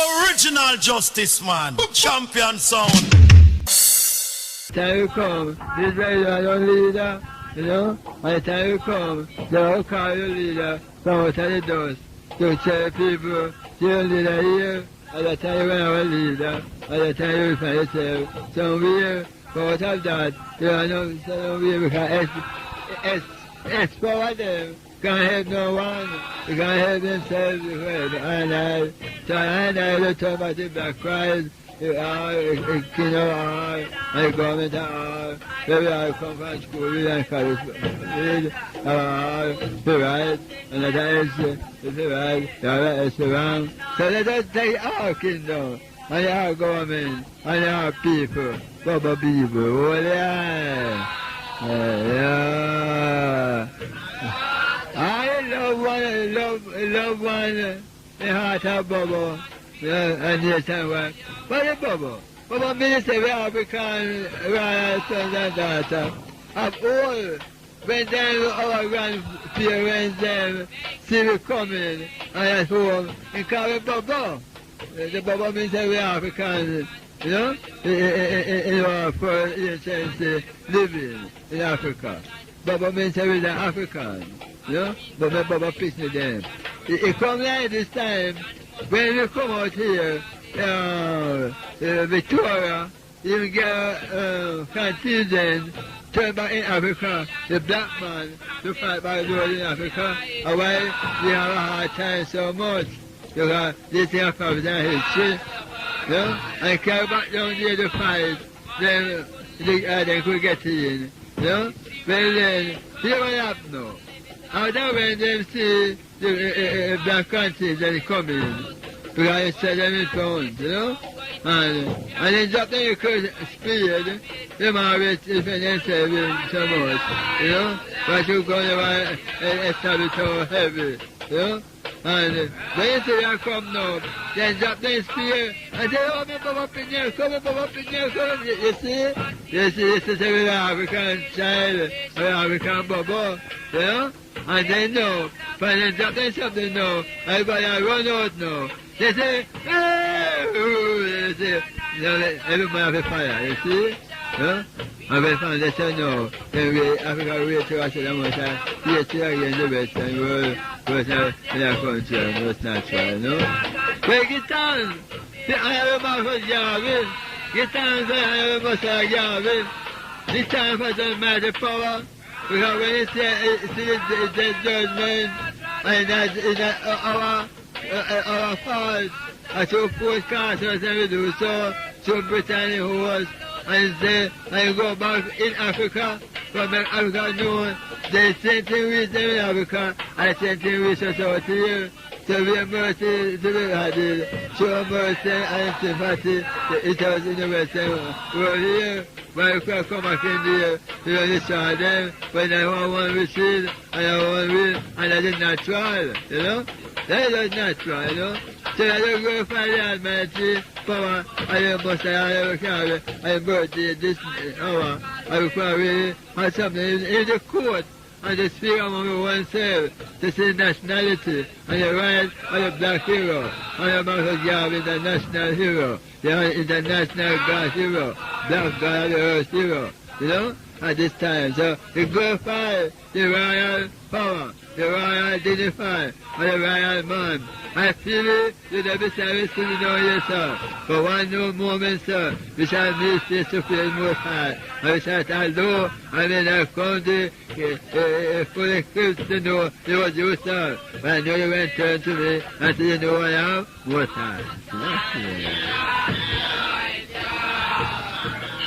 Original Justice Man, champion sound. Time will come, this radio your leader, you know, and the time will come, they will call your leader from out of the dust to tell people, your leader here, and the time when our leader, and the time you find yourself somewhere, out of that, you know, somewhere we can empower them. Can't help no one. They can't help themselves. So I look about the black cries, king of all, and the government of all, where we all come from school and college, the right, and the right, the wrong. So let us take our kingdom, and our government, and our people, Baba people, oh yeah. I love one, the heart of Baba, and yes, and one. But the Baba minister, we African royal sons and daughters of all, when them, our grandparents, them, see we coming, and at home, and call it Baba. The Baba minister, we African, you know, in our first instance, living in Africa. Baba minister, we are African. You know, but my Baba pissed me them. It come like this time, when we come out here, Victoria, you get contingent, turn back in Africa, the black man, to fight by the world in Africa, and why we have a hard time so much, because this thing of history, you know, and carry back down there to fight, then they could get in, you know, well then, see what happened now. And then when they see the black countries that they come in, because they sell them in pounds, you know? And then drop them in the speed, they might defend themselves so much, you know? But you're going to establish so heavy, you know? And when you see them come now, then drop them spear, and they oh, me come up in there, come up in there, come. You see? This is an African child, an African Baba, you know? And they know, but they drop them something now, everybody run out now. They say, hey! They say, everybody have a fire, you see? Huh? And when found they say no, then we Africa way to us the most here again the Western world, Western in our country, and most natural, you know? But get on! I have a mouth for Jarvis. Get on, I have a mouth for Jarvis. This time for some mighty power. Because when you see the judgment, and that our fault, and so forth castles and we do so Britannia was, and say, and go back in Africa, from Africa known, the same thing with them in Africa, and the same thing with us out here. So we have mercy to the Hadid, show mercy and sympathy, it was in the Western world here. When you come back in there, you understand them, when I want receive, and I want win, and that is natural, you know? That is natural, you know? So I don't go find the Almighty power, I must have carry, I birthday this hour, I will probably have something in the court, and to speak among oneself, to see nationality, and the right of the black hero, and the Michael Garvey, the national hero, the international God hero, black God of the earth hero, you know, at this time. So they glorify the royal power, the royal dignify, and the royal man. I feel it, you never say it to me now, yes, sir. For one no moment, sir, we shall meet face to face most high. And we shall tell though, and then I come to for the clips to know it was you, sir. But I know you went turn to me, and so you know I am most high.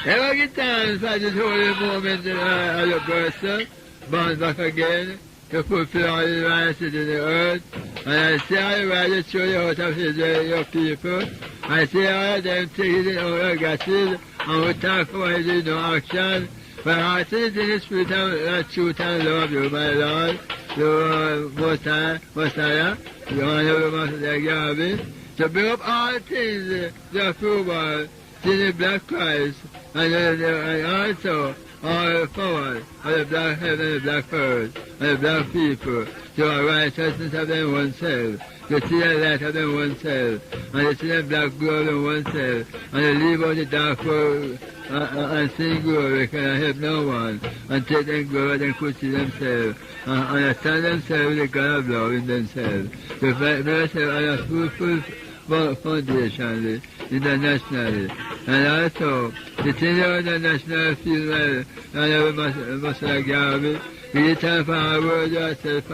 Ever get time for this holy moment of your birth, sir? Born back again, to fulfill all the rights in the earth. And I see all the rights show you out of Israel, your people. I see all of them taking it over gases, and we talk about it in no action. But I see it in the spirit of truth and love you, my Lord. You Messiah, you want to be Messiah Garvey. To bring up all things, the approval, to the black Christ, and also all the power of the black heaven, the black earth, and the black people, to a righteousness of them oneself, You see the light of them one cell, and you see the black globe in one cell, and you leave out the dark world and sing glory, cannot help no one, and take them glory and could see themselves, and understand themselves the God of love in themselves. To fight themselves on a fruitful foundation internationally, and also the thing on the national field well, and we must garbage. We need time for our world ourselves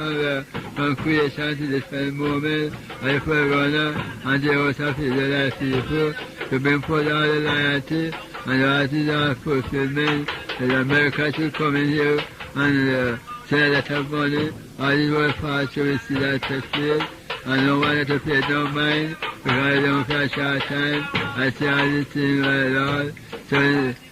from creation to this very moment, and the forerunner and the host of Israelite people to bring forth all the loyalty and all the fulfillment that America should come in here and send a lot of money. All these world parts will see that take place, and no one to pay no mind because they don't for a short time. I see all these things, my Lord. So,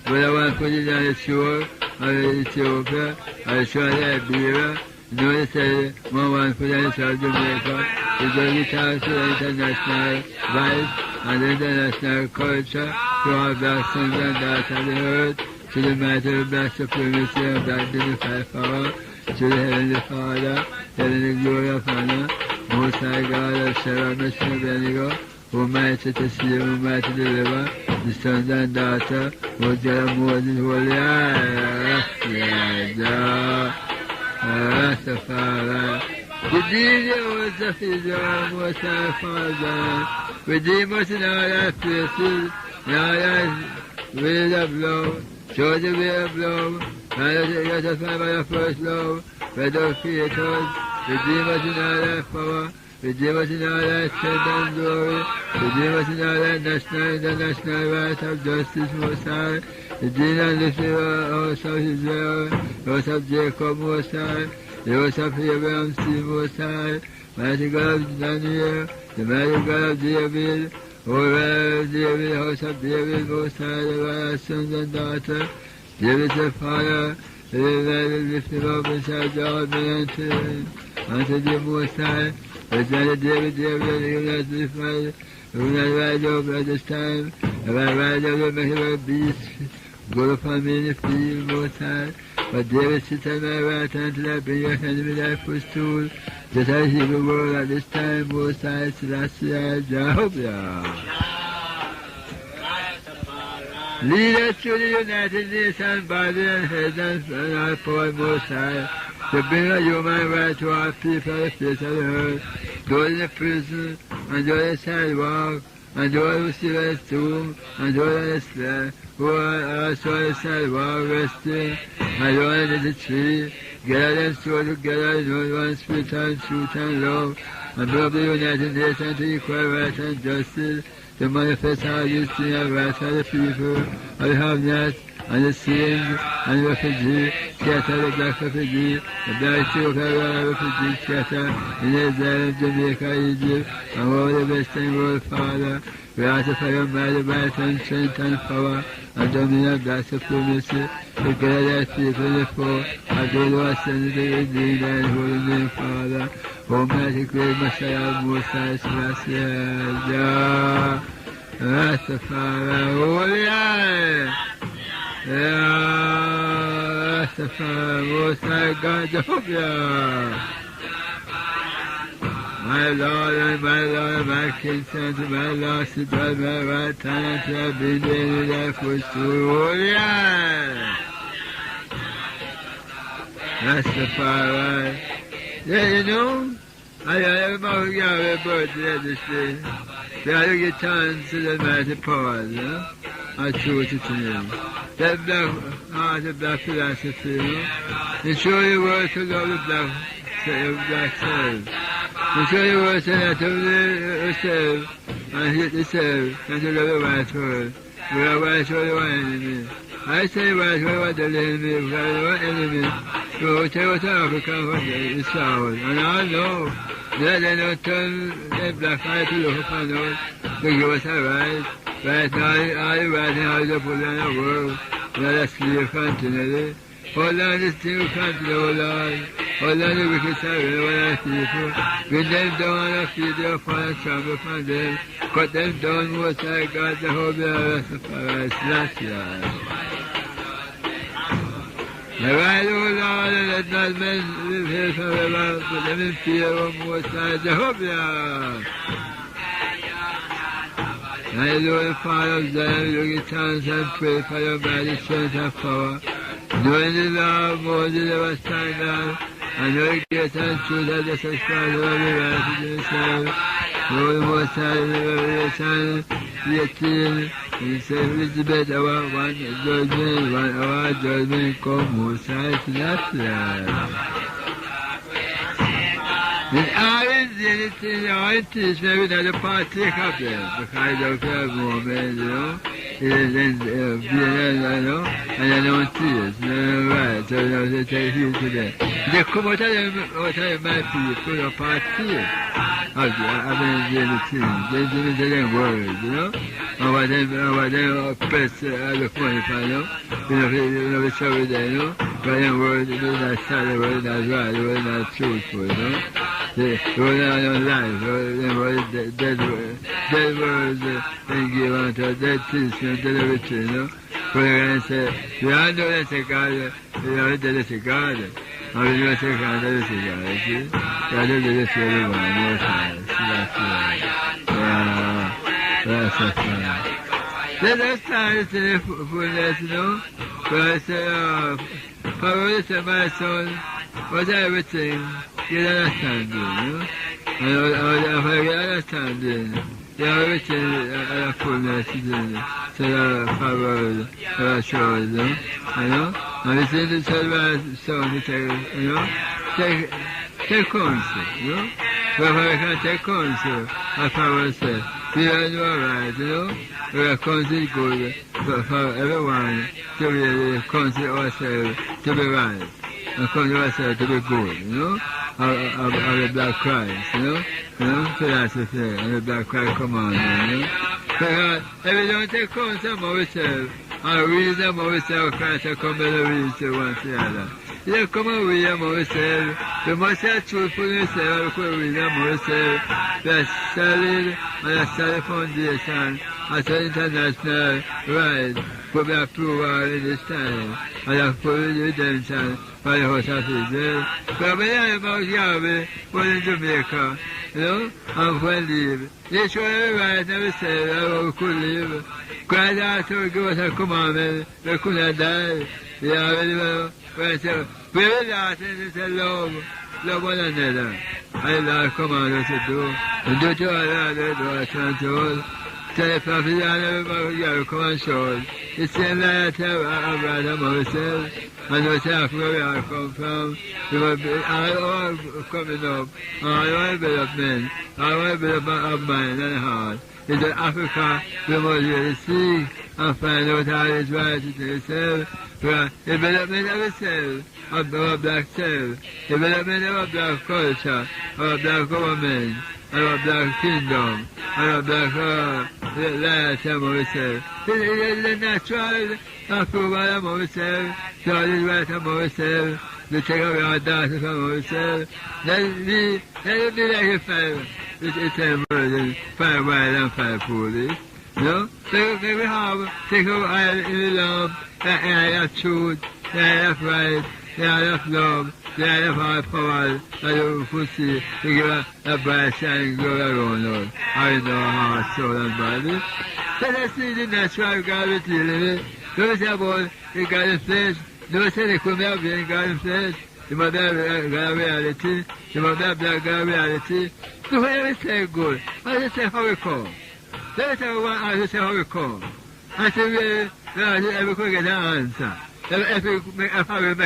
when I want to put it on the shore of Ethiopia, or the shore of Liberia, you know, they say, one want to put it on the shore of Jamaica, it's going to talk to the international vibe and the international culture to our black sons and daughters of the earth, to the mighty of black supremacy and black dignified power, to the Heavenly Father, Heavenly glory of honor, Most High God of Sarah, Mr. Abednego, Almighty to save, Almighty to deliver, the sons and daughters, Most God of Moses, Holy Rastafari. Redeem the hosts of Israel, Most High Father. Redeem us in all our places, in all our ways of love. Show the way of love, and let us find our first love. Let us create us. Redeem us in all our power. Redeem us in all our strength and glory. Redeem us in all our national, international rights of justice, Most High. Redeem and lift the house of Israel, the house of Jacob, Most High. The house of Abraham, see, Most High. Mighty God of Daniel, the mighty God of David. O Lord, David, house of David, Most High, the our sons and daughters. David the Father, the lift him up inside the Almighty, unto the Most High. But David, you will not live right, you will not ride over at this time. If I ride over, make him a beast, go upon me in the field, Most High. But David sits on my right hand till I bring your enemy thy footstool. Just as he will world at this time, Most High, Selassie, Jehovah. Lead us to the United Nations, body and head and our power, Most High, to bring a human right to our people on the face of the earth, those in the prison, and those on the sidewalk, and those who sit on the tomb, and those on the slab, who are also on the sidewalk resting, and those under the tree. Gather them so together in one spirit and truth and love, and bring up the United Nations to equal right and justice, to manifest all these things and rights of the people, of the have-nots, and the saints, and the refugees, scatter the black refugees, the black Ethiopian refugees scatter in Israel, Jamaica, Egypt, and all the Western world, Father. We ask for your mighty right and strength and power, and dominion of black supremacy, to gather thy people before, and those who are sent to redeem thy holy name, Father. Almighty great Messiah, Most High, Selassie, Jah, Rastafari, Holy Eye, Rastafari, Most High God, Jehovah. My Lord and my King, son to my Lord, sit by my right hand until I bring thee in thy footstool, Holy Eye. Rastafari. Yeah, you know, I have my birthday this day. They have to get tons to the mighty powers, you know. I choose it to them. That black philosophy, you know. They show you words to love the black self. They show you words to love yourself and hate yourself and to love the white world. We are white world, one enemy. I say white world, the enemy, we are one enemy. So tell us Africa what is sour. And I know that they don't turn their black eye to look upon us to give us a right. Right now, all the right now is to put in the world. Let us live continually. Hold on this thing continue, O Lord. Hold on the wicked side of our people. Bring them down and feed their upon and trample upon them. Cut them down, Most High God, the whole of the rest of our lives. The right, O Lord, and let not men live here forever, but them in fear of Most High Jehovah. Hallelujah, Father of Zion, you give thanks and pray for your mighty strength and power. Doing the law of Moses never stand down, and your grace and truth are just as far as every right in yourself. Lord, the Most High, in the Revelation 18, and say, Elizabeth, our judgment, come, Most High, to that land. There's always anything, all it is, maybe not a partake of them, because of their moment, you know. It is in you know, and I don't see it, right, so they take heed to them. They come out of my people, a partake of anything. They do it in their words, you know. Over them oppress the funny, you know. You know, we show it there, you know. But them words, they do not say the word not right, the word not truthful, you know. They were not on life, they were dead words and give unto dead things and dead everything, you know. But they're going to say, we all know that's a God, we all know that's a God. And we know that's a God, that's a God, you see. God is the rest of everyone, no time. That's a fine. Let us start to the fullness, you know. But I say, Father, say, my son, what's everything? Get understanding, you know? And if I get understanding, you have everything at a fullness, you know? So that Father shows, you know? And this is the third son, you know? Take counsel, you know? But if I can take counsel, as Father said, we are doing right, you know? We are counsel good for everyone to really counsel ourselves to be right. And counsel ourselves to be good, you know? Of the Black Christ, you know? Philosophy, and the Black Christ commandment, you know? Because if we don't take counsel of ourselves, and reason of ourselves, Christ will come and reason one to the other. If you come and reason of ourselves, we must have truthful in ourselves, we could reason of ourselves. We are solid, and a solid foundation, as an international right, for the approval in this time, and a full redemption for the house of Israel. But when I about Yahweh, was in Jamaica, you know, and when live, they show every right and we say how we could live. Christ also give us a commandment, we could not die. Yahweh, when I say, we will not, and say, love one another. And the Lord command us to do. And do to another, do us and to us. Tell the prophet, you come and show us. It's the same like I tell Abraham ourselves. And we say, where we are come from. We will be all coming up, all development, all development of mind and heart. In Africa, we must really seek and find out how it's right to ourselves. Development of ourselves, of our black self, development of our black culture, our black government, our black kingdom, our black life of ourselves. It is the natural approval of ourselves, God is right of ourselves, we take away our daughters from ourselves. Let it be like a fire. It's a virgin, fire wild and fire foolish. You know? So we have, take our oil in the lamp, the eye of truth, the eye of right, the eye of love, the eye of our power, that you could see to give a bright shining glory around us, in our heart, soul, and body. So let's see the natural God we're dealing with. Don't say about the God in flesh. Don't say they could not be in God in flesh. They must be God reality. They must be black God reality. So when we say good, I just say how we come. Let me tell you one, I just say how we come. I say we could get an answer. If we make ourselves,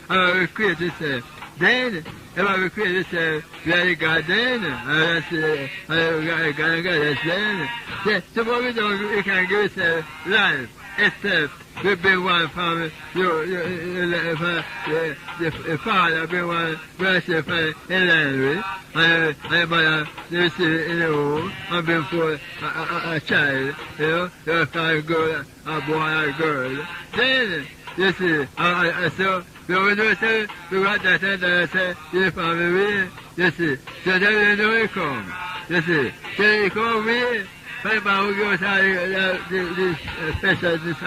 if we create ourselves, then if we create ourselves, we are the God then, and God and God is then. So what we do, we can give ourselves life, except we bring one from the father, bring one worship from Henry, and the mother, they receive it in the home, and bring forth a child, you know, a girl, a boy, a girl. Then, you see, so, we do say, we got that and that, say, the family, you see, so then we know it come, you see, so it come we, but who gives us this special, this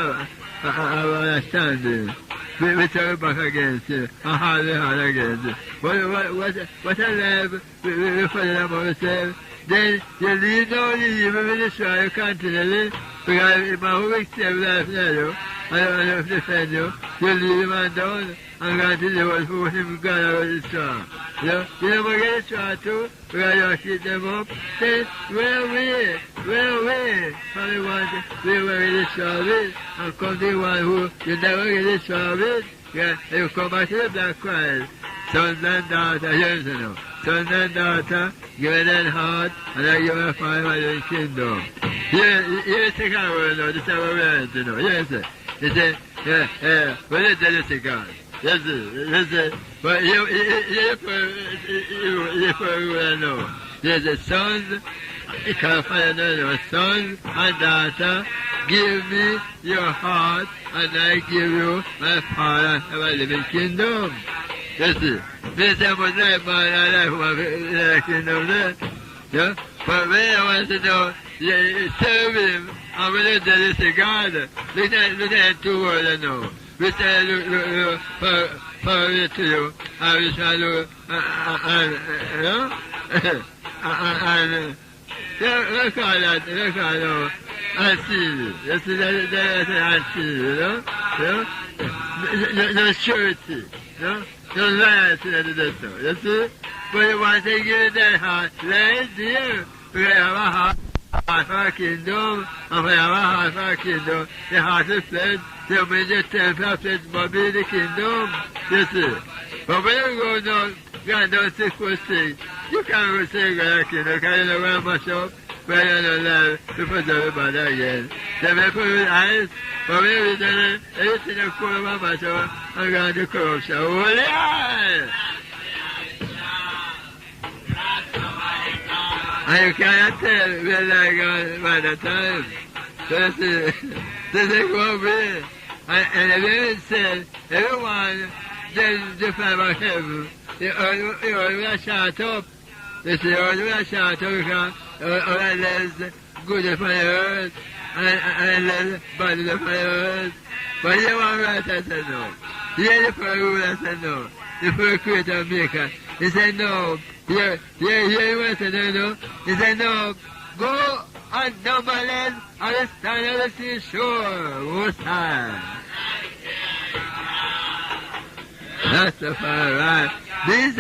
understanding. we turn back against you, and hard against you. But what I love, we follow them ourselves. Then you leave no leave, we destroy you continually, because my whole extend life now, I don't defend you, you leave him and down, and God to do who him God already strong. You never get a try to, because you keep them up, then run away from the one we were in the service, and come to the one who you never get a service, yeah, you come back to the black Christ, sons and daughters, here's the know. Son and daughter, give them heart, and I give them 500 kingdom. Here's the second word now, this is what we are to know. Yes, sir. He said, what is the second? Yes, sir. But you know. There's a sons, you can't find another. Sons and daughter, give me your heart, and I give you my Father of a living kingdom. Yes, sir. This is what I want to kingdom there. Yeah? But when I want to know, serve him, and when I do this to God, look at 2 words I know. We say, look, for it to you, I will try to look, look at that, I see you. That's I see you, no surety, no loyalty to the debtor, you see? But you want to give that heart, right there, because you have a heart for a kingdom, and when you have a heart for a kingdom, the heart is flesh, so when you temple of flesh must be the kingdom, you see? But when you go down, God don't say first thing, you can't go say God a kingdom, because you know where much up, where you don't live, to put everybody again. They may put with eyes, but when you do it, everything you call about myself, I'm going to corruption. Holy eyes! And you cannot tell where I go by the time. So this is what we and the Bible said, everyone then define about heaven. The earth will shut up. They say, earth will shut up because unless good for the earth and less bad for the earth. But you want right, I said no. Here the first rule, I said no. The first creator and maker. He said no. Here you want to know. He said no. Go on number land on the stand of the seashore. Most high. That's the far right. This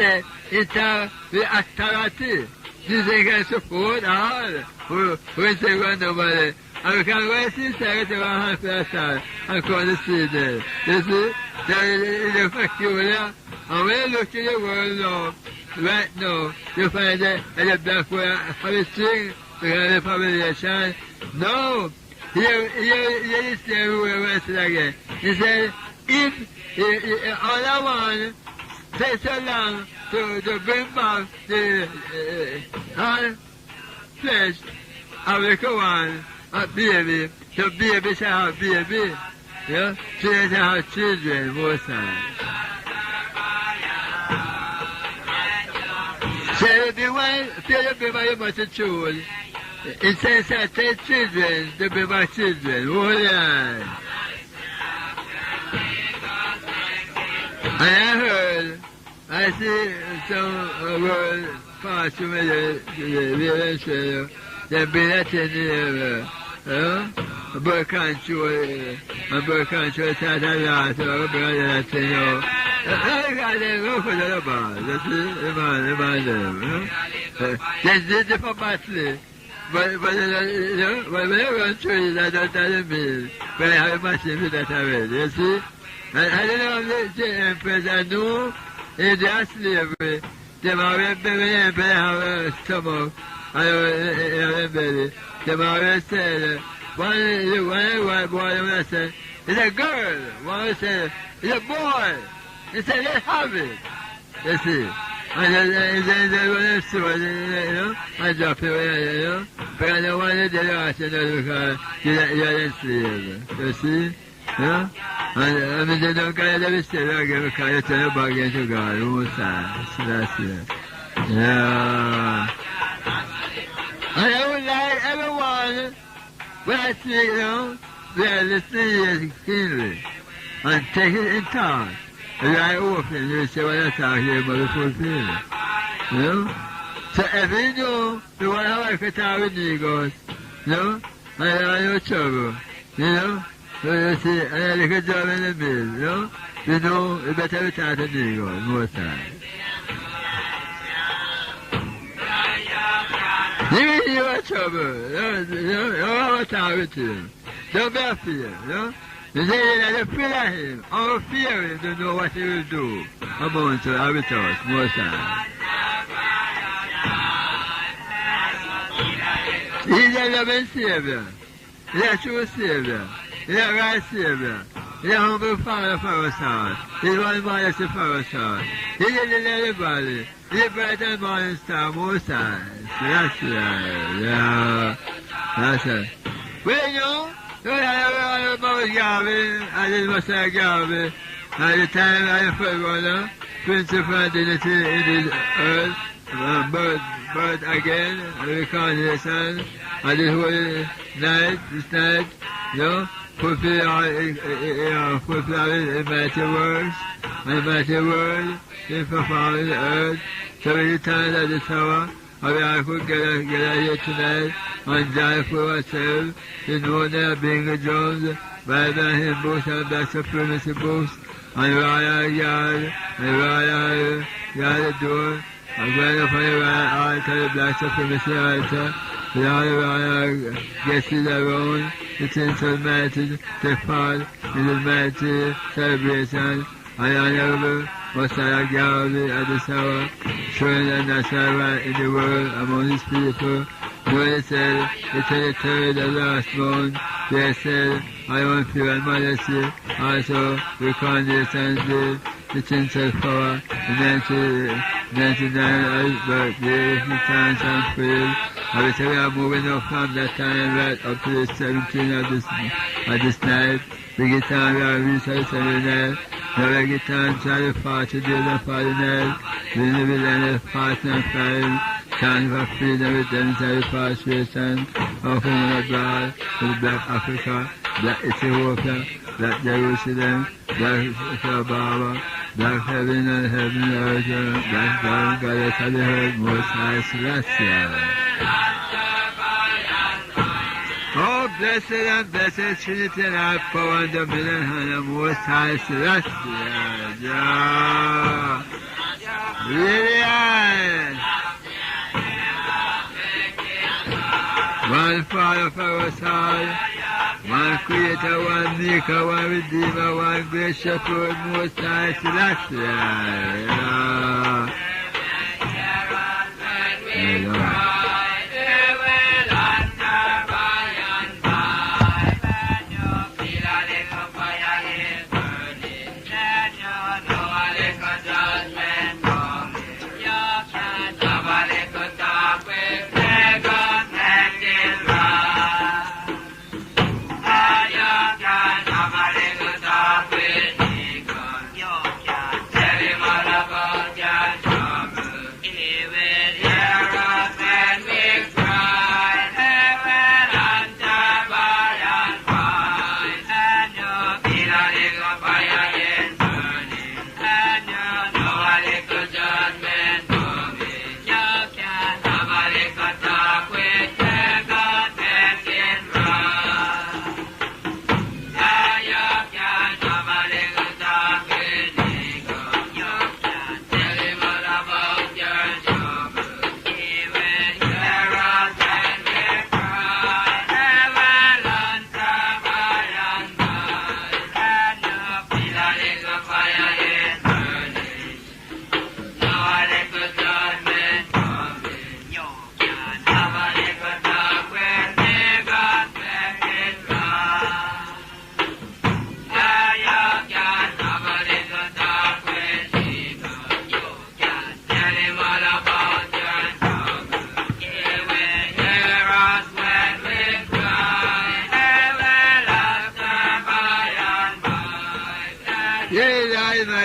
is the authority. This can support all who say one nobody. And we can go see second to 100% and come to see them. You see? They're peculiar. And when you look in the world now, right now, you find that in the black way of the string, because of the population. No! Here is the everywhere west again. He said, if all I want takes so long to bring back the flesh of the Quran, a baby, the baby shall have baby. Yeah? Children shall have children, most times. So the baby you must choose. It says that take children to be my children. Oh, yeah. And I see some world pass to me, they've been attending a birth control, start a lot, so brother, you know. I got them go for the bar, that's it, the man, that's the for battle. But you know, when I run through it, I don't tell them, but I have a machine that I read, you see? And I don't know if the empress I knew in their slavery, they were very emperor have a stomach, and a belly. They were said, one white boy said, it's a girl. One said, it's a boy. He said, let's have it. You see? And then they were so, you know, I drop it, you know. But I don't want to do that, you know, because you're a slave. You see? Yeah? And I mean, they don't get every step again because you turn back into God. Who's that? So that's it. Yeah. And I would like everyone, when I see, you know, they are listening keenly. and take it in time. And I open, you say, well, that's how here, but it's fulfilled. You know? So if you know, you want to work it out with Negroes, you know, and you have no trouble, you know? So you see, and you look a job in the mill, you know, you better return to Negroes most times. Even you have trouble, you have a time with him. Don't be afraid, you know? You say that you fear him, or fear him to know what he will do amongst or with us most times. He's a loving Savior. He's a true Savior. He's a right Savior. He's a humble Father for us all. He's one modesty for us all. He's in the lily valley. He's a bright and morning star most times. That's right. Yeah. That's it. Well, you know, I was Garvey, I did Messiah Garvey. At the time I was first brother, principal identity in the earth, birth again, reincarnation, and this whole night, this night, you know, fulfill our mighty words, and mighty word, in performing the earth, so many times at this hour, I could get out here tonight, and die for ourselves, to know that being a Jones, by the hymn books and black supremacy books, and royal yard, and royal yard door, I'm going up on the royal altar, the black supremacy altar, with all the royal guests around, the things almighty take part in the mighty celebration, and honorable Messiah Garvey at this hour, showing the national right in the world among his people. When he said, the 23rd and last month, they said, I want fear and modesty, also reconciliation day, the tinsel power, the 99th birthday, the times and praise. I will say we are moving up from that time right up to the 17th of this night. The guitar we are researching every night. The reggaeton try the 40 days and 40 nights. We live in the 40 and 5. Time for freedom, redemption, frustration of women of God, with Black Africa, Black Ethiopia, Black Jerusalem, Black Baba, Black heaven and heaven, earth, Black God, Goddess of the earth, Most High Celestia. Oh, blessed and blessed Trinity and our power and dominion and the Most High Celestia. Yeah. Lillian. One Father for us all, one Creator, one Maker, one Redeemer, one Great Shepherd, Most High Celestia. Yeah.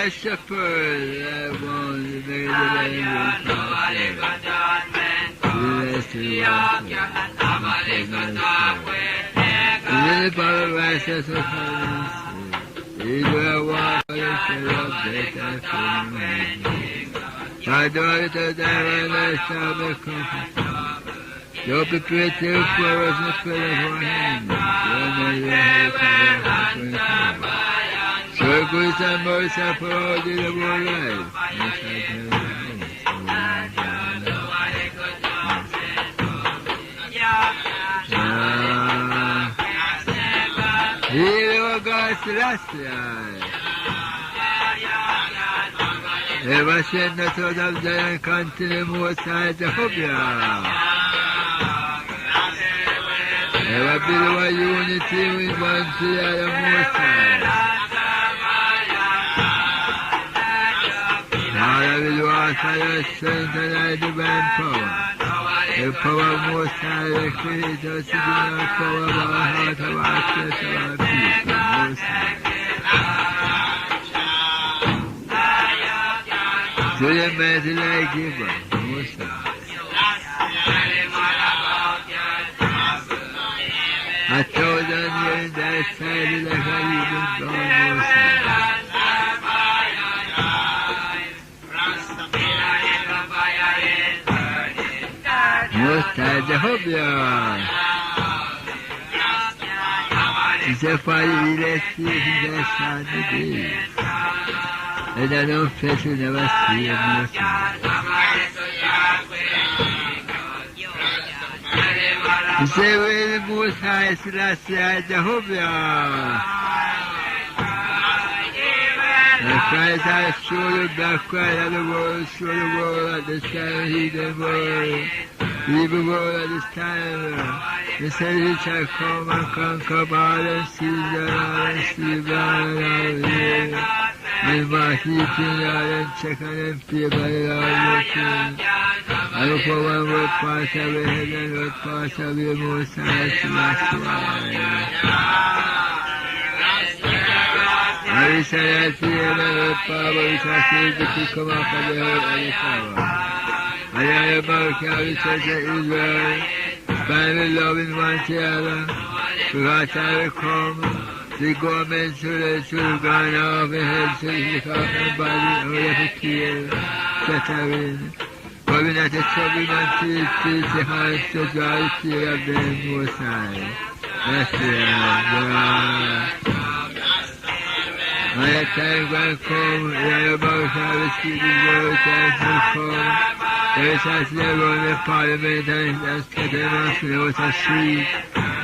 Shepherd, I want to make the Either one for the share of death and freedom. My daughter, thy one shall be comforted. Don't be pretty for us and fill of our hands. So grace and mercy for all the of our life. Hero God Celestial. Ever shed the sword of Zion, continue most high Jehovah. Ever build our unity with one to the other most high. Father, we do ask for your strength and thy divine power. The power of most high, the creator, to be our power of our heart, of our church, of our people, most high. To the mighty thy giver, most high. A thousand years thy side like a living God, most high. Most high Jehovah. He said, Father, we let see in thy son today. And I don't face you never see him, most high. He said, well, the most high Celestial Jehovah. And Christ has shown the black Christ of the world, show the world at this time, heathen world. Evil world at this time, the Savior shall come and conquer all and Caesar, all and Caesar, and mark eating, all and check and favor, all looking. I look for one word pass away, heaven word pass away, most high Celestial. I wish I had seen heaven word power, which I see the people come up and the whole other power. I am about the church of Israel, by the loving one together, because I will come, the government should gone off the head, so the coffin body, or the kill, shattering. But we not a trouble man to teach the hands to draw the fear of them most high. That's it, when the time will come, we are about to receive the word, time will come. There is a level in the parliament and set them off to the street.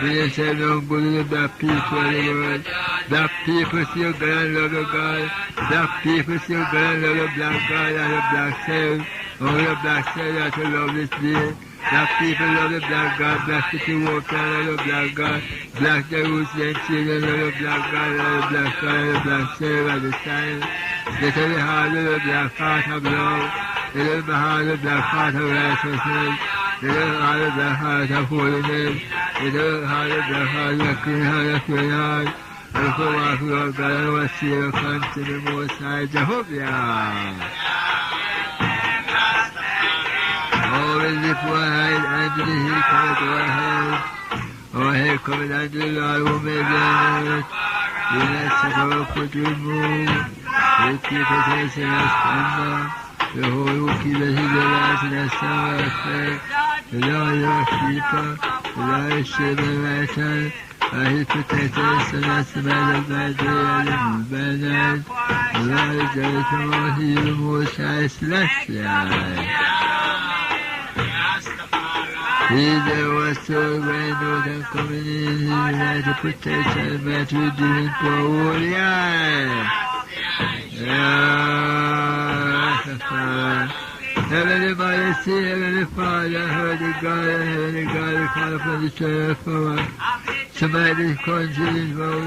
We just said no good to the black people of the world. Black people still God and love the God. Black people still God and love the black God and the black self. Only the black self that will love this day. Black people love the black God. Black people walk and love the black God. Black Jerusalem children love the black God and the black God and the black self at the time. They tell the heart of the black heart of love. They don't have the black heart of righteousness. They don't have the black heart of holiness. They don't have the black heart of clean heart of clean heart. And so walk Lord God and our Savior continue most high Jehovah. Always lift one hand unto the hill cometh our help. Our help cometh unto the Lord who made the earth. Do not suffer our foot to remove. We keep us in our splendor. The whole who keepeth his life in a summer effect, the Lord your keeper, the Lord is shield and right hand, and his protector, and that's the man of thy day and by night. The Lord is there from all he the most high Celestial. He that was so grand out and coming in, his united protection, and might redeem for holy eye. Heavenly Majesty, Heavenly Father, Heavenly God, and Heavenly God, we call upon the throne of power. Somebody this country is wrong.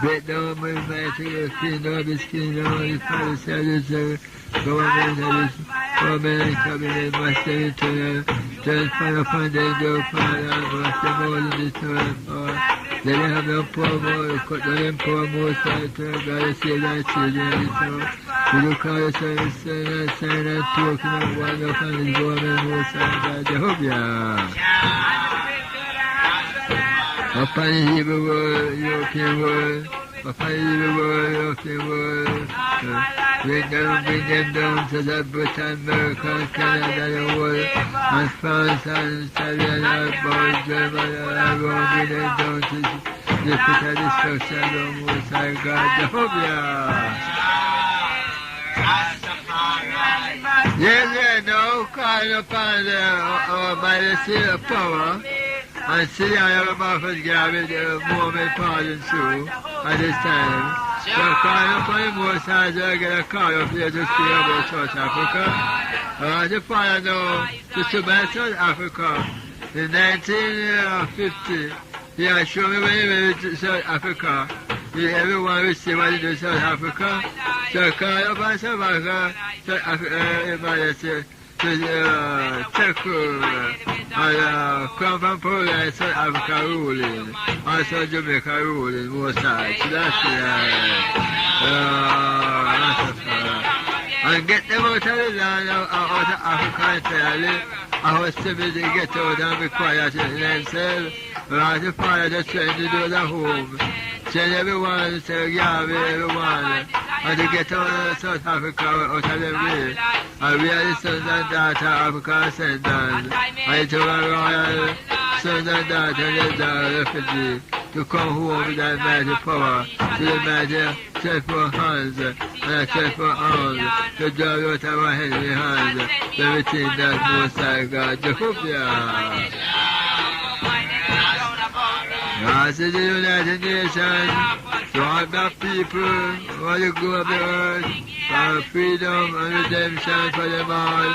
Break down my mighty kingdom of his kingdom, Holy Father, Savior, government of his government and cabinet, master eternal, transfer upon them, go Father, master more than this throne of power. Let them have no poor more, cut down them poor more, so God, and save thy children in this hour. We look call the Son and sign and token of one upon his government, most high God, Jehovah. Upon the Hebrew world, European world, Papa evil world, of the world. Bring them down to the Britain, America, Canada, the world, and France, and Australia, and about Germany, and bring them down to the pit of destruction of the Most High God, Jehovah. Yes, now call upon our majesty of power, and see I have a prophet Gavin, Mohammed pardon through at this time. So call upon the Most High, I get a call up here to speak about South Africa. I want to find now to about South Africa in 1950. He has shown me when he went to South Africa. Everyone will see what he did in South Africa. So call upon South Africa, South Africa, to check come from Poland, South Africa ruling, also Jamaica ruling, most sides. So that's and get them out of the land, out of Africa entirely. I was simply to get out and be quiet in themselves. But I was fire just trying to do the home. Send everyone, say, yeah, everyone. And to get out of South Africa, out of the way. And we are the sons and daughters of African ascendants. And to our royal sons and daughters of refugee to come home with that mighty power, to the mighty cheerful hands and cheerful arms, to drive out our heavenly hands, everything that Most High God, Jehovah. As is the United Nations, to all the people, all the go of the earth, for freedom and redemption for them all.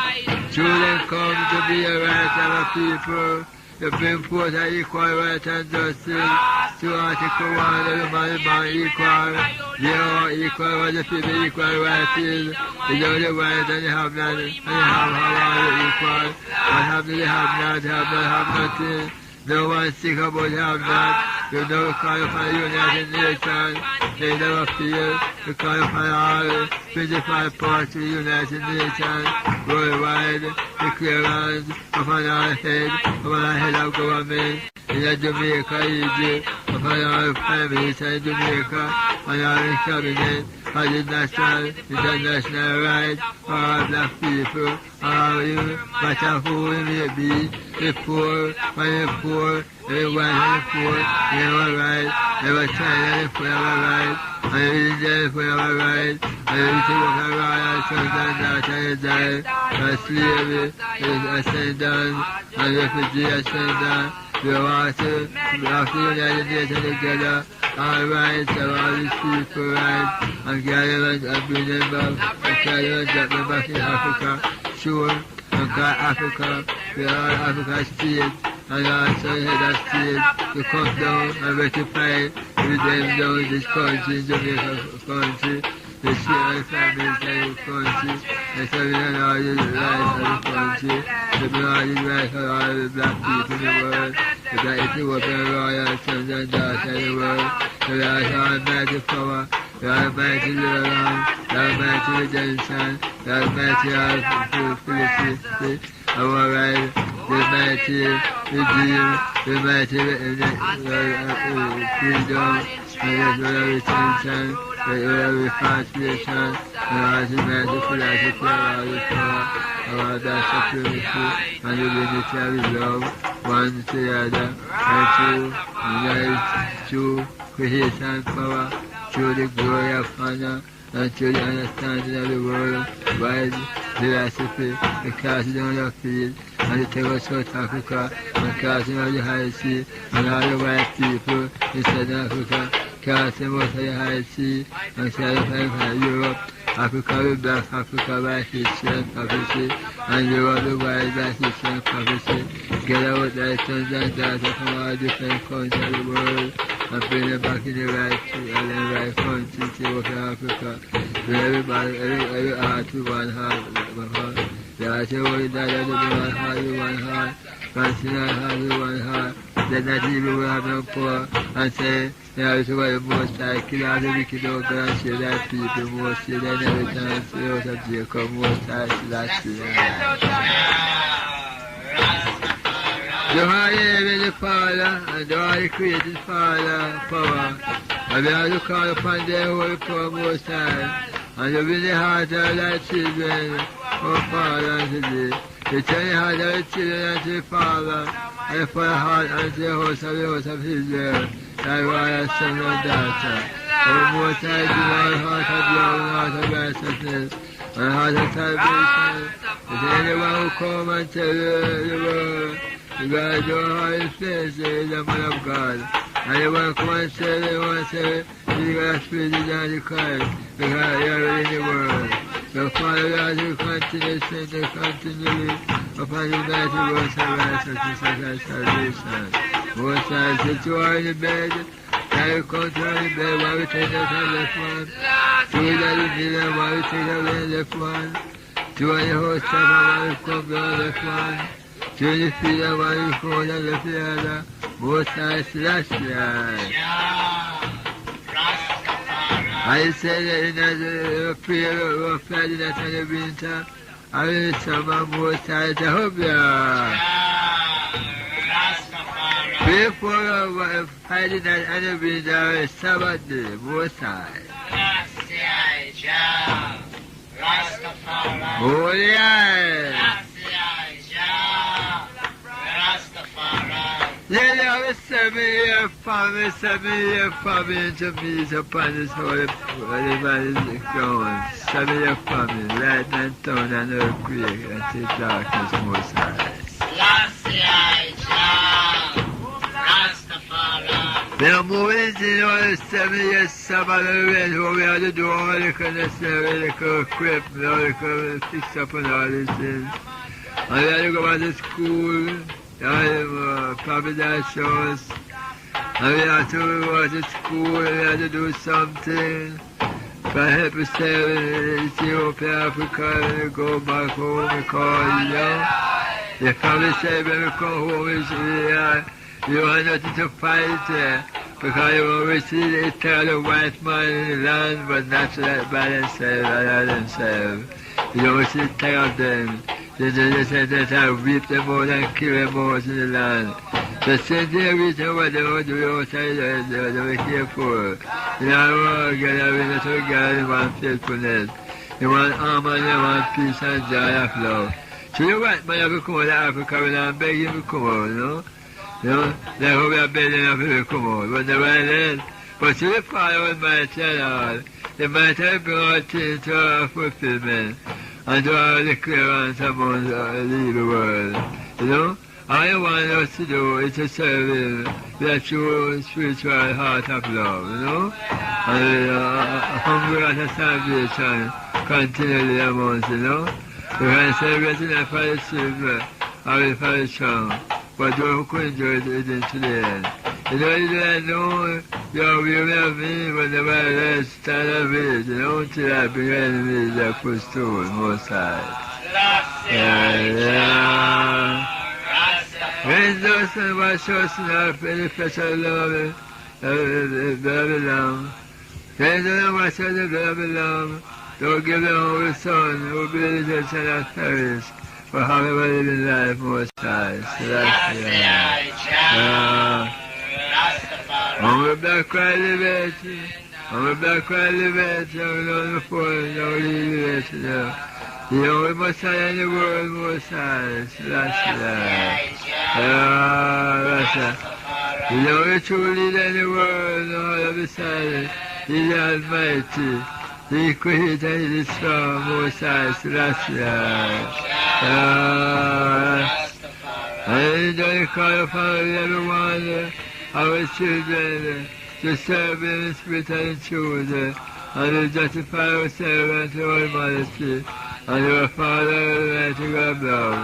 Children come to be a right of a people, to bring forth an equal right and justice, to Article 1 of the man equal. They are equal what the people equal right is. The only right and they have not, and they have all equal. And have they have nothing. No one sick about have that. You never call upon the United Nations. They never feel. You call upon all 25 parts of the United Nations worldwide. The clearance upon our head of government in Jamaica, Egypt, upon our families in Jamaica, and our cabinet, for the national, international rights for all black people, no matter who we may be, the poor, and the poor, the white and the poor, they have a right, never China, the poor have a right, and the Indian, the poor have a right, and everything of a royal sons and daughters died, and slavery, the ascendant, and refugee ascendant. We want to have the United Nations together, all rights of all these people rights, and gather them and bring them back, and carry them and drop them back in Africa. Sure, and call Africa, we are all Africa states, and also head of state to come down and rectify with them down this country, Jamaica country, the share and families of the country, and so we don't all the rights of the country, we bring all the rights of all the black people in the world, that if you open royal sons and daughters in the world, so we are almighty power, we are almighty deliverance, we are almighty redemption, we are almighty felicity, our right, the mighty redeem, the mighty freedom, and the retention, the repatriation, and all the mighty philosophy, all the power, our that supremacy, and the unity of his love, one to the other, and to unite, through creation power, through the glory of honor, and through the understanding of the world, wise philosophy, the casting down of field, and the take of South Africa, and casting of the high sea, and all the white people in South Africa, casting out of the high sea, and satisfying Europe, Africa will black Africa by history and prophecy, and Europe the white by history and prophecy. Get out thy sons and daughters from all different countries of the world, and bring them back in the right country to work in Africa. So everybody, every heart with one heart. The heart of all that with one heart, with one heart. Consider heart with one heart. Then that evil will have no power, and say, yeah, it's why the Most High kill all the wicked out there and save thy people, most save thy inheritance, out of Jacob, Most High, Selassie. The higher in the Father, and the higher created Father power. And we have to call upon the Holy Power Most High, and to win the heart of thy children, O Father, today. To turn the heart of the children unto the Father, and for the heart unto the host of Israel, thy royal son and daughter. O Most High, give our heart of love and heart of righteousness, and heart of salvation. If anyone who come and tell the world, God, your heart is flesh, is the man of God. And you want to come and say, you want to say, you got a spirit of the Christ, because you are in the world. So, Father, God, you continue to send you continually upon the mighty words of righteousness and salvation. Most High, sit you are in the bed, now you come to the bed, while we take out the left one. Two that you need, and while we take out the left one. Two on the host top, and while you come down the left one. Two on the feet, and while you come down the left other. Most High, Celestial. I said that in the prayer of Friday night and the winter, I will summon Most High Jehovah. Pray for Friday night and the winter, Sabbath day, Most High. Holy Eye. Yeah, I 7-year famine into me upon this holy man is gone. 7-year famine, lightning and thunder and earthquake, and take darkness Most High. We are moving into all 7 years Sabbath event where we have to do all the kind of stuff, all the kind of equipment, all the kind of fix up and all these things. And we have to go back to school. Paradise shows, and we have to go to school, and we have to do something to help us stay in Ethiopia, Africa, and we go back home because, you know, the family say when we come home, you want nothing to fight because you want to see the eternal white man in the land, but not by themselves, by themselves. You don't see the tag of them. They said that I whip them out and kill them out in the land. The same thing we say what they want to do outside, they were careful. You know, get away to God, they want faithfulness. They want harmony, they want peace and joy of love. So you white man have to come out of Africa when I'm begging to come out, you know? You know, that's how we are begging them to come out. But they were there. But to the Father Almighty and all, they might have brought things to fulfillment. And to all the clearance among the evil world. You know, all you want us to do is to serve Him with a true spiritual heart of love, you know, and hunger at a salvation continually amongst, you know. We can celebrate it for the silver or for the strong, but those who could enjoy it into the end. You know, you don't know you're weary of me, but the world stand of it, you know, till I bring enemies that push through, Most High. When those who were chosen are very special love, Babylon. When those who were chosen Babylon, don't give the Holy Son, who believes it shall not perish, but however living life, Most High. On the black cry liberty, on the black cry liberty, on the phone, no liberty now. The only Most High in the world, Most High, the only true leader in the world, no other beside it. He is the Almighty, He created, He is strong, Most High, I don't call upon everyone. Our children to serve in spirit and truth, and to justify ourselves unto Almighty, and our Father, Almighty God of love,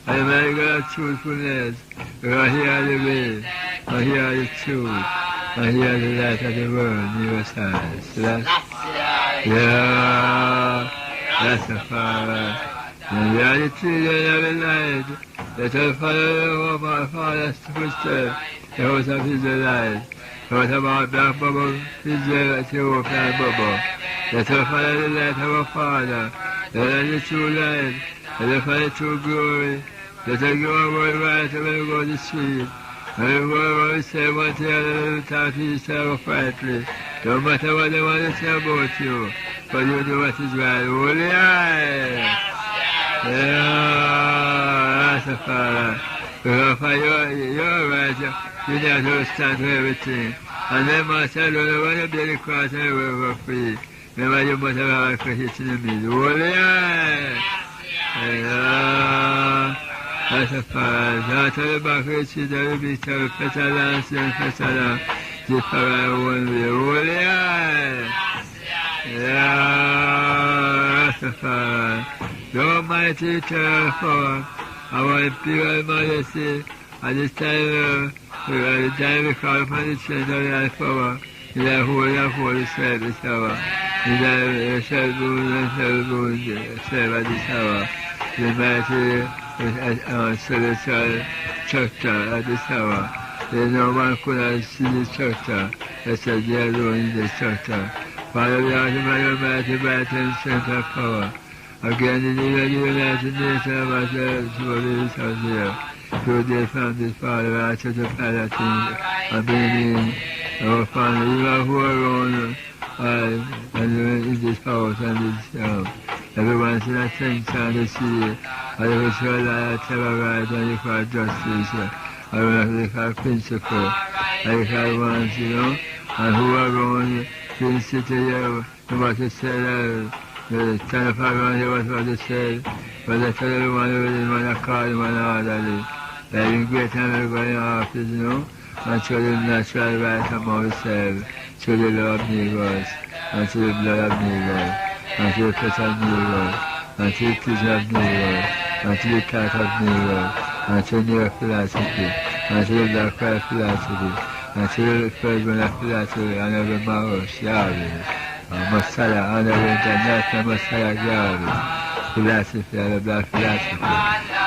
and Almighty God of truthfulness, because He are the way, and He are the truth, and He are the light of the world, Most High. So that's the Father. And we are the children of the light. Let us follow our Father's footsteps. The house of Israelite, the house of our black bubble, Israel, Ethiopian bubble. Let us follow the light of our Father, let us the true light, let us follow the true glory, Let us go worldwide and we'll go to the street. And we'll say one thing and we'll talk to yourself quietly. No matter what they want to say about you, but you do what is right. Holy eye! Yeah, that's a father. Because you're right, you need to stand for everything. And then Master, don't want to be the cross and we're free. Remember, you must have a Christ in the middle. Holy eye! Yeah, that's a father. That's the back of the city, the beast of the pestilence and pestilence. The fire one way. Holy eye! Yeah, that's a father. The Almighty eternal power, our imperial majesty, at this time, the time we call upon the strength of thy power, in thy holy service hour, in thy self-boon and self-boon serve at this hour, the mighty celestial structure at this hour. There's no one could have seen the structure, except the alone in the structure. Father, we are the mighty and strength of power. Again, in the United Nations of ourselves, for this out here, through the founded Father, I to the Palatine, and bring in our family, you are who are on, and in this house and this everyone's in attention and the sea, and the ritual light, ever right, and you call justice, and you call principle, and you call ones, and who are on the city here, what to say, the kind of around here was what they said, but they tell everyone who didn't want to call them and orderly. They're in great time everybody in office, and show the natural right among themselves, show the love of Negroes, and to the blood of Negroes, and to the flesh of Negroes, and to the teaching of Negroes, and to the cat of Negroes, and to the Negro philosophy, and to the black white philosophy, and to the first one of philosophy, and every Marosh, Yahweh. Messiah, and every international Messiah Garvey, philosophy, and the black philosophy.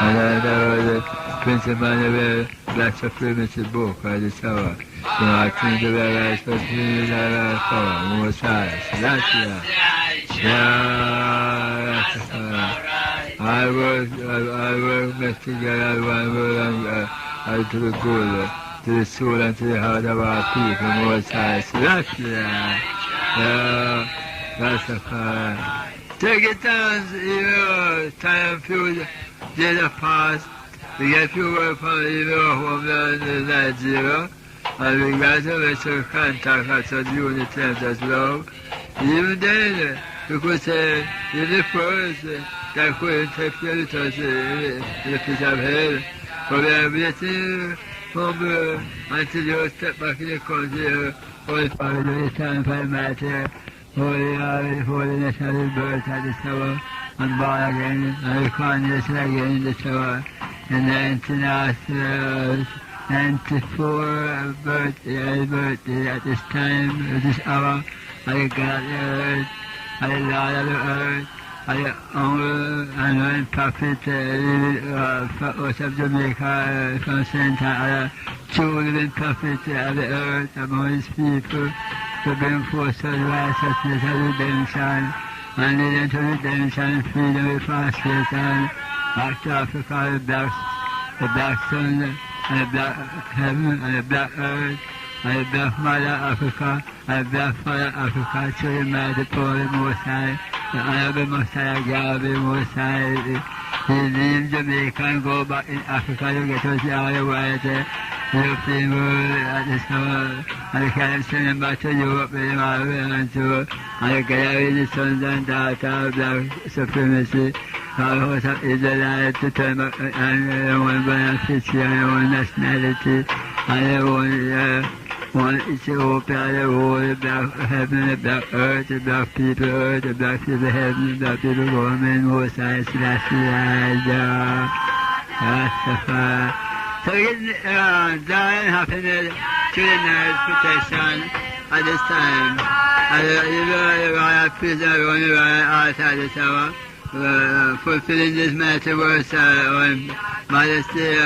And there was the Prince Emmanuel Black Supremacy book by this hour. I think the way I was supposed to be the power, Messiah. That's it. Yeah, that's I work best together, one word, and to the good, to the soul and to the heart of our people, Messiah. That's it. Yeah, that's a fire. Take it down, time few days have passed. We get few work from homeland in Nigeria, and we got to make sure contact us as unity and as love. Even then, we could say, in the first, that couldn't take care of us in the piece of hell. But we are waiting from until you step back in the country. Holy Father, the time for matter, holiness of the birth at the tower, and born again, and reconnaissance again in the tower, and 94 birthday at this time, at this hour, I got the earth, I the Lord of the earth, I the unknown prophet, us of Jamaica, from Santa, true living prophet of the earth among his people, to bring forth the righteousness of redemption, and lead them to redemption, freedom, frustration, back to Africa, the black sun, and the black heaven, and the black earth, and the black mother Africa, and the black father Africa, to the mighty power of the Most High, the honorable Messiah Garvey, Most High. He leave Jamaica and go back in Africa to get us all the white European world at this hour, and they can't send them back to Europe with them all and to, and they carry the sons and daughters of black supremacy, all hosts of Israelites to turn back and their own beneficence and their own nationality, and their own one Ethiopia, the whole black heaven, the black earth, the black people earth, the black people heaven, the black people government, Most High, Rastafari. So it's dying happiness to the nurse protection at this time. And the royal prison around the royal altar at this hour, fulfilling this mighty words on Majesty,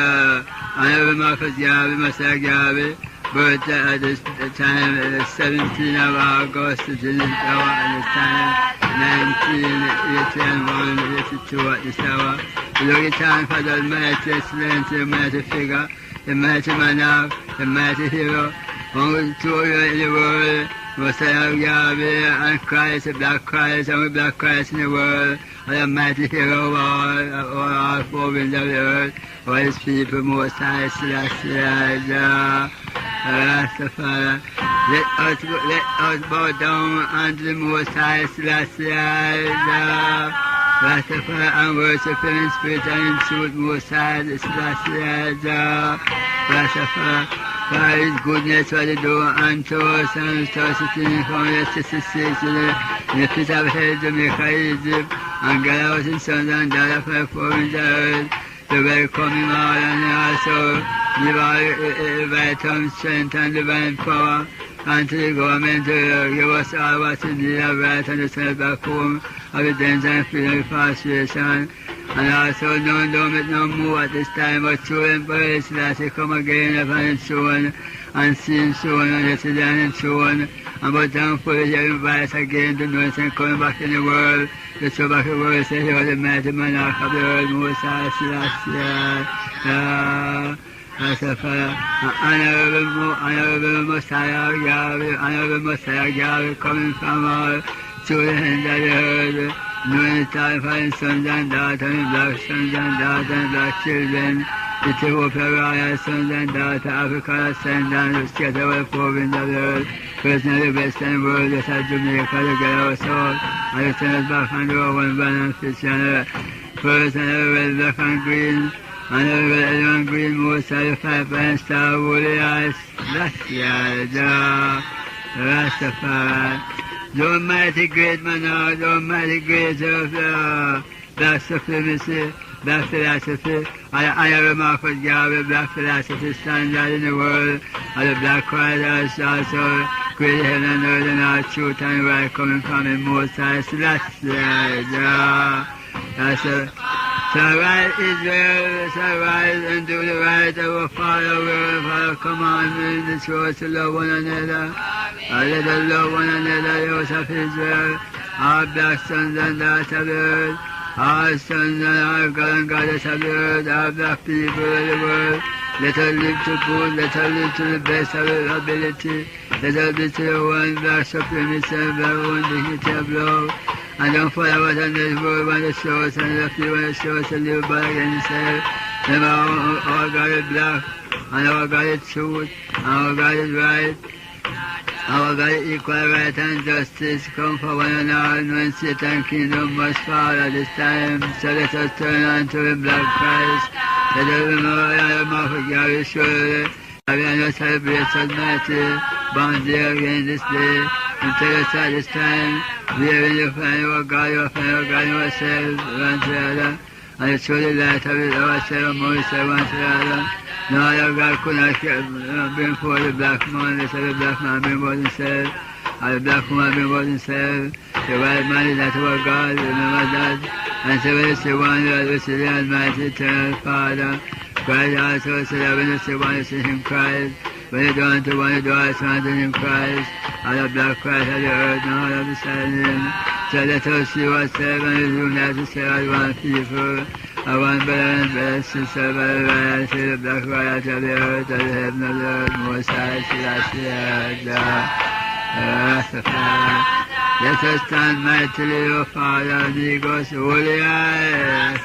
Honorable Marcus Garvey, Messiah Garvey, birth at this time, 17th of August, to this hour at this time, 1981, 82 at this hour. Glory time for the mighty excellence, the mighty figure, the mighty monarch, the mighty hero, who told you in the world, Messiah of Yahweh and Christ, the black Christ, and the black Christ in the world, and the mighty hero of all four winds of the earth, all his people, Most High, Celestial, Rastafari. Let us bow down unto the Most High, Celestial, Rastafari, and worship Him in spirit and in truth, Most High, Celestial, Rastafari. For His goodness, what He do unto us, and restore us in from the 66 in the pit of hell, Jamaica, Egypt, and gather us in sons and daughters from the four winds of the earth, to welcome Him all, and also give all vital strength and divine power unto the government to give us all what we need of right and to send back home of the danger and freedom of frustration. And also don't make no move at this time, but show Him praise that He come again upon Him soon, and see Him soon, and yesterday and soon, and but thankfully He invites again to know Him coming back in the world, to show back the world, say He was the mighty monarch of the world, Most High, Celestial, honorable Messiah, honorable Messiah, Yahweh, coming from all to the end of the earth, knowing the time for His sons and daughters, and black sons and daughters, and black children, Ethiopia, royal sons and daughters, Africa, ascendants, scatter all the four winds of the earth, personally the western world, just as Jamaica, the girl of soul, and the send us back on the one brand and fish, and first and every black and green, and every red and green, most of the 5 and star, woolly eyes, Rastafari. The mighty great monarch, the mighty great of black supremacy, black philosophy, and the remarkable Yahweh, black philosophy standard in the world, and the black Christ also great heaven and earth and all truth and right coming from the Most High, Celestial. Survive Israel, survive and do the right of our Father, will follow commandments, the truth to love one another, and let us love one another, the house of Israel, all black sons and daughters of the earth, all sons and all God and goddess of the earth, all black people of the world. Let us live to good, let us live to the best of our ability, let us be to the one black supremacy and black one dignity of love. And don't follow what on this world want to show us, and if you want to show us to live back against yourself. Remember, our God is black, and our God is truth, and our God is right. Our God is equal right and justice. Come for one and all, when Satan's kingdom must fall at this time. So let us turn on to the black Christ. Let us remember the mouth of God is surely. We are not celebrating mighty bounty again this day. Until us at this time, we are in the find our God, ourselves, one to the other, and show the light of it ourselves among ourselves, one to the other. No other God could not bring forth the black man, let the black man bring forth himself, and the black woman bring forth himself. The white man is not our God, remember that. And so when you see one, you see the Almighty Eternal Father. Christ also said that when you see one, you see Him Christ. When you don't to one, you do also unto Him Christ. All the black Christ of the earth, and all of beside Him. So let us see ourselves and unite to say as one people, as one brother and brother, sister, by the royalty, the black royalty of the earth, of the heaven of the earth, Most High, Celestial, Rastafari. Let us stand mightily, O Father, and He goes holy eyes.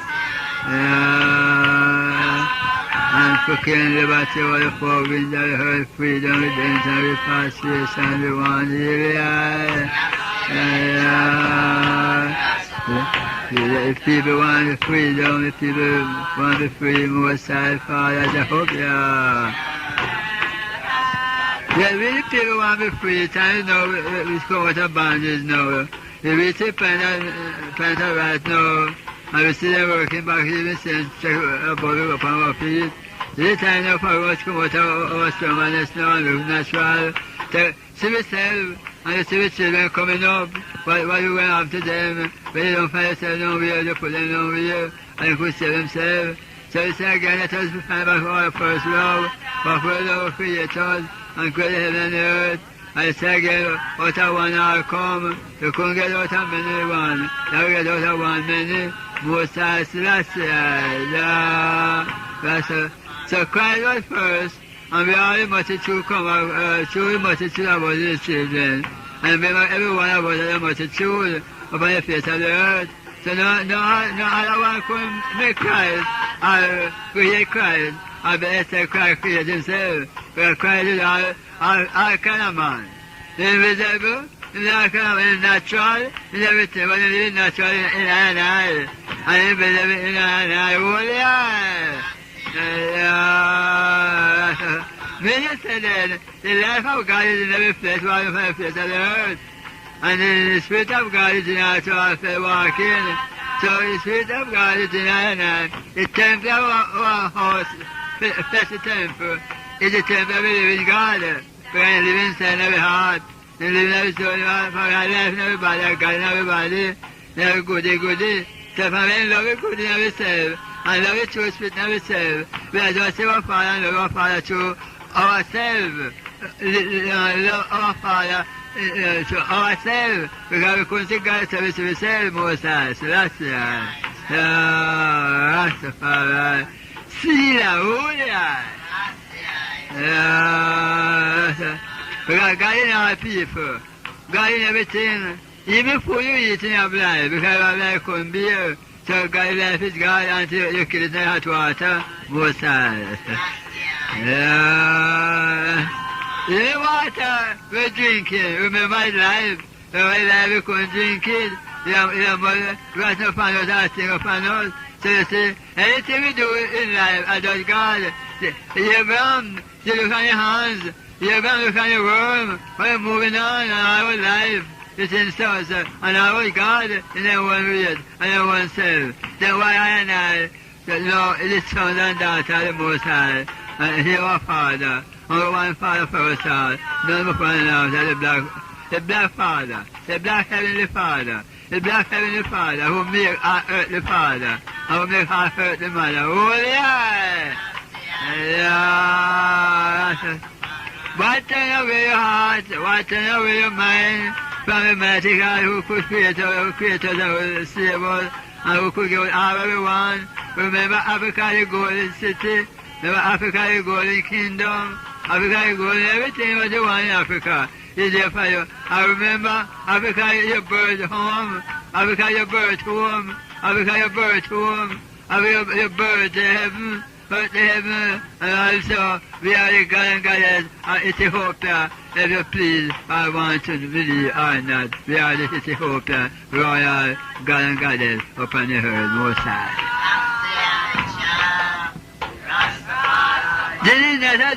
And proclaim liberty over the four winds of the earth, freedom, redemption, repatriation, the one if people want the freedom, if people want the free, Most High Father, Jehovah. Yeah, really people want to be free, time now, we come out of bondage now. If we take plant of right now, and we see them working back here, we see them check above it up on our feet. This time now for us come out of our stubbornness now and look natural. See yourself and you see the children coming up, what you went after them, when you don't find yourself nowhere, you put them nowhere, and you could save themselves. So you say again, let us find back our first love, for first love create us, and create heaven and earth. And you say again, out of one all come, you couldn't get out of many one, now you get out of one many. Most High Selassie. So Christ was first, and we are the multitude true multitude of His children. And remember, every one of us is a multitude upon the face of the earth. So no other one could make Christ, or create Christ, or be except Christ create himself. Because Christ is all kind of man. The invisible, in all kind of natural, in everything, but in the natural in an eye, and invisible in an eye, holy eye. Many said that the life of God is in every place, one of the face of the earth. And the Spirit of God is in our soul, walking. So the Spirit of God is in our hand. The temple of our house, special temple, is the temple of the living God. We can live inside every heart, and live in every soul, for our life in everybody, God in everybody, every goody. So if I love it good in ourselves, and love it true Spirit in ourselves, we are just our Father and love our Father through ourselves. Love our Father to ourselves, because we couldn't see God's service to ourselves, Most High. So that's Rastafari. See the holy eye. Because God in our people, God in everything, even before you eat in your life, because our life couldn't be here. So God's life is God until you kill it in hot water, Most High. The water we're drinking, remember his life. Remember life we couldn't drink it. Your mother brought upon us, asking upon us. So you see, anything we do in life, adore God. You run, you look on your hands, you run, look on your worm. We're moving on in our life. It's in source, and our God in their one read, and their one self. Then why I know it is sons and daughters of the Most High, and He our Father. Only one Father for us all. None of one else, the black Father, the black Heavenly Father, the black Heavenly Father who make our earthly Father, and who make our earthly Mother. Holy eye! What turn away your heart, what turn away your mind from the mighty God who could create us and who save us, and who could give us all everyone. Remember Africa, the golden city. Remember Africa, the golden kingdom. Africa, the golden everything was the one in Africa is there for you. I remember Africa, your birth home. Africa, your birth home. Africa, your birth home. Africa, your birth to heaven. Birth to heaven. And also, we are the God and Goddess of Ethiopia. If you please, I want to believe or not. We are the Ethiopia, royal God and Goddess upon the earth, Most High. This is not a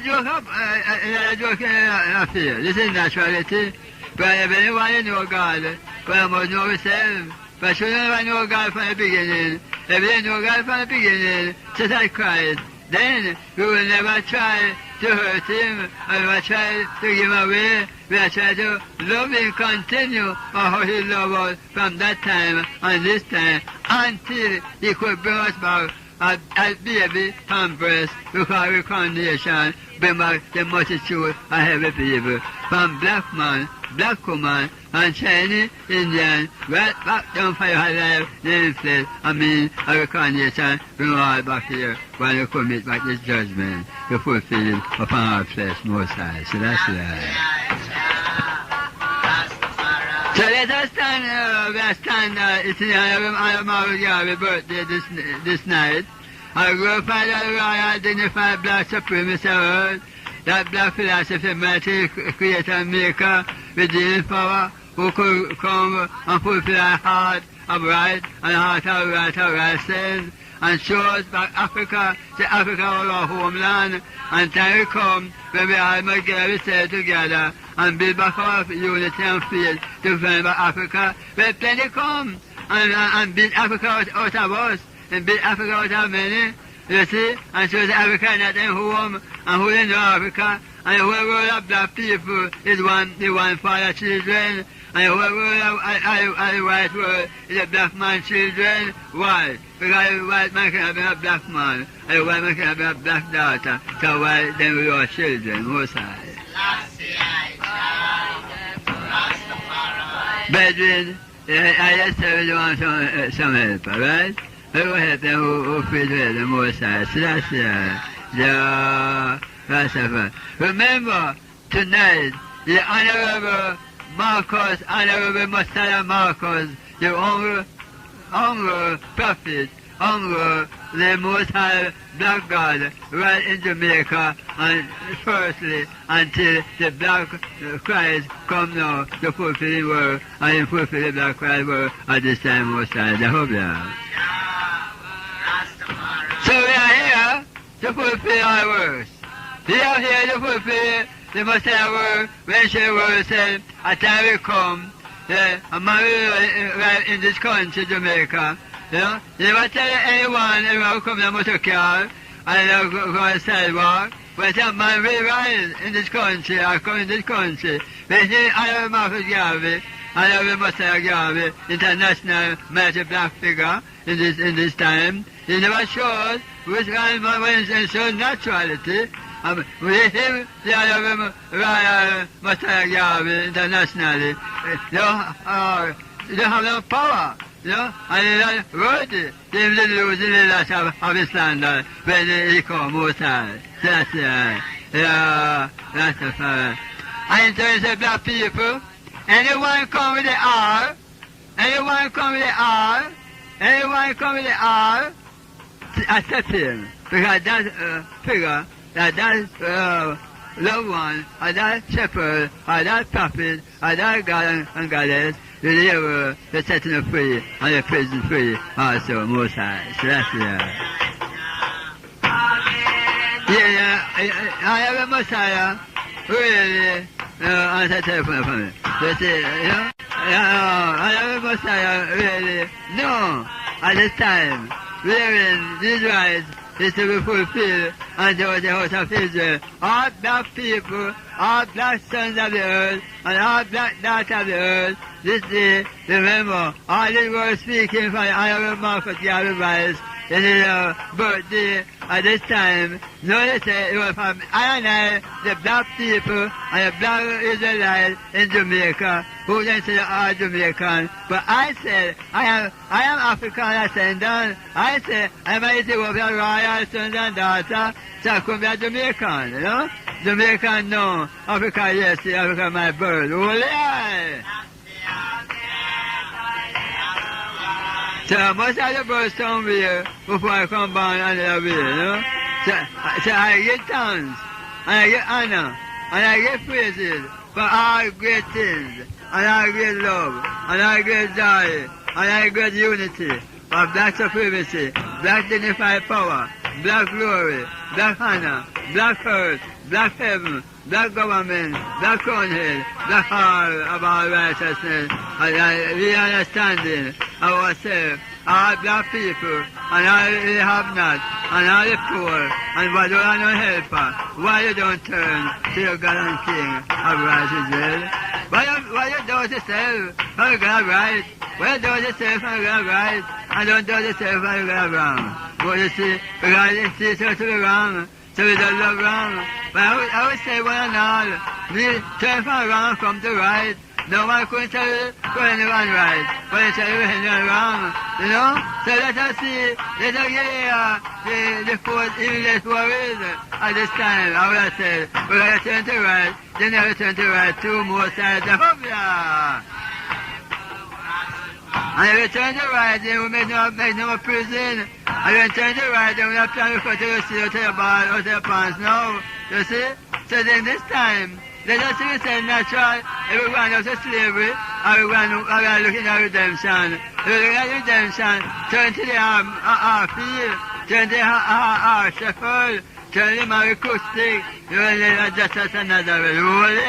joke affair. This is naturality. But if anyone know God, we must know ourselves. But should never know God from the beginning. If they know God from the beginning, just like Christ, then we will never try to hurt Him, and we will try to give Him away. We will try to love Him, continue how He loved us from that time and this time until He could bring us back as baby pampers because reincarnation bring back the multitude of heavy people from black man, black woman, and Chinese, Indian, right back down for your life, living flesh, a reincarnation bring all back here when you commit back this judgment to fulfill upon our flesh, Most High. So that's right. So let us stand, it's in our birthday this night. I glorify that royal, dignified black supremacy of earth, that black philosophy, mighty creator and maker, redeeming power, who could come and fulfill our heart of right and heart of right sins, and show us back Africa, to Africa our homeland, and time will come when we all must get ourselves together and build back our unity and faith to find back Africa. When plenty come and build Africa out of us, and build Africa out of many, you see, and show Africa not in home, and who they know Africa, and the whole world of black people is the one father children, and the whole world of the white world is a black man children. Why? Because the white man cannot be a black man, and the white man cannot be a black daughter, so why then we are children, Most High. Brethren, I just want some help, alright? who help them who feed with the Most High. Selassie, the Rastafari. Remember, tonight, the Honorable Marcus, Honorable Messiah Marcus, the humble prophet, humble the Most High Black God right in Jamaica, and firstly until the Black Christ come now to fulfill the world and fulfill the Black Christ world at this time, Most High Jehovah. So we are here to fulfill our words. We are here to fulfill the Most High word when she word said, a time will come, a man right in this country, Jamaica. You know, you never tell anyone who comes to motor car and go on the sidewalk, but a man will rise in this country or come in this country. We see Honorable Marcus Garvey, Honorable Messiah Garvey, international mighty black figure in this time. He never shows which kind of man shows naturality. With him, the Honorable Messiah Garvey internationally, they have no power. You know, and he's not worthy. They will lose the last of his standard when he comes Most High. That's the fire. And so he said, black people, anyone come with the R, anyone come with the R, anyone come with the R, accept him. Because that figure, that loved one, or that shepherd, or that prophet, or that God and goddess, deliver the setting free and the prison free also, Most High. So that's I have a Messiah really answer telephone for me. They say, I have a Messiah really no at this time wherein these rights is to be fulfilled unto the house of Israel. All black people, all black sons of the earth, and all black daughters of the earth, this day, remember, all these words speaking from the Honorable Marcus Garvey Rice in his birthday at this time. Notice it was from I, the black people, and the black Israelites in Jamaica, who then said all Jamaican. But I said, I am African ascendant. I said, I am an Ethiopian royal son and daughter, so I could be a Jamaican, you know? Jamaican, no. Africa, yes, Africa, my birth. Holy! So most of the birds somewhere before I come born another way, you know? So I get thanks, and I get honor, and I get praises for all great things, and all great love, and all great joy, and all great unity of black supremacy, black dignified power, black glory, black honor, black earth, black heaven, black government, black crown head, black all of our righteousness, and we understanding ourselves, all black people, and all the have not, and all the poor, and what do I no helper, why you don't turn to your God and King of righteousness? Why you do it yourself from the God of right? Why you do it yourself from the God of right? And don't do it yourself from the God of wrong? But you see, because it seems to be wrong, so we don't love wrong. But I would say one and all, we turn from wrong and come to right. No one could tell you when you run right, but they tell you when you run wrong, you know? So let us see, let us get the fourth English worries at this time. I would have said, we're going to turn to right, then never turn to right, two more sides of Jehovah. And if we turn to right, then we make no more prison. And if we turn to right, then we have to go to the sea or to the bar or to the pants now. You see? So then this time, let us see say natural, if we go to slavery, or we are looking at redemption. If we look at redemption, turn to the field, turn to the shepherd, turn to the acoustic, you will live just as another way. Holy!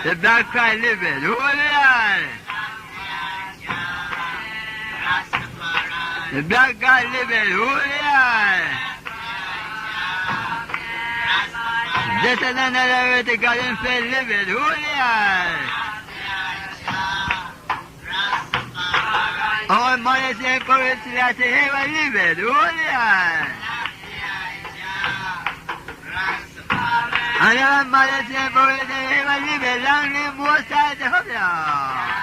The black Christ liveth. Holy! The black God liveth. Holy! Just as another way to God in faith liveth. Holy! All mothers and poets that heaven liveth. Holy! And all mothers and poets that heaven liveth. Long live Most High Jehovah.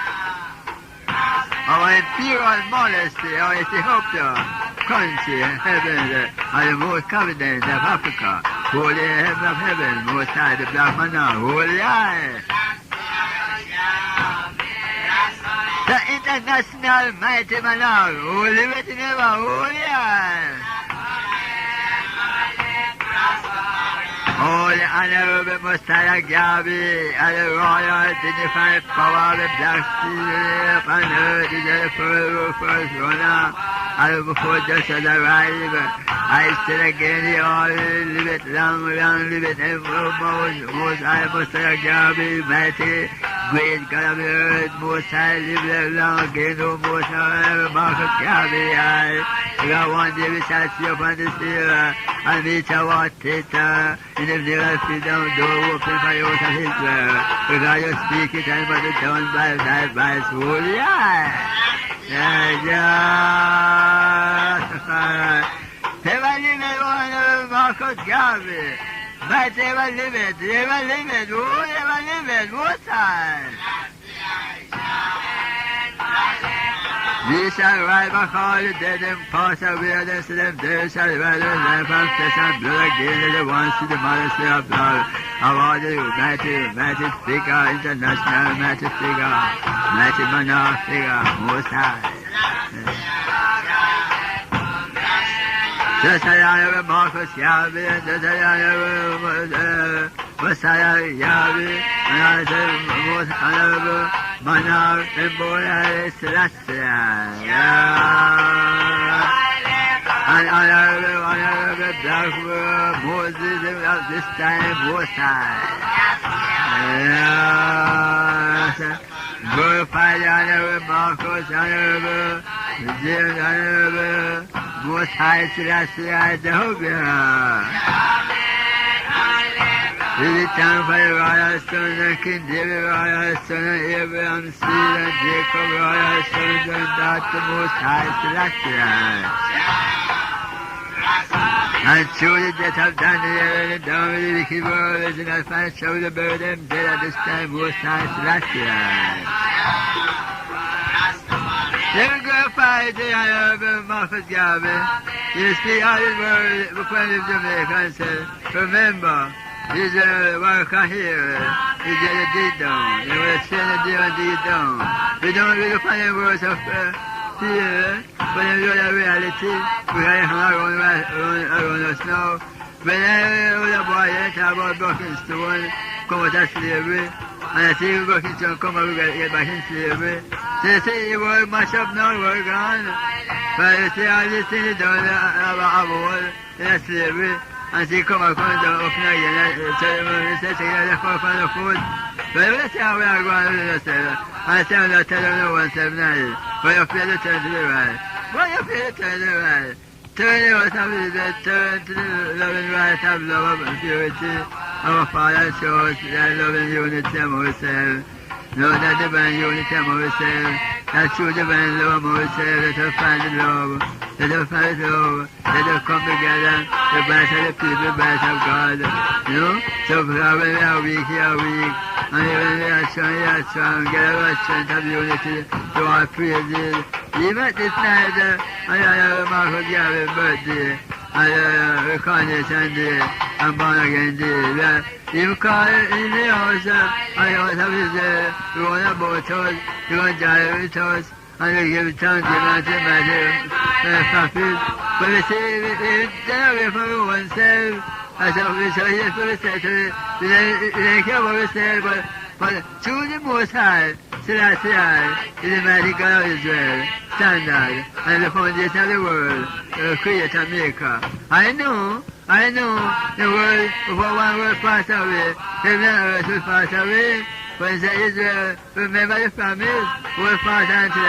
our imperial modesty, our Ethiopia, country, heaven, and the most confidence of Africa, holy heaven of heaven, most high, the black man, holy eye. The international mighty Manar, who live it never, holy eye. Holy Honorable Messiah Gabi, and the royal dignified power of the black sea upon earth is the first runner, and before just as arrive, I still again the all live it long, live it ever, most high Messiah Gabi, mighty, great God of the earth, most high, live it long again, O most high, Marcus Gabi, I one day we shall see upon the sea, and meet our theater, in the near freedom, door open for you of Israel, because you speak it and but it done by thy holy eye. Never live it, one Marcus Garvey. But never live it, who never live it, what time? We shall ride back all the dead and pass away and see them there shall ride the life and flesh and blood again and the ones to the modesty of blood of all the mighty figure, international mighty figure, mighty monarch figure, most high. Just as I have Marcus Garvey, just as I have Messiah Garvey, and I say most honorable monarch and boy Celestia. And honorable Blackwood Moses of this time most high. Glorify the honorable Marcus, honorable James, honorable most high Celestia Jehovah. It is time for the royal son and King David, royal son and Abraham, seed and Jacob, royal sons and daughter, most high Celestial. And through the death of Daniel and down with the wicked world, and I find show the burden dead at this time, most high Celestial. Never glorify the honorable Marcus Garvey. You speak all his words, the Queen of Jamaica, and say, remember, he's a worker here. He get a deed down. He will send a deal and deed down. We don't really find the words of fear, but in real reality, we got to hang around us now. When I was a boy, I talk about broken stone, come out of slavery, and I see broken stone come out, we got to get back in slavery. So you see, the world mash up now, the world gone. But you see, all these things done about war in slavery. And she come up and down up again, and say, they come up on the food. But let's see how we are going to do this. I say, I'm not telling no one, 7 nights. But you feel the turn to the right. But you feel the turn to the right. Turn the right of the turn to the loving right of love and purity. Our Father shows that loving unity among ourselves. Know that divine unity among ourselves. That true divine love among ourselves. Let us find the love. Let us find love. Let us come together. The best of the people, the best of God. You know? So when we are weak, we are weak. And when we are strong, get our strength of unity to our praises. Even this night, I have Marcus Garvey's birthday, and Reconnaissance Day, and Born Again Day. You call it in the house, and the house of his you want to boat us, you want to drive with us, and we give thanks to the profit. But we say, we stay away from oneself. I said, we shall hear for the secretary. We don't care what we say, but through the Most High, Celestial, is the mighty God of Israel, standard, and the foundation of the world, creator, maker. I know the world, before one world pass away, heaven and earth will pass away. But in Israel, remember the promise, will pass on to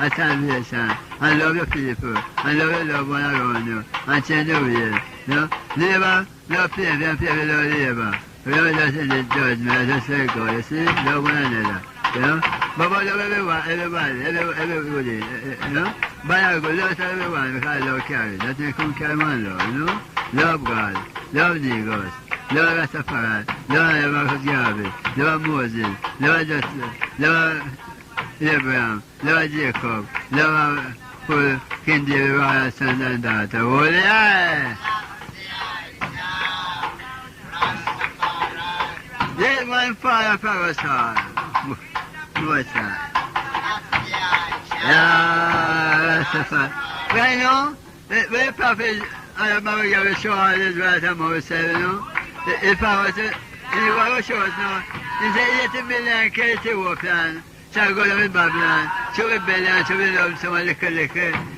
the salvation, and love your people, and love your loved one around you, and change the way. You know, labor, love favor, and favor, love labor. We don't just in the judgment, just say God, you see, love one another. You know, but love everybody, you know. But I go love everyone because love carries. Nothing can carry one love, you know. Love God, love Negroes, love Rastafari, love Marcus Garvey, love Moses, love Justice, love Abraham, Lord Jacob, Lord full King David, royal sons and daughters. Holy eye! This one father for us all. What's that? Yeah, that's the well, you know, the prophet, I remember you show all this right I'm always saying, you know. If I was to, he was show us now, he said 80 million KTO plan. So go down in Babylon, so we billion, so we love someone little.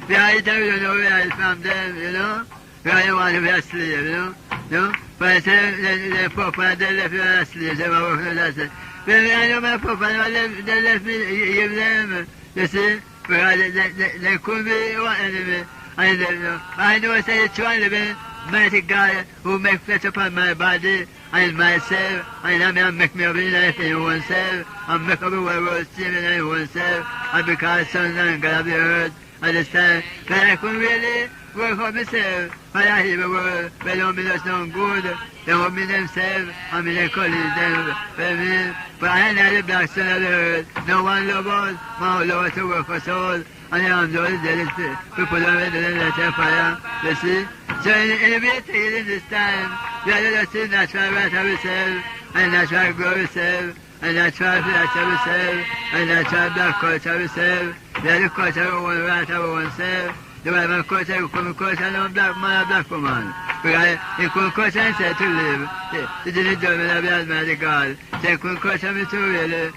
We are eating, we don't know where it's from them, you know. We are the one who are slaves, you know. No? But I said, the Pope and they left me as slaves, they were working as slaves. But I know my Pope and they left me, give them, you see, because they could be one enemy. I know I say it's one living, mighty God who make flesh upon my body and myself, and I make me up in life in oneself, and make up the world steaming in oneself, and because sons and God of the earth at this time, but I couldn't really work for myself, but I hear the world, but don't mean that's no good, they want me themselves, and me they call it them, but I ain't the black son of the earth, no one love us, my love us to work for souls, and I am those dead people don't ready to let them fire, you see? So in this time, we are to see natural right of ourselves, and natural grow ourselves, and natural flesh of ourselves, and natural black culture of ourselves, we are the culture of one right of oneself. The Bible culture, you come culture, no black man or black woman. Because you come culture and say to live. It didn't do me of the Almighty God. So you come culture me to really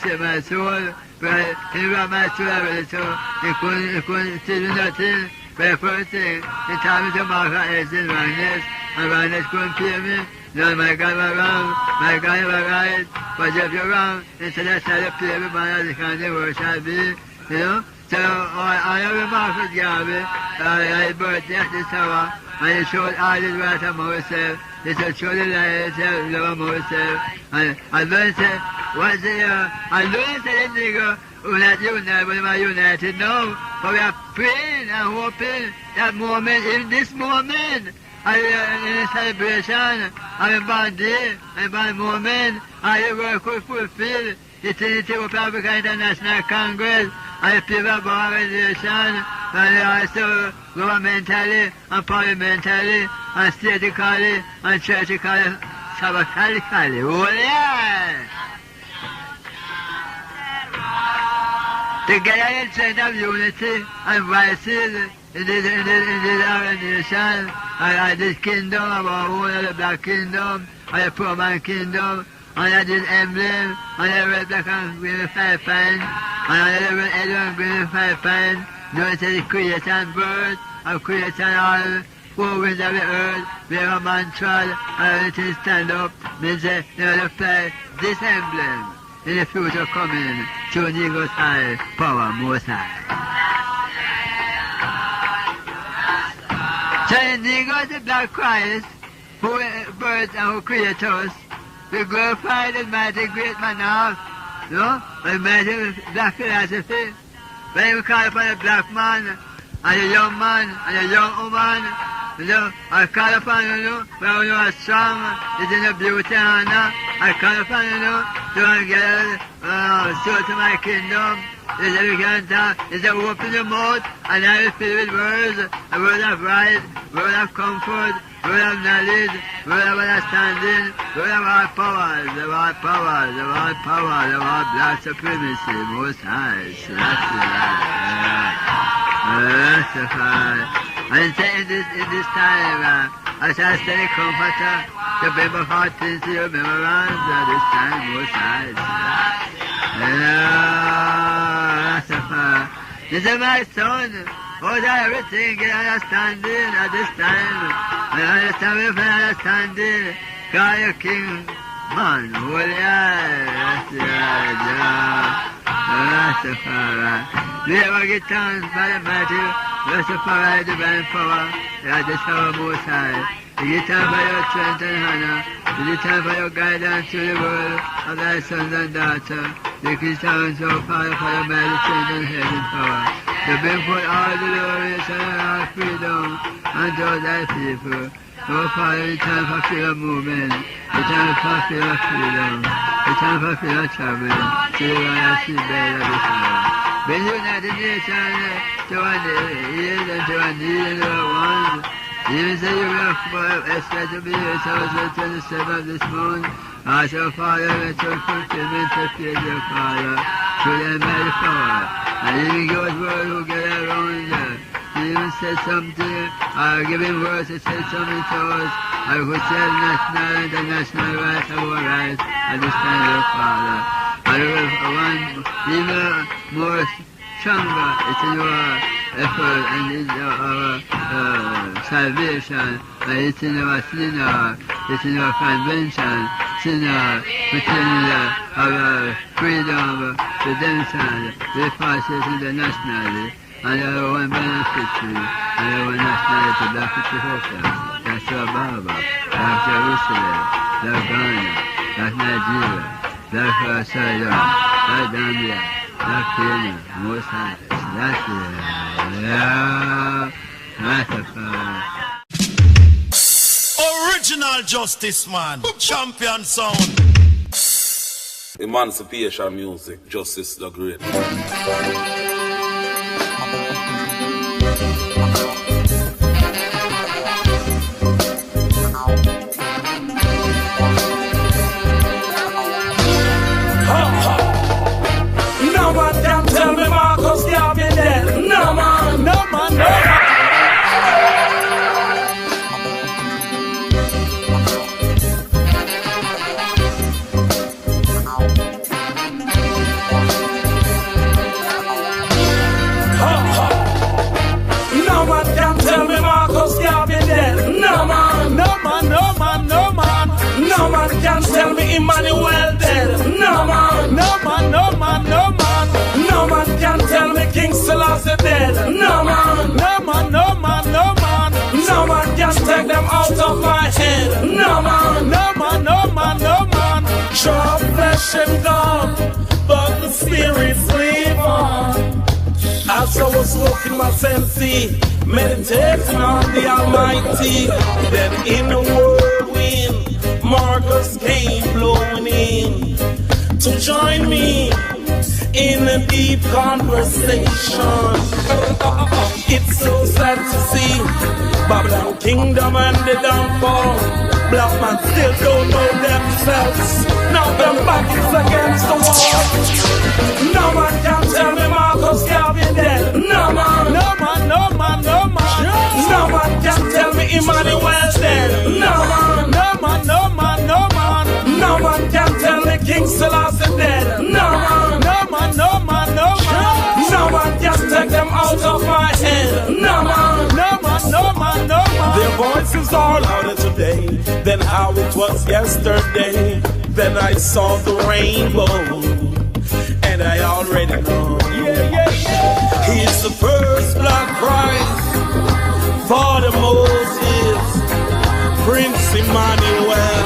save my soul. Because you brought my soul already, so you couldn't see nothing. But the first thing, he told me to mark her edge in wrongness, and wrongness couldn't kill me. No, my God was wrong, my God was right. But if you're wrong, instead of trying to play every man as the kind of world shall be, you know. So I have a market Gabby, I birthday at this hour, and he showed all his right of myself. He said, show the light, love myself. And I learned to say, what's the I learned to say, nigga, we're not united, but we're united now. But we are praying and hoping that moment, in this moment, in a celebration, and a bad day, and a bad moment, and the work will fulfill. The Trinity of Africa International Congress, and the people of organization, and also governmentally, and parliamentally, and statically, and churchically, sabbatically. Oh yeah! Together in strength of unity and voices in this organization, and this kingdom of our own, the black kingdom, and the poor man kingdom, and this emblem, and the red, black, and green 5 pounds, and the red, yellow, and green 5 pounds. Notice the creation birth, of creation all, 4 winds of the earth, where a man trod, and everything stand up, means they never play this emblem in the future coming, through Negro's high, power most high. So the Negro is the black Christ, who birth and who created us, we glorify the mighty great man of, no? The mighty black philosophy. When we call upon a black man, and a young man, and a young woman, you know, I call upon you, when you are strong, it's in the beauty and honor. I call upon you, to get soul to my kingdom. Is that we can talk, is that open your mouth, and I will fill with words, a word of right, word of comfort, word of knowledge, word of understanding, word of our powers, of our powers, of our powers, of our black supremacy, most high, and say in this time, I shall study comforter, to bring my heart into your remembrance of this time, most high. This is my son, who that everything get understanding at this time. I understand with understanding, God your king, man, holy Rastafari. Never get thanks by the mighty Rastafari divine power, at this hour most high. You get time for your strength and honor, you get time for your guidance to the world of thy sons and daughters. The Christians so Father for the mighty strength and heaven power. To bring forth all the glorious and all freedom unto thy people. Oh Father, it's time for freedom movement, it's time for freedom, it's time for freedom traveling. to the United Bed of this world. When the United Nations to one years and to one year ones, even say you will expect to be the 27th of this month, as your Father, let your fulfillment appear your Father, to them by the power. And even God's word who get around there. He even said something, giving words to say something to us, who said national and international rights of our rights at this time of your Father. And one even more stronger, it's in our effort and in our salvation, and it's in our sinner, it's in our convention, sinner, within our freedom, redemption, the process internationally, and our one beneficiary, and our nationality back to Ethiopia. That's our Baba, that's Jerusalem, that's Ghana, that's Nigeria, that's Sodom, that's Zambia, that's Kenya, Moses, that's Rastafari. Original Justice Man, champion sound. Emancipation music, Justice the Great. No one can tell me Marcus Garvey dead. No man, no man, no man. No one can tell me Marcus Garvey dead. No man, no man, no man, no man. No man can tell me Emmanuel dead. No man, no man, no man, no man. No man can tell me King Selassie dead. No man, no man, no man, no man. No man can take them out of my head. No man, no man, no man, no man. Sure, flesh and gone, but the spirits live on. As I was walking my sensei, meditating on the Almighty, then in the whirlwind, Marcus came blowing in to join me in a deep conversation. It's so sad to see Babylon kingdom and the downfall. Black man still don't know themselves. Now them back is against the wall. No man can tell me Marcus Garvey dead. No man, no man, no man, no man. No man can tell me Emmanuel dead. No man, no man, no man, no man. No man can tell me King Selassie dead. No man, no man, no man, no man. No man can take them out of my head. No man, no man, no man, no man. Their voices are louder today than how it was yesterday. Then I saw the rainbow, and I already know. He's the first blood Christ, Father Moses, Prince Emmanuel,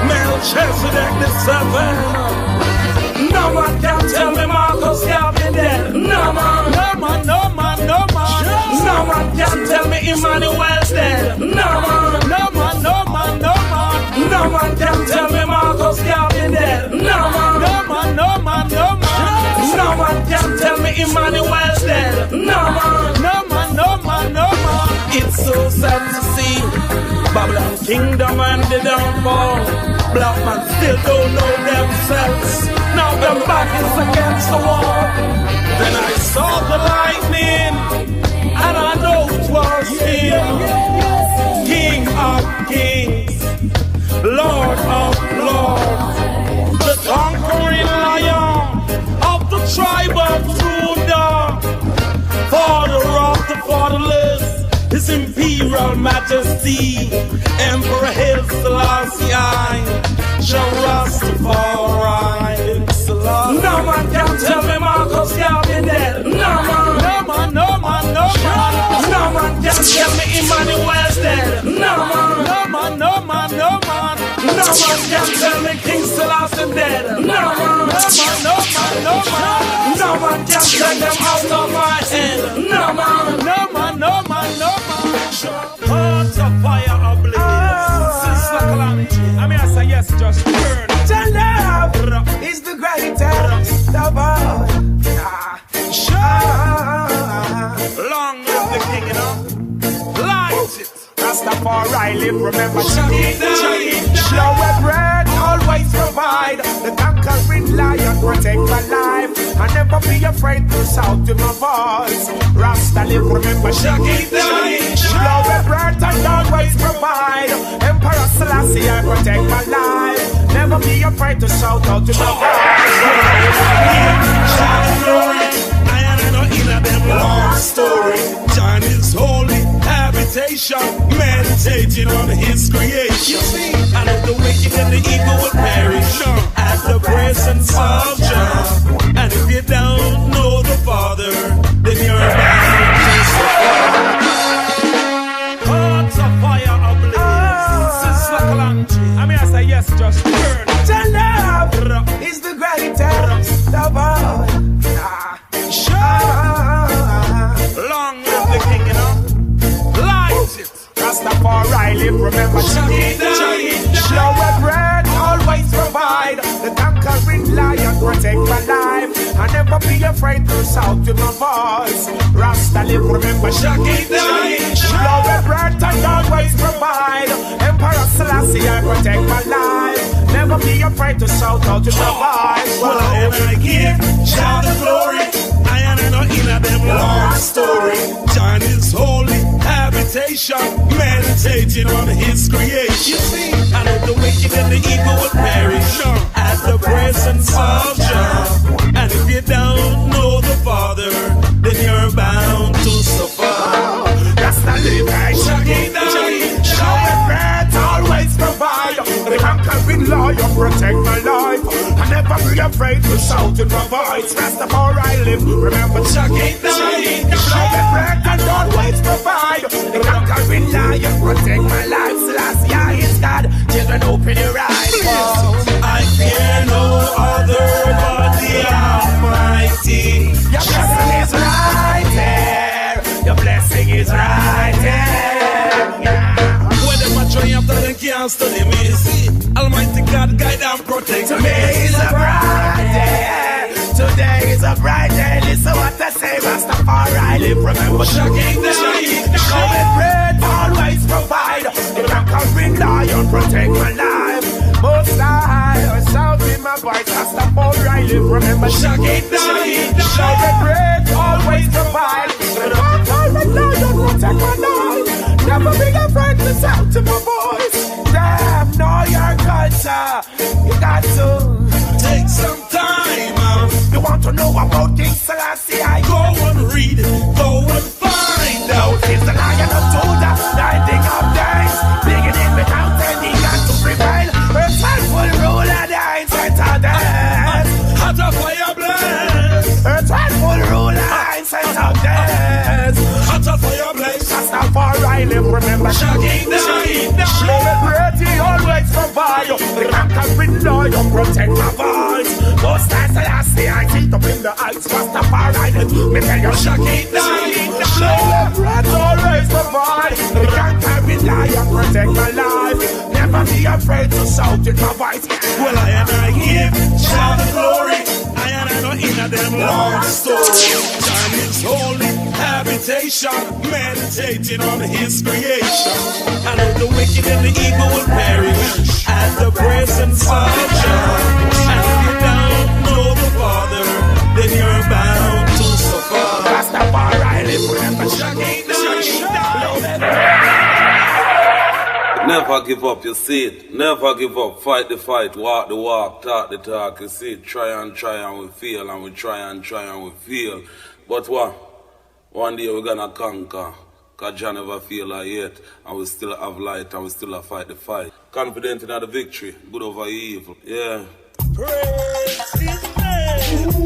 Melchizedek the seventh. No one can tell me Marcus Garvey dead. No man, no man, no man, no man. No one can tell me Emmanuel dead. No man, no man, no man, no man. No one can tell me Marcus Garvey dead. No man, no man, no man, no man. No one can tell me Emmanuel dead. No man, no man, no man, no man. It's so sad to see Babylon kingdom and the downfall. Black man still don't know themselves. Now them back is against the wall. Then I saw the lightning, and I know it was him. King of kings, Lord of lords, the conquering lion of the tribe of Judah, father of the fatherless, His Imperial Majesty, Emperor Haile Selassie I, Rastafari. No man can tell me Marcus Garvey dead. No man, no man, no man, no man. No man can tell me Emmanuel dead. No man, no man, no man, no man. No man can tell me King Selassie dead. No man, no man, no man, no man. No man can take them out of my head. No man, no man, no man, no man. Hearts of fire ablaze. Sister Calamity. I mean, I say yes, just burn. The love is the greatest. I live, remember Shaggy. Slow and bread, always provide. The conquering lion protect my life. I never be afraid to shout to my voice. Rasta live, remember Shaggy. Slow and bread and always provide. Emperor Selassie, I protect my life. Never be afraid to shout out to my voice. In a them long story, John is holy habitation, meditating on his creation. And if the wicked and the evil will perish at the presence of John. And if you don't know the Father, then you're bound to suffer. Hearts of fire ablaze. Sister Kalanchi. I mean, I say yes, just burn. Your love is the greatest of all. Long live the king, you know. Light it. Rastafari live, remember Shaggy. Slow and bread, always provide. The conquering lion protect my life. I never be afraid to shout to my voice. Rasta live, remember Shaggy. Slow and bread, and always provide. Emperor Selassie, I protect my life. Never be afraid to shout out to my voice. Well, I give shout the glory. I know in a them long story. John is holy habitation, meditating on his creation. And if the wicked and the evil will perish at the presence of John. And if you don't know the Father, then you're bound to suffer. That's the living Shaggy. Show and bread always provide. The conquering lion protect my life. I never be afraid to shout in my voice. Rastafari live, remember Shaggy. Show and bread and always provide. The conquering lion protect my life. Selassie is God. Children, open your eyes. I fear no other but the Almighty. Your blessing is right there. Your blessing is right there. After they can't study me, see, Almighty God guide and protect. Today is a bright day. Today is a bright day. Listen what I say, Rastafari live. Remember Shaggy. Show and bread always provide. The conquering lion protect my life. Most high, I shout in my voice. Rastafari live. Remember Shaggy. Show and bread always provide. The conquering lion protect my life. Never be afraid to shout to my voice. Damn, know your culture. You got to take some time out. You want to know about King Selassie? I go and read it, go and find out. He's the Lion of Judah, the ending of days. Beginning without any God to prevail. Earth's rightful ruler, the ancient of days. Hot of fire blaze. Earth's rightful ruler, ancient of days. Hot of fire blaze. Rastafari live, remember Shaggy. Slow and pretty, always provide. The conquering lion protect my voice. Most times the last day I keep up in the ice. Rastafari live, me tell you Shaggy. Slow and pretty, always provide. The conquering lion protect my life. Never be afraid to shout in my voice. Well, I give shout the glory. I know in a them long story. Time is holy habitation, meditating on his creation. And if the wicked and the evil will perish at the presence of John. And if you don't know the Father, then you're bound to suffer. Rastafari live, remember Shaggy. Never give up, you see it. Never give up. Fight the fight, walk the walk, talk the talk, you see it. Try and we fail, and we try and we fail. But what? One day we're gonna conquer. Cause Jah never fail like yet. And we still have light, and we still have fight the fight. Confident in the victory, good over evil. Yeah. Praise His name.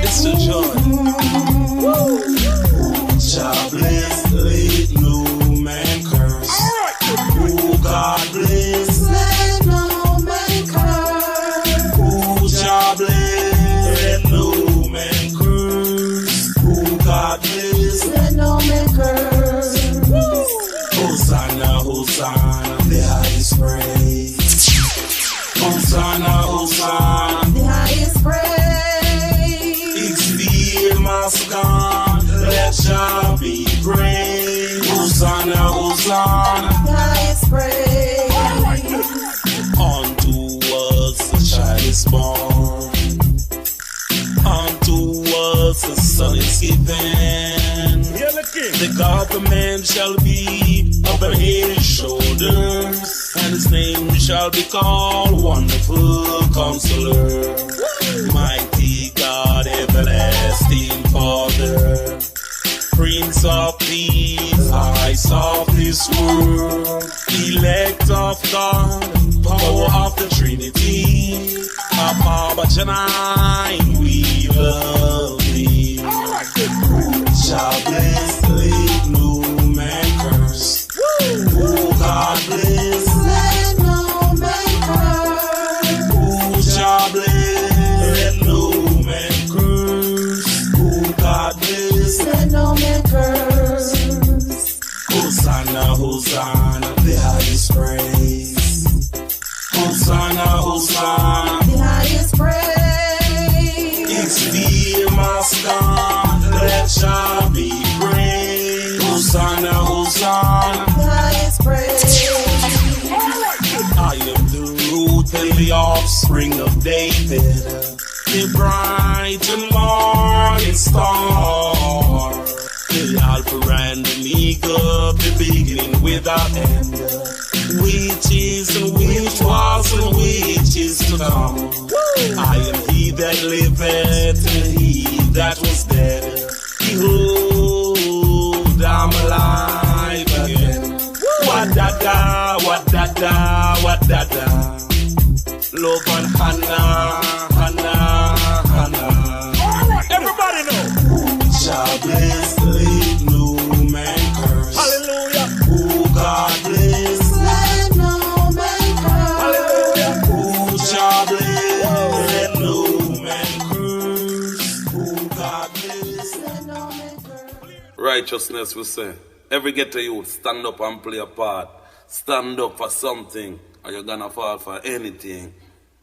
It's the joy. Jah bless, let no man curse. Oh, God bless, let no man curse. Oh, Jah bless, let no man curse. Oh, God bless, let no man curse. Hosanna, Hosanna, the highest praise. Hosanna, Hosanna, the highest praise. It's the master God, let Jah be Hosanna, Hosanna, the highest praise. Unto us a child is born, unto us a son is given. The government shall be upon his shoulders, and his name shall be called Wonderful Counselor, Mighty God, Everlasting Father, Prince of Peace, Eyes of this world, Elect of God, Power of the Trinity, Abba Janai, we love thee. Shall bless, let no man curse. Oh, God bless, Let no man curse. oh, shall bless, let no man curse. Oh, God bless. Let no man curse. Hosanna, Hosanna, the highest praise. Hosanna, Hosanna, The highest praise. it's the Master that shall be praised. Hosanna, Hosanna, The highest praise. I am the root and the offspring of David, the bright and morning star, the Alpha and Omega, the beginning without end, which is and which was and which is to come. I am he that liveth and he that was dead. Behold, I'm alive again. What da da, what da da, what da da. Love and Hannah, Hannah, Hannah. Everybody know. Shall bless, let no man curse. Hallelujah. Oh, God bless. Let no man curse. Hallelujah. Oh, shall bless, let no man curse. Oh, God bless. Let no man curse. Righteousness, we say. Every ghetto youth, stand up and play a part. Stand up for something, or you're gonna fall for anything.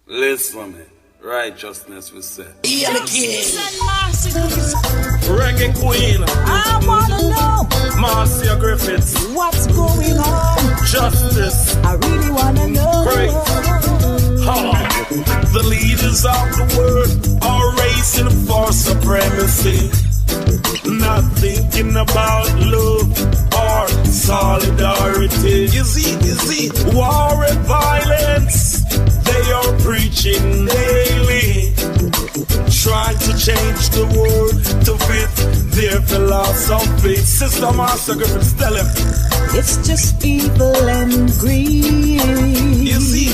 Listen me. Righteousness, we say. Reggae Queen, I wanna know Marcia Griffiths, what's going on. Justice, I really wanna know. Great. The leaders of the world are racing for supremacy, not thinking about love or solidarity. You see, war and violence, they are preaching daily, trying to change the world to fit their philosophy. Sister Master Griffiths, tell him. It's just evil and greed. You see.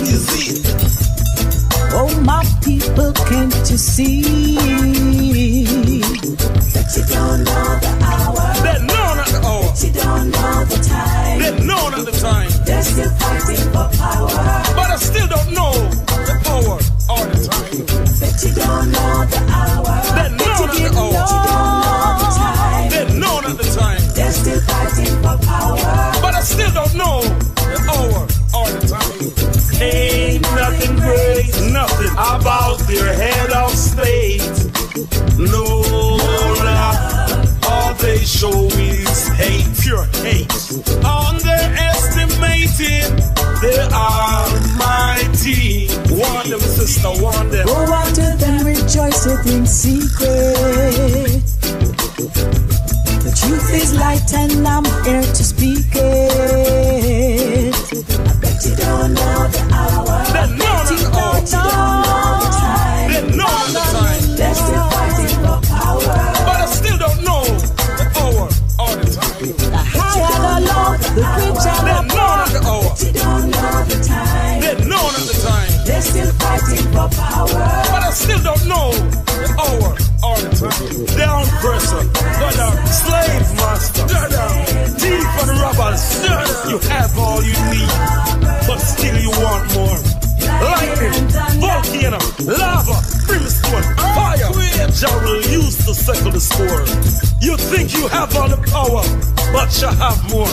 Oh, my people, can't you see? But you don't know the hour. They know not the hour. But you don't know the time. They know not the time. They're still fighting for power. But I still don't know the hour or the time. But you don't know the hour. They know not the hour. But you don't know the time. They know not the time. They're still fighting for power. But I still don't know the hour or the time. Ain't nothing great, nothing about their head of state. No love, all they show is hate, pure hate. Underestimating the Almighty. Warn them, sister, warn them. Go out to them, rejoiceth in secret. The truth is light and I'm here to speak it. I bet you don't know the hour. They know not the hour. But you don't know the time. They know not the time. They're still fighting for power. But I still don't know the hour or the time. The higher the love, the richer They the know not the hour. But you don't know the time. They know not the time. They're still fighting for power. But I still don't know the hour or the time. Down pressure, but slave master, thief and robbers. You have all you need, but still you want more. Lightning, volcano, lava, brimstone, fire. Jah will use to settle the score. You think you have all the power, but you have more.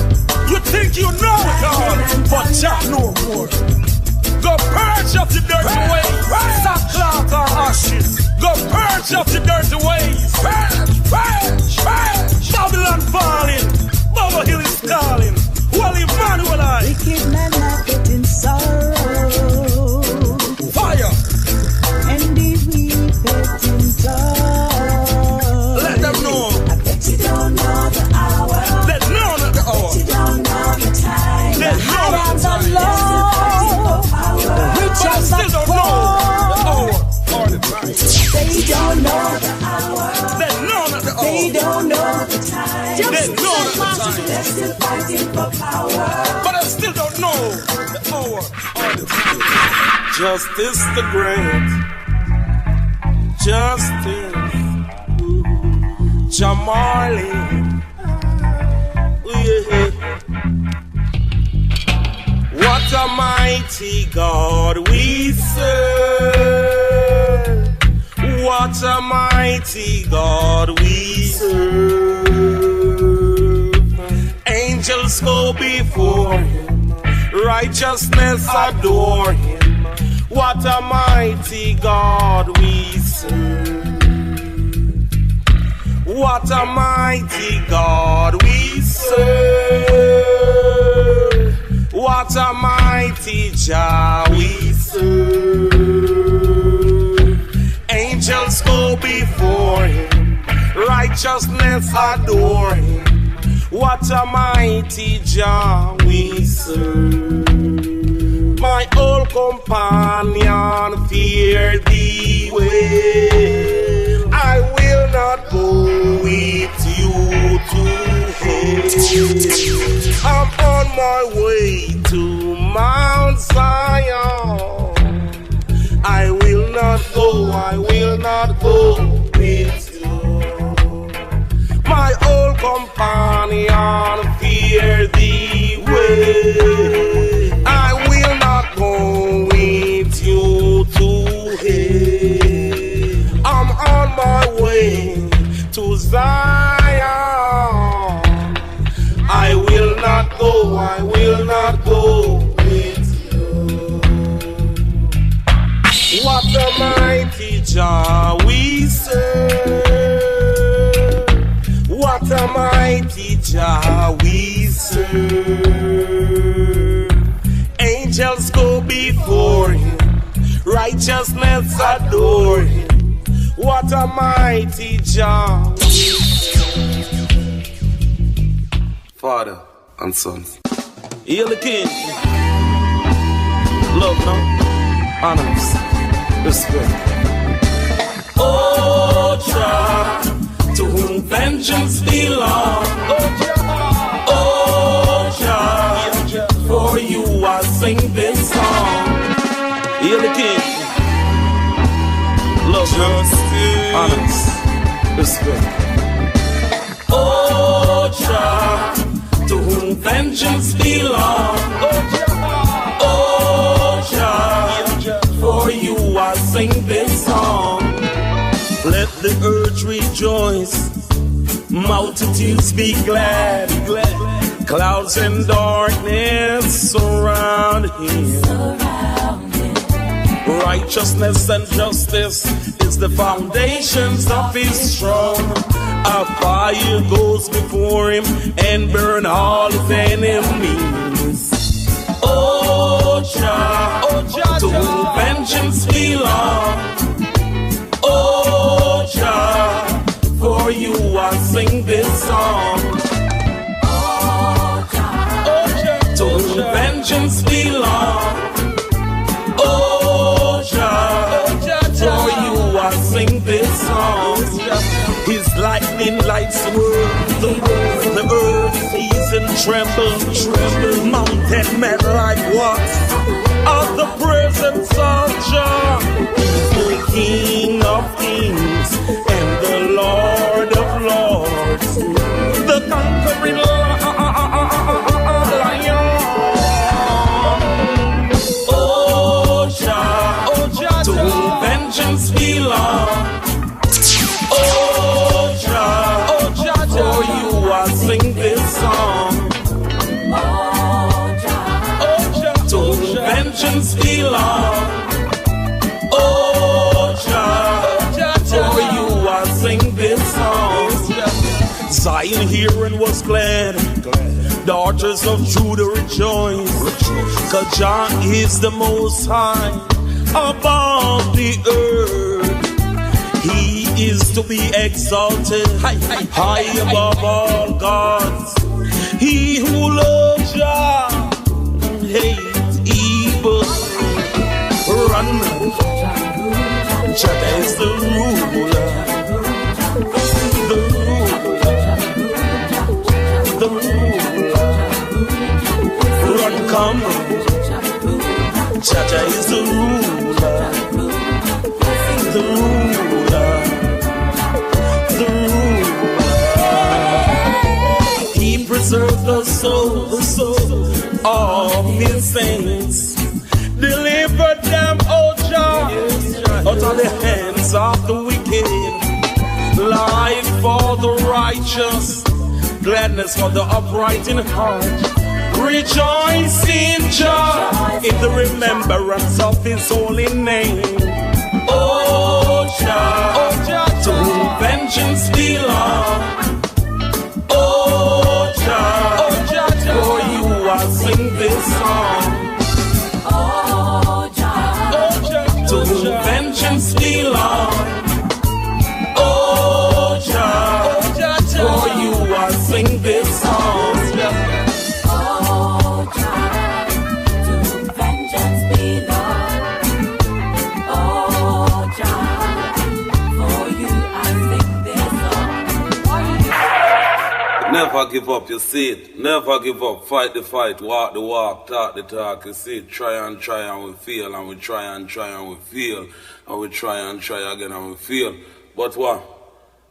You think you know it all, but Jah know more. Go purge up the dirty ways. Sackcloth or ashes. Go purge up the dirty ways. Purge. Babylon falling. Baba Hill is calling. fighting for power. But I still don't know the hour or the time. Justice the great. Justice. Jamali. Yeah. What a mighty God we serve. What a mighty God we serve. Angels go before him, righteousness adore him. What a mighty God we serve. What a mighty God we serve. What a mighty Jah we serve. Angels go before him, righteousness adore him. What a mighty Jah we serve. My old companion, fear thee well. I will not go with you to hell. I'm on my way to Mount Zion. I will not go with you. My old companion, fear thee well. I will not go with you to hell. I'm on my way to Zion. I will not go with you. What a mighty Jah we serve. What a mighty Jah we serve. Angels go before him, righteousness adore him. What a mighty Jah we serve. Father and sons. Hail the King. Love, no? Honors. Respect. Oh, Jah, to whom vengeance belongs. Oh, Jah, for you I sing this song. Hail the King. Love, justice, honors, respect. Oh, Jah, to whom vengeance belongs. Oh, Jah, for you I sing this song. Let the earth rejoice, multitudes be glad. Clouds and darkness surround him. Righteousness and justice is the foundations of his throne. A fire goes before him and burn all his enemies. Oh, Jah, to whom vengeance belongs. Oh, Jah, for you I sing this song. Oh, Jah, to whom vengeance belongs. Oh, Jah, for you I sing this song. His lightning lights the world, the earth sees and trembles, mountain melt like wax of the presence of Jah. He's the King of kings and the Lord of lords, the conquering lion. Oh Jah, to whom vengeance belongs. Oh Jah, for you I sing this song. To whom vengeance belongs. Oh Jah, for you I sing this song. Zion here and was glad, daughters of Judah rejoice, 'cause Jah is the most high above the earth. He is to be exalted, high above all gods. He who loves Jah hates evil. Run, Jah is the ruler. The ruler. come rule. Jah is the ruler, the ruler, the ruler. He preserved the soul of his saints. Delivered them, oh Jah, out of the hands of the wicked. Life for the righteous, gladness for the upright in heart. Rejoice in Jah in the remembrance of his holy name. Oh Jah, to whom vengeance belongs. Oh Jah, for you I sing this song. To whom vengeance belongs. Oh Jah, for you I sing this song. Oh Jah, to whom vengeance belongs. Oh Jah, for you I sing this song. Never give up, you see it. Never give up. Fight the fight, walk the walk, talk the talk, you see it. Try and we fail, and we try and we fail, and we try and again and we fail. But what?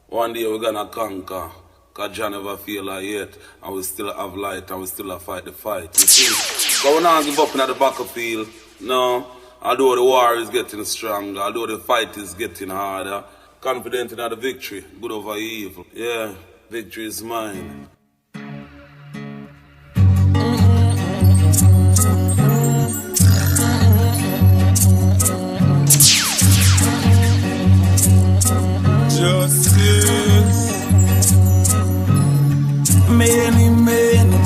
One day we're gonna conquer. Cause Jah never fail like yet, and we still have light, and we still have fight the fight. You see? But we not give up in the battlefield. No. Although the war is getting stronger, although the fight is getting harder, confident in the victory, good over evil. Yeah. Victory is mine. Justice. Many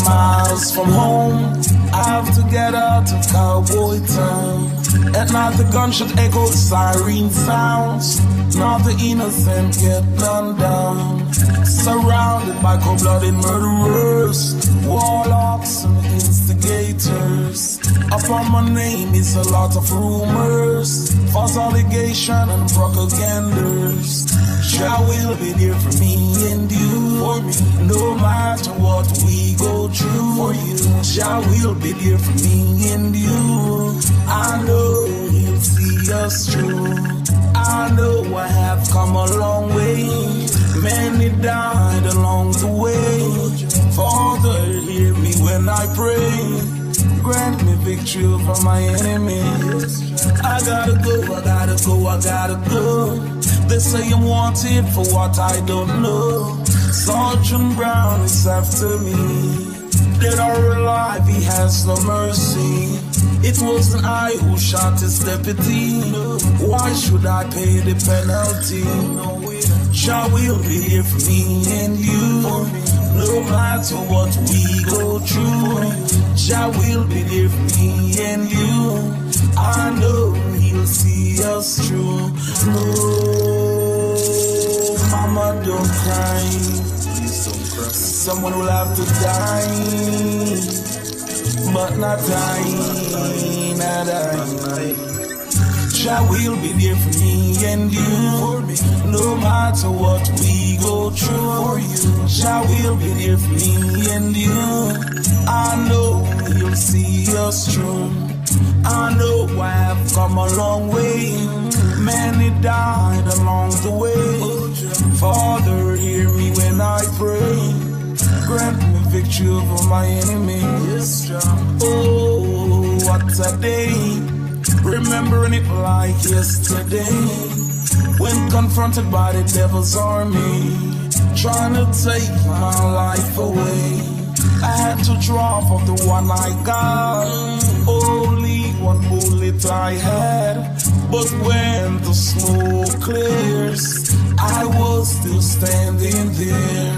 miles from home, I have to get out of cowboy town. At night the gunshot echo, the siren sounds. Now the innocent get gunned down. Surrounded by cold-blooded murderers, warlocks and instigators. Upon my name is a lot of rumors, false allegation and propagandas. Jah will be there for me and you, for me, no matter what we go through. For you, Jah will be there for me and you. I know He'll see us through. I know I have come a long way. Many died along the way. Father, hear me when I pray. Grant me victory over my enemies. I gotta go. They say I'm wanted for what I don't know. Sergeant Brown is after me. Dead or alive, he has no mercy. It wasn't I who shot his deputy. Why should I pay the penalty? Jah will be here for me and you. No matter what we go through, Jah will be there for me and you. I know He'll see us through. No, Mama, don't cry. Someone will have to die, but not die, not die. Jah will be there for me and you. No matter what we go through, Jah will be there for me and you. I know He'll see us through. I know I have come a long way. Many died along the way. Father, hear me when I pray. Grant me victory over my enemies. Oh, what a day. Remembering it like yesterday. When confronted by the devil's army, trying to take my life away. I had to draw from the one I got. Only one bullet I had. But when the smoke clears, I was still standing there.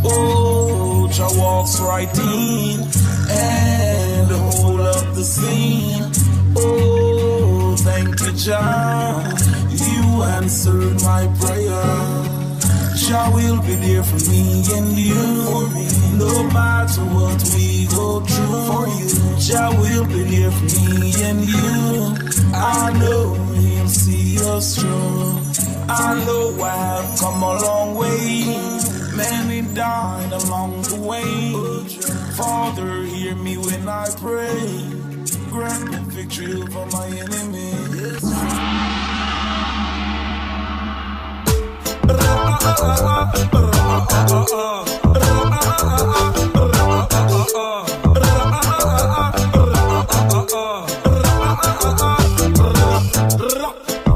Oh, Jah walks right in and hold up the scene. Oh, thank you, Jah, you answered my prayer. Jah will be there for me and you. No matter what we go through, for you, Jah will be there for me and you. I know He'll see us through. I know I have come a long way. Many died along the way. Father, hear me when I pray. Grant me victory over my enemies.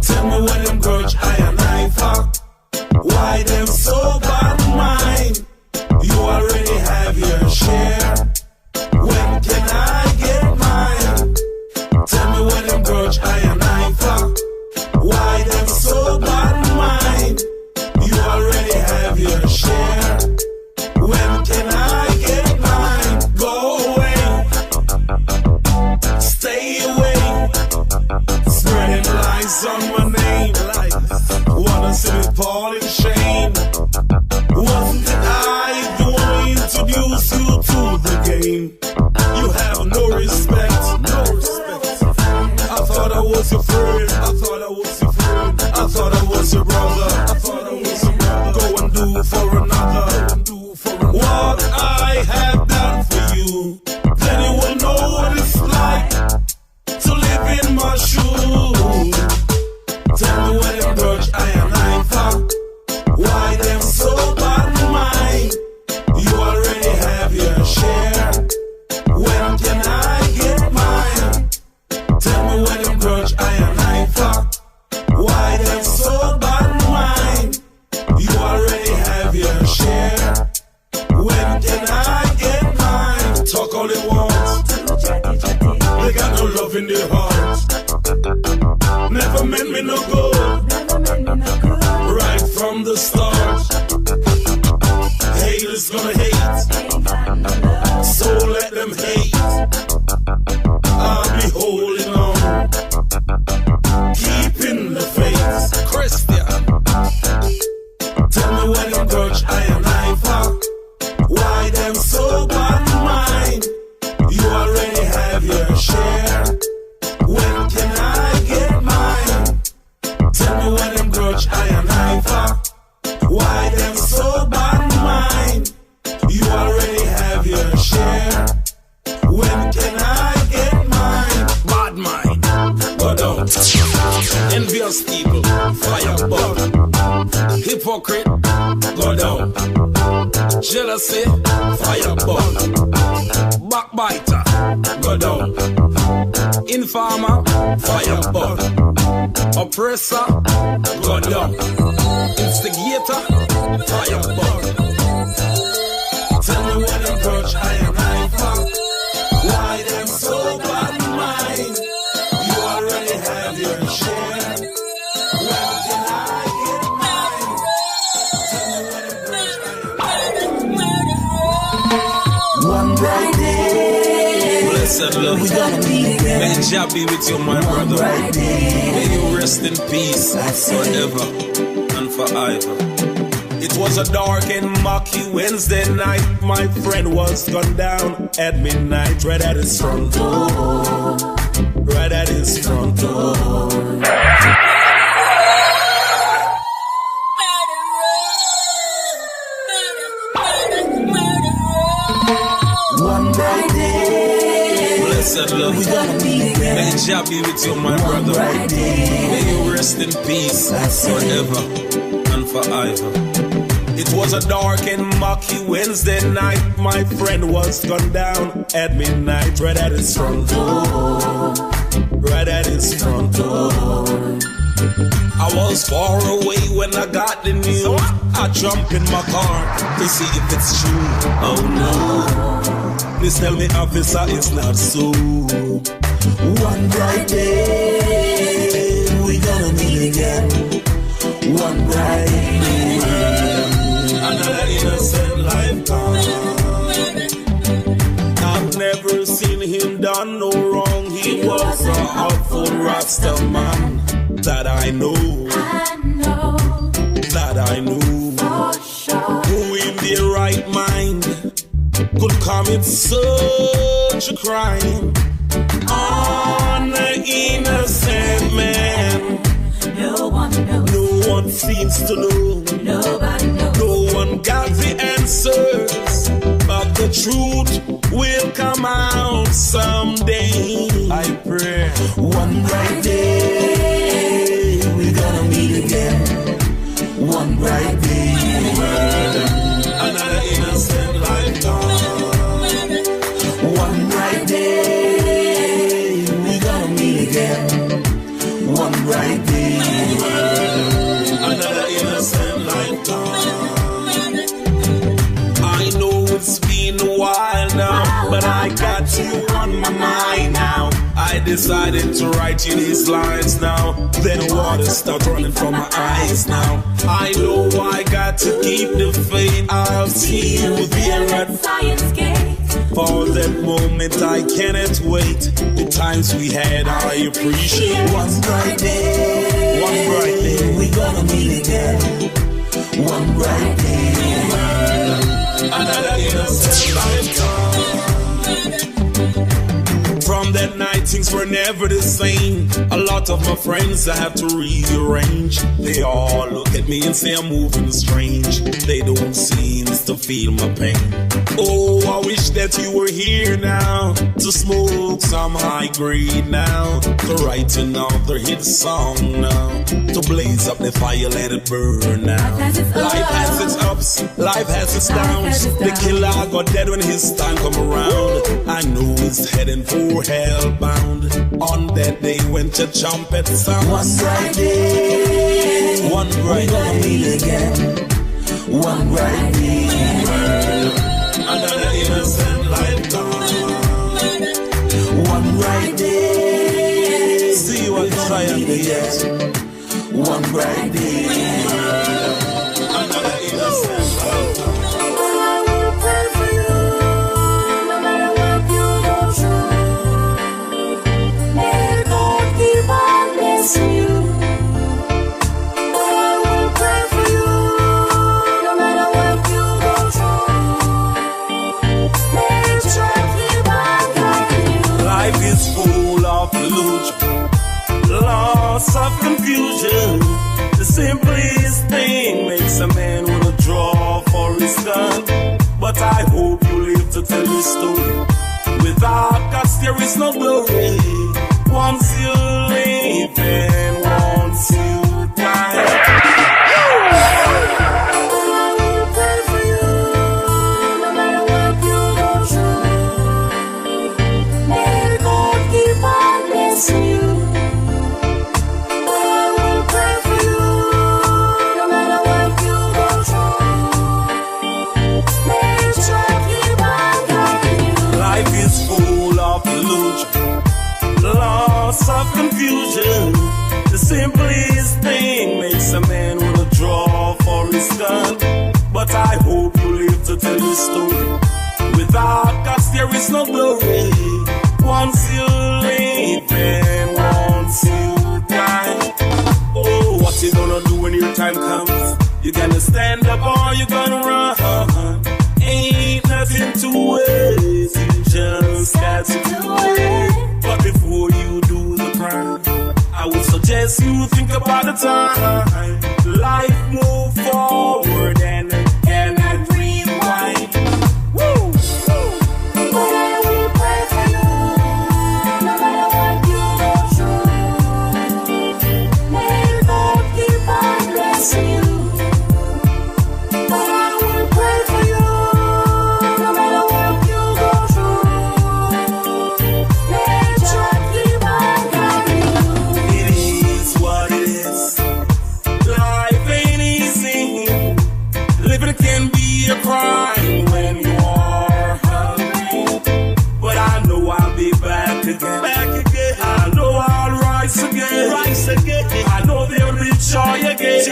Tell me what them grudge I and I fuck. Why them so bad mind? You already have your share. When can I get mine? Tell me what them grudge I and I fuck. Why them so bad mind? You already have your share. When can I get mine? Go away. Stay away. Spreading lies on my name. Wanna see me fall in shame. Wasn't it I the one who introduced you to the game? You have no respect, no respect. I thought I was your friend, I thought I was your friend, I thought I was your brother, I thought I was your brother. Go and do for another, what I have done for you. Then you will know what it's like to live in my shoes. Tell me what them grudge I and I fuck. Why them so bad mind? You already have your share. When can I get mine? Tell me what them grudge I and I fuck. Why them so bad mind? You already have your share. When can I get mine? Talk all they want. They got no love in their hearts. Never meant me no good. Right from the start. Haters gonna hate. So let them hate. I'll be holding on. Keeping the faith. Christian. Tell me when them grudge I and I fuck. Why them so bad mind? You already have your share. When can I get mine? Tell me when them grudge I and I fuck. Why them so bad mind? You already have your share. When can I get mine? Bad mind, go down. Envious people, fire burn. Hypocrite, go down. Jealousy, fire burn. Backbiter, go down. Informer, fire burn. Oppressor, go down. Instigator, fire burn. Tell me what them grudge I and I fuck. Why them so bad mind? You already have your share. When can I get mine? Tell me what them grudge I and I. One bright day, blessed love, we gonna meet again. May Jah be with you, my brother. May you rest in peace forever and forever. It was a dark and murky Wednesday night. My friend was gunned down at midnight, right at his front door. Right at his front door. One bright day, blessed love, we gonna meet again. May Jah be with you, my brother. May you rest in peace forever and forever. It was a dark and murky Wednesday night. My friend was gunned down at midnight, right at his front door. Right at his front door. I was far away when I got the news. I jumped in my car to see if it's true. Oh no, please tell me, officer, it's not so. One bright day, we gonna meet again. One bright day, another innocent lifetime. I've never seen him done no wrong. He was a awful Rasta man. That I know, that I know, for sure. Who in their right mind could commit such a crime on an innocent man? No one knows. No one seems to know. Nobody knows. No one got the answers, but the truth will come out someday. I pray one bright day we're gonna meet again. One bright day, another innocent life gone. One bright day we're gonna meet again. One bright day, another innocent life gone. I know it's been a while now, but I got you on my mind now. I decided to write you these lines now. Then water start running from my eyes now. I know I got to keep the faith. I'll see you there at Science Gate. For that moment I cannot wait. The times we had I appreciate. One bright day, we gonna meet again. One bright day, another innocent lifetime. From that night things were never the same. A lot of my friends I have to rearrange. They all look at me and say I'm moving strange. They don't seem to feel my pain. Oh, I wish that you were here now to smoke some high grade now, to write another hit song now, to blaze up the fire, let it burn now. Life has its ups, life has its downs. The killer got dead when his time come around. I know he's heading for hellbound. On that day when the trumpet sounds. One bright day, one bright day, meet again. One bright day, another innocent life gone. One bright day, see what triumph is. One bright day, another innocent life gone. I will pray for you, no matter what you go through. May God keep on blessing you. I will pray for you, no matter what you go through. May God keep on guiding you. Life is full of illusion, lots of confusion. The simplest thing makes a man wanna draw for his gun. But I hope you live to tell the story. Without God there is no glory. Once you live and once you die. I will pray for you, no matter what you go through. May God keep on blessing you. I will pray for you, no matter what you go through. May God keep on guiding you. Life is full of illusion, lots of confusion. The simplest thing makes a man wanna draw for his gun. But I hope you live to tell the story. Without God there is no glory. Once you live and once you die. Oh, what you gonna do when your time comes? You gonna stand up or you gonna run? Ain't nothing to waste. You just got to do it. But before you do the crime, I would suggest you think about the time. Life move forward and cannot rewind. Woo! But I will pray for you, no matter what you go through. May God keep on blessing you. But I will pray for you, no matter what you go through. May God keep on guiding you. It is what it is. Life ain't easy. Living can be a crime when you are hungry. But I know I'll be back again. I know I'll rise again. I know there'll be joy again.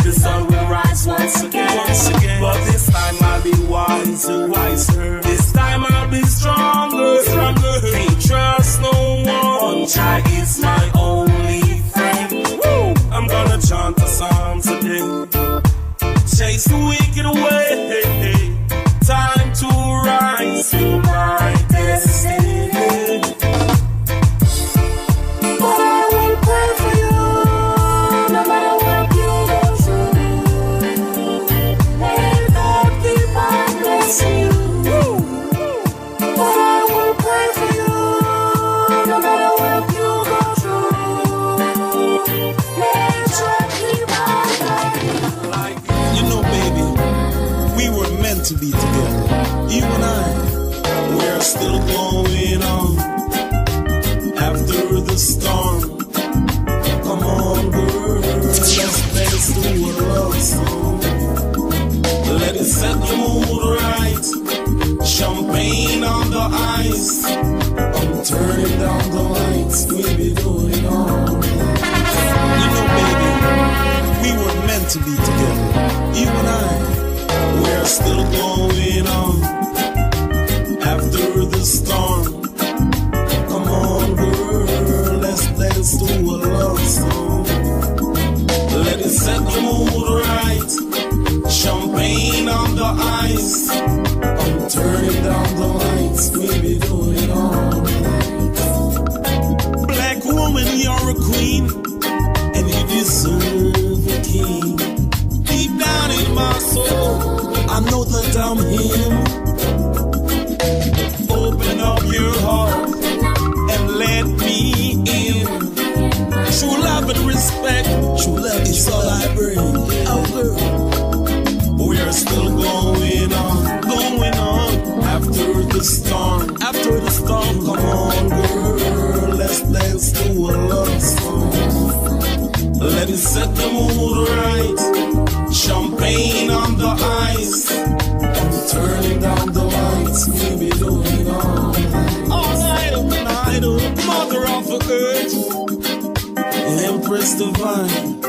The sun will rise once again. But this time I'll be wiser. This time I'll be stronger. Can't trust no one. Jah is my only friend. Woo! I'm gonna chant a psalm today. Chase the wicked away. Time to rise to my destiny. But I will pray for you, no matter what you go through. May God keep be together. You and I, we're still going on after the storm. Come on, girl, let's dance to a love song. Let it set the mood right. Champagne on the ice. I'm turning down the lights. We'll be doing it all night. You know, baby, we were meant to be together. You and I, we're still going on after the storm. Come on, girl, let's dance to a love song. Let it set the mood right. Champagne on the ice. I'm turning down the lights. We'll be doing it all night. Black woman, you're a queen, and you deserve a king. Deep down in my soul, I know that I'm him. Open up your heart and let me in. True love and respect, true love is all I bring. Oh girl, we're still going on after the storm. After the storm, come on, girl, let's dance to a love song. Let it set the mood right. Champagne on the ice. I'm turning down the lights. We'll be doing it all night. All night, mother of the earth, Empress divine.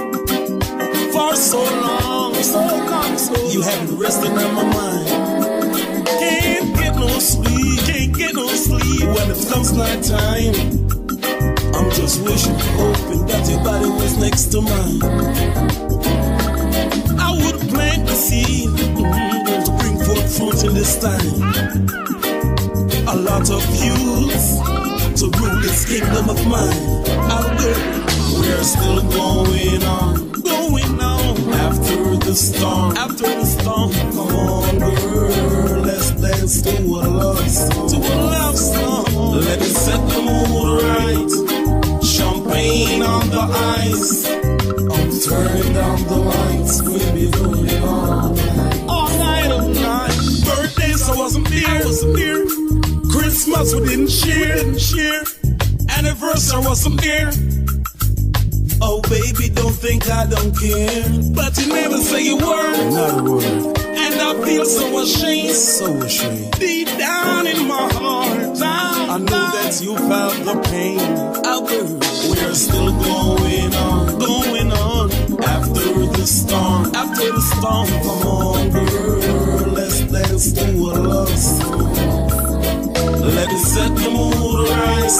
For so long, you haven't rested on my mind. Can't get no sleep when it comes night time. I'm just wishing, hoping that your body was next to mine. I would plant the seed to bring forth fruit in this time. A lot of youths to rule this kingdom of mine. We're still going on after the storm. Come on, girl, let's dance to a love song. Let it set the mood right. Champagne on the ice. I'm turning down the lights. We'll be doing it all night. Birthdays I wasn't here. Christmas we didn't share. Anniversary wasn't here. Oh baby, don't think I don't care. But you never say a word. Not a word. And I feel so ashamed. Deep down in my heart, I know that you felt the pain. We're still going on after the storm. Come on, girl, let's dance to a love song. Let it set the mood right.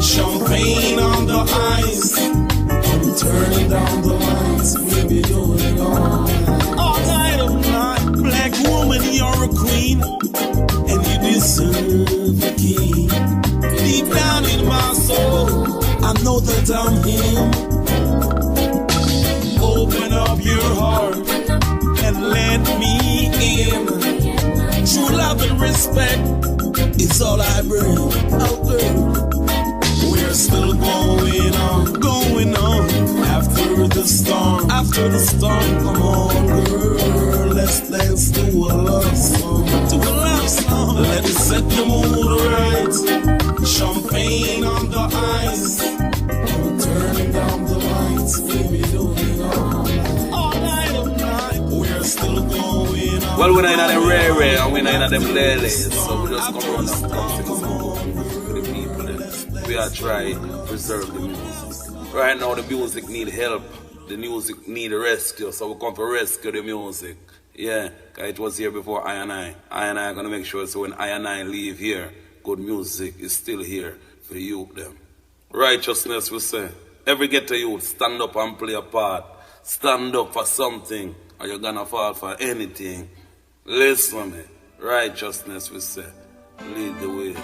Champagne on the ice. I'm turning down the lights. We'll be doing it all night. Black woman, you're a queen, and you deserve a king. Deep down in my soul, I know that I'm him. Open up your heart and let me in. True love and respect is all I bring. Oh girl, we're still going on after the storm. Come on, girl, let's dance to a love song. Let it set the mood right. Champagne on the ice. I'm turning down the lights. We'll be doing it all night. We're still going on. Well, we're not in them rare and we're not in them ladies, so we just come on and for the people. We are trying to preserve the music. Right now the music need help. The music need a rescue, so we come to rescue the music. Yeah, cause it was here before I and I are gonna make sure so when I and I leave here, good music is still here for the youth them. Righteousness we say. Every ghetto youth, stand up and play a part. Stand up for something, or you're gonna fall for anything. Listen to me. Righteousness we say. Lead the way.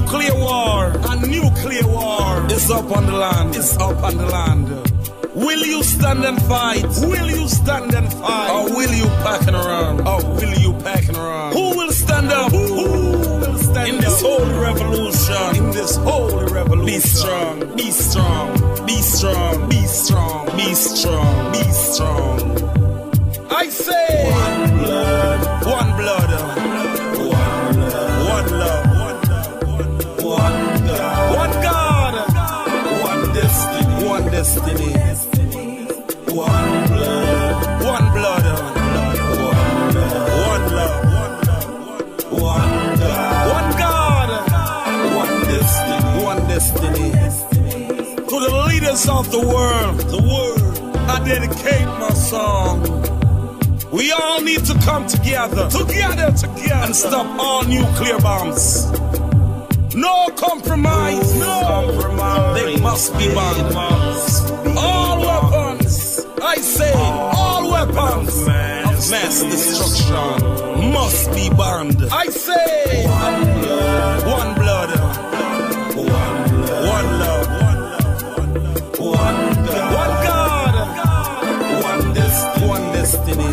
nuclear war, a nuclear war is up on the land, it's up on the land. Will you stand and fight? Will you stand and fight? Or will you packing around? Or will you packing around? Who will stand up? Who will stand in this holy revolution? In this holy revolution. Be strong, be strong, be strong, be strong, be strong, be strong. I say one blood, one blood, one love, one God, one God, one destiny, one destiny. One blood, one blood, one love, one God, one destiny. To the leaders of the world, I dedicate my song. We all need to come together, and stop all nuclear bombs. No compromise, they must be banned. All weapons. I say all weapons of mass destruction must be banned. I say one blood, one love, one God, one destiny,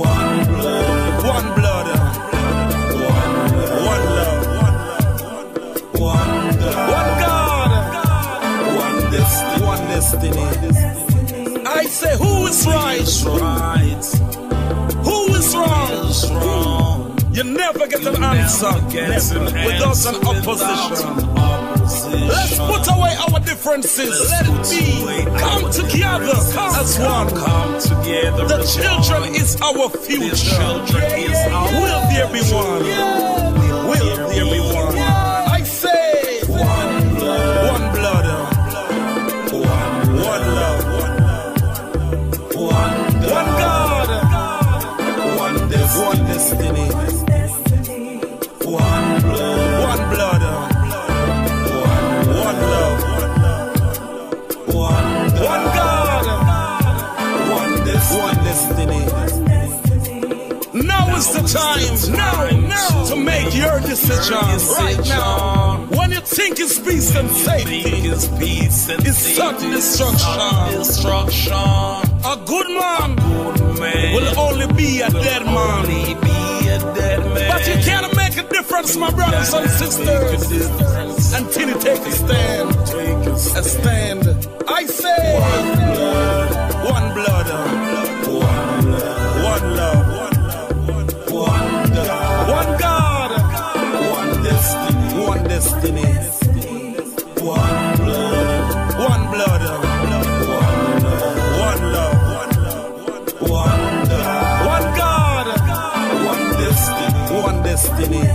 one blood, one love, one God, one destiny. I say, who is right? Who is wrong? You never get an answer without an opposition. Let's put away our differences. Let it be. Come together as one. The children is our future. Will there be one? Will there be one? I say, one blood, one love. One God, one destiny, one blood, one love, one God, one destiny. Now is the time, now to make your decision. Right now, when you think it's peace and safety, it's sudden destruction. A good man will only be a dead man. But you can't make a difference, my brothers and sisters, until you take a stand. I say, one blood, one love, one God, one destiny, one blood, one love. One destiny.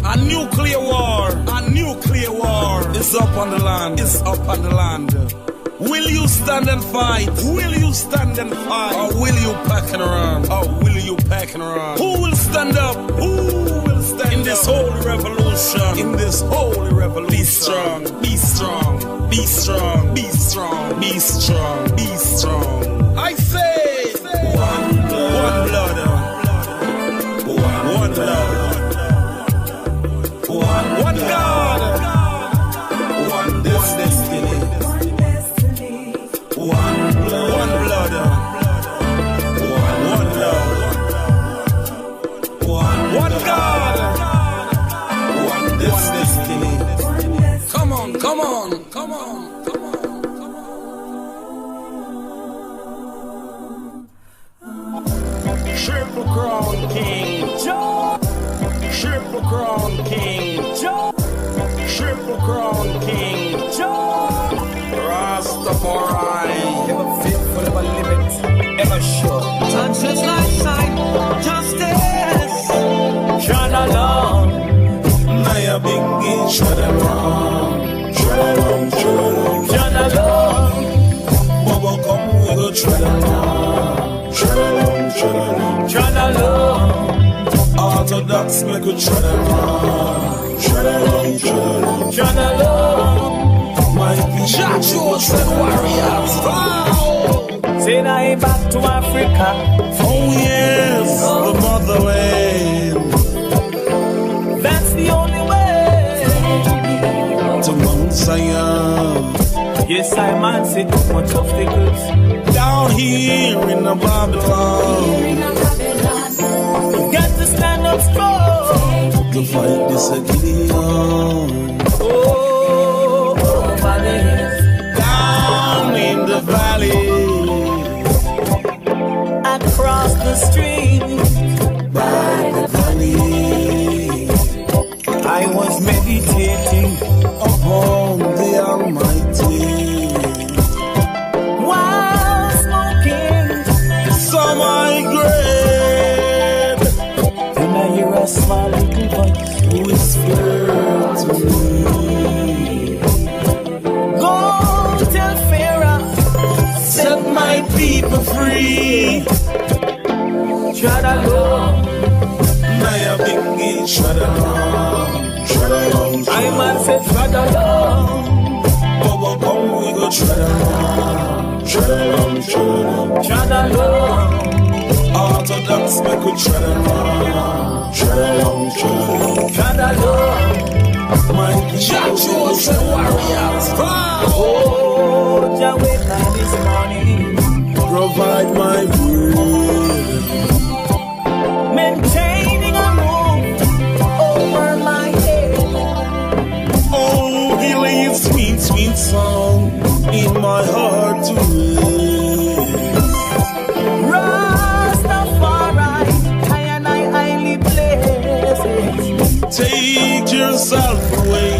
A nuclear war is up on the land, Will you stand and fight? Will you stand and fight? Or will you packing around? Who will stand up? Who will stand in this holy revolution? Be strong, be strong, be strong, be strong, be strong, be strong. I say, one blood, one love, one God, one destiny, one blood, one love, one God, one destiny. Come on, come on, come on. Triple Crown King Joe. Triple Crown King Joe. Triple Crown King Joe. Rastafari. Ever faithful, ever limit, ever sure. Conscious lifestyle, justice. Shine along. Naya Bingi, shine along. Shine along. Shine along. Bubba, come, we go shine along. Shine along. Shine along. Orthodox, make a shine along. Shine along. Shine along. My people, warriors. Say I ain't back to Africa. Oh yes, the motherland. That's the only Zion. Yes, I man see too much obstacles Down here in the Babylon. You got to stand up strong To fight this Gideon. Oh, valleys. Down in the valley. Across the stream By the valley. I was meditating Upon the Almighty. while smoking. Summer grave. Then I hear a small little voice Whisper to me. go tell Pharaoh, Set my people free. try to go. Naya bingi shadalong. Shadalong. I man said try to go. Bubba come we go shadalong. Shadalong. Shadalong. Try to go. Orthodox make we shadalong. Shadalong. Shadalong. Try to go. My judges and warriors. Oh, Jah wake up this morning. Provide my bread. Maintaining a roof over my head. Oh, he lays sweet, sweet song in my heart to live. Rastafari, I and I highly blessed. Take yourself away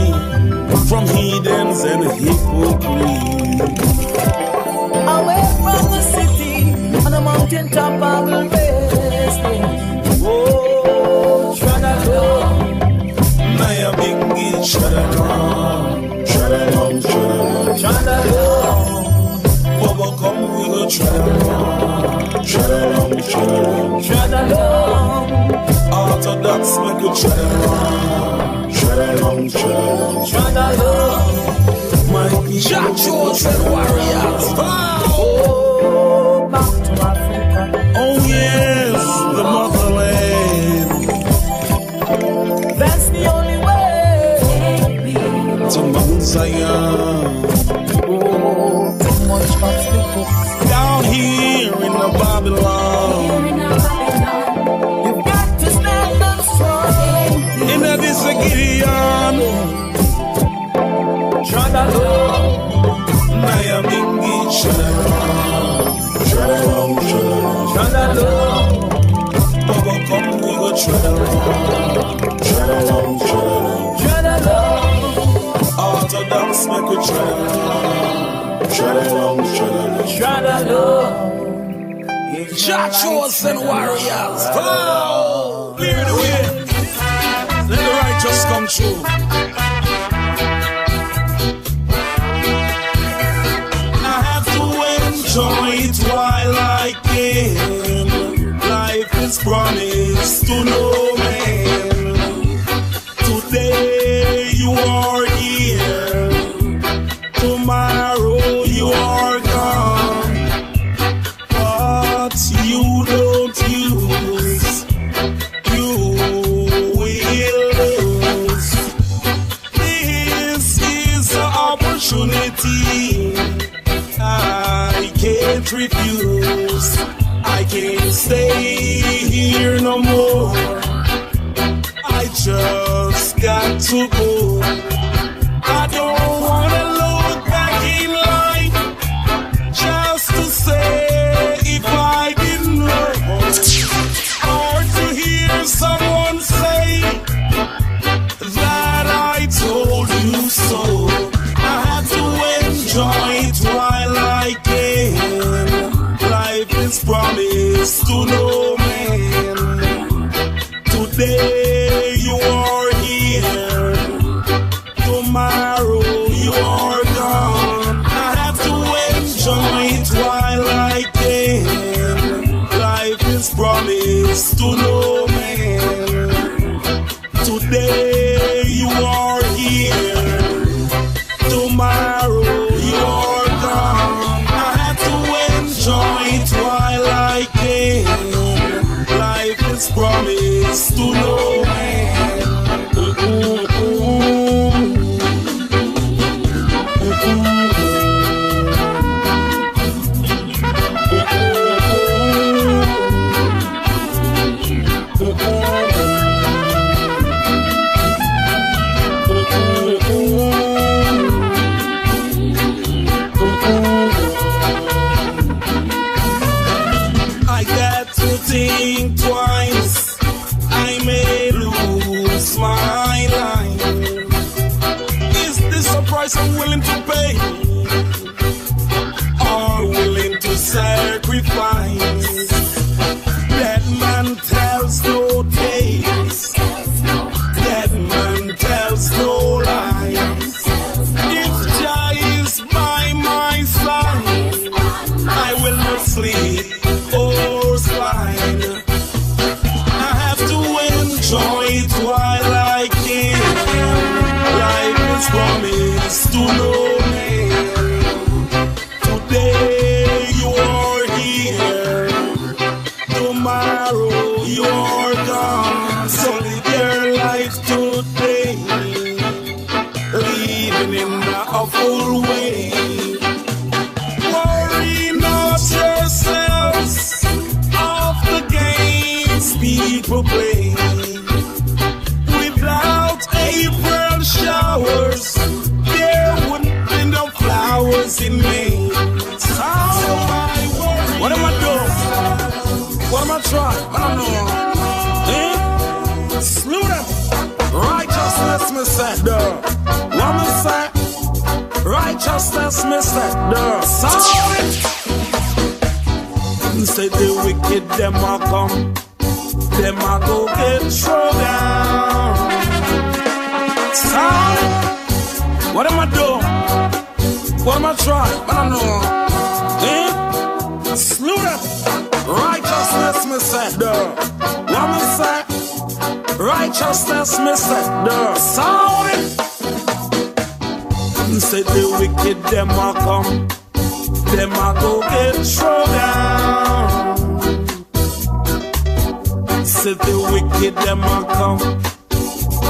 from heathens and hypocrites. Away from the city, on the mountain top I will rest. Oh, try to go. Naya bingi shadalong. Shadalong. Shadalong. Try to go. Bubba come we go shadalong. Shadalong. Shadalong. Try to go. Orthodox make we shadalong. Shadalong. Shadalong. Try to go. My judges and warriors. Oh, back to Africa. Oh yes, the motherland. That's the only way. To Mount Zion. Oh, too much obstacles. Down here in the Babylon. You've got to stand up strong. In the Gideon. Try to go. Naya bingi shadalong. Shadalong. Shadalong. Try to go. Bubba come we go shadalong. Shadalong. Shadalong. Try to go. Orthodox make we shadalong. Shadalong. Shadalong. Try to go. Judges and warriors. Oh, clear the way. Let the righteous come true. I have to enjoy it while I can. Life is promised to no man. Today you are here. Tomorrow you are gone. What you don't use, you will lose. This is an opportunity I can't refuse. I can't stay here no more. I just got to go. I don't wanna look back in life just to say if I didn't know, or to hear someone say that I told you so. I have to enjoy it while I can. Life is promised to no man. Today you are here. Tomorrow you are gone. I have to enjoy it while I can. Life is promised to no man. Today you are here. Tomorrow you are gone. I have to enjoy it while I can. way are willing to sacrifice. That man tells no tales. That man tells no lies. If Jah is by my side, I will not sleep or slide. I have to enjoy it while I can. Life is promised to no man. Today you are here, tomorrow you are gone. So live your life today, living in the awful way. Worry not yourselves of the games people play. Without April showers, there wouldn't be no flowers in May. So I worry. What am I doing? What am I trying? I don't know. Eh? Slew them. Righteousness, me say. Duh. What me say? Righteousness, me say. Duh. Sorry. Say the wicked, them a come, them a go get thrown down. Sorry. What am I doing? What am I trying? I don't know. Eh? Slew them. Righteousness, me say. Duh. What me say? Righteousness, me say. Duh. Sorry. Say the wicked, them a come, them a go get thrown down. Say the wicked, them a come,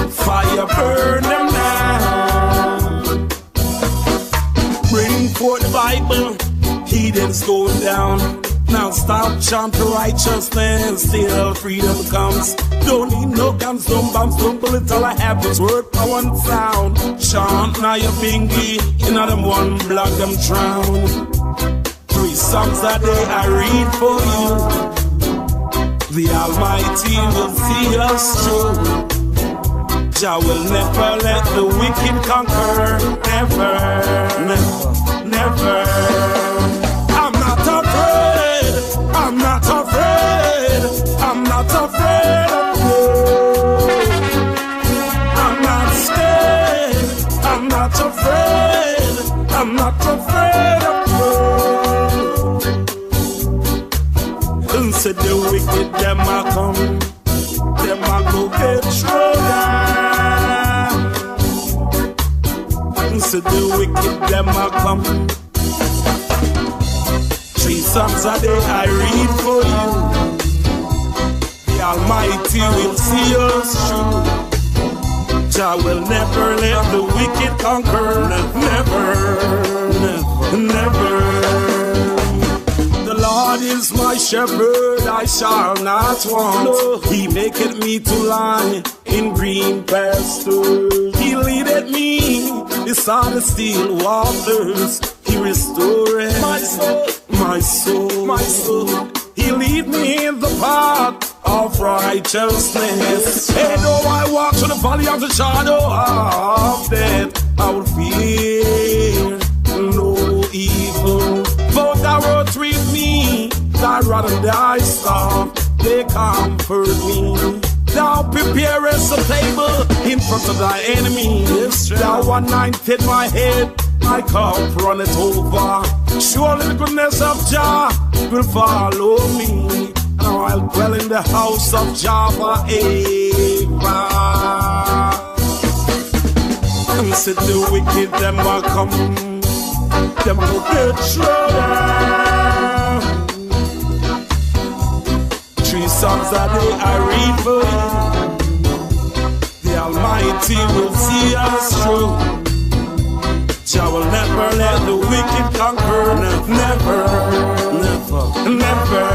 fire burn them down. Bring forth the Bible, heathens go down. Now stop chanting righteousness till freedom comes. Don't need no guns, no bombs, don't bullet, all I have is word, power and sound. Chant now your bingy, in them one block them drown. 3 songs a day I read for you. The Almighty will see us through. Jah will never let the wicked conquer. Never, never, never. I'm not afraid. I'm not afraid. I'm not afraid of you. I'm not scared. I'm not afraid. I'm not afraid of you. And said the wicked, them a come, them a go get thrown down. And said the wicked, them a come. 3 songs a day I read for you. The Almighty will see us through. Jah will never let the wicked conquer. Never, never, never. The Lord is my shepherd, I shall not want. He maketh me to lie in green pastures. He leadeth me beside the still waters. He restoreth my soul, my soul, my soul. He lead me in the path of righteousness. And though I walk through the valley of the shadow of death, I will fear no evil. For thou art with me, thy rod and thy staff, they comfort me. Thou preparest a table in front of thy enemies. Thou anointed my head, my cup runneth over. Surely the goodness of Jah will follow me. Now I'll dwell in the house of Jah forever. And said the wicked, them will come, them will get thrown down. 3 songs a day I read for you. The Almighty will see us through. Jah will never let the wicked conquer. Never, never, never.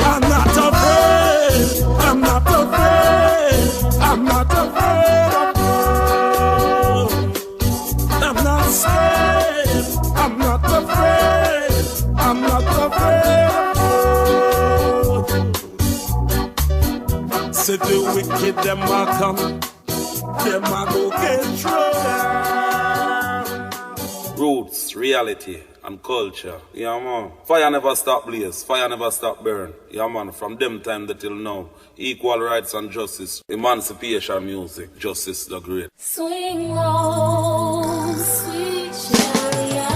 I'm not afraid. I'm not afraid. I'm not afraid of you. I'm not scared. I'm not afraid. I'm not afraid of you. Say the wicked, them a come. Them a go get thrown down. Roots, reality, and culture. Yeah, man. Fire never stop blaze. Fire never stop burn. Yeah, man. From them time till now. Equal rights and justice. Emancipation music. Justice the great. Swing low, sweet chariot.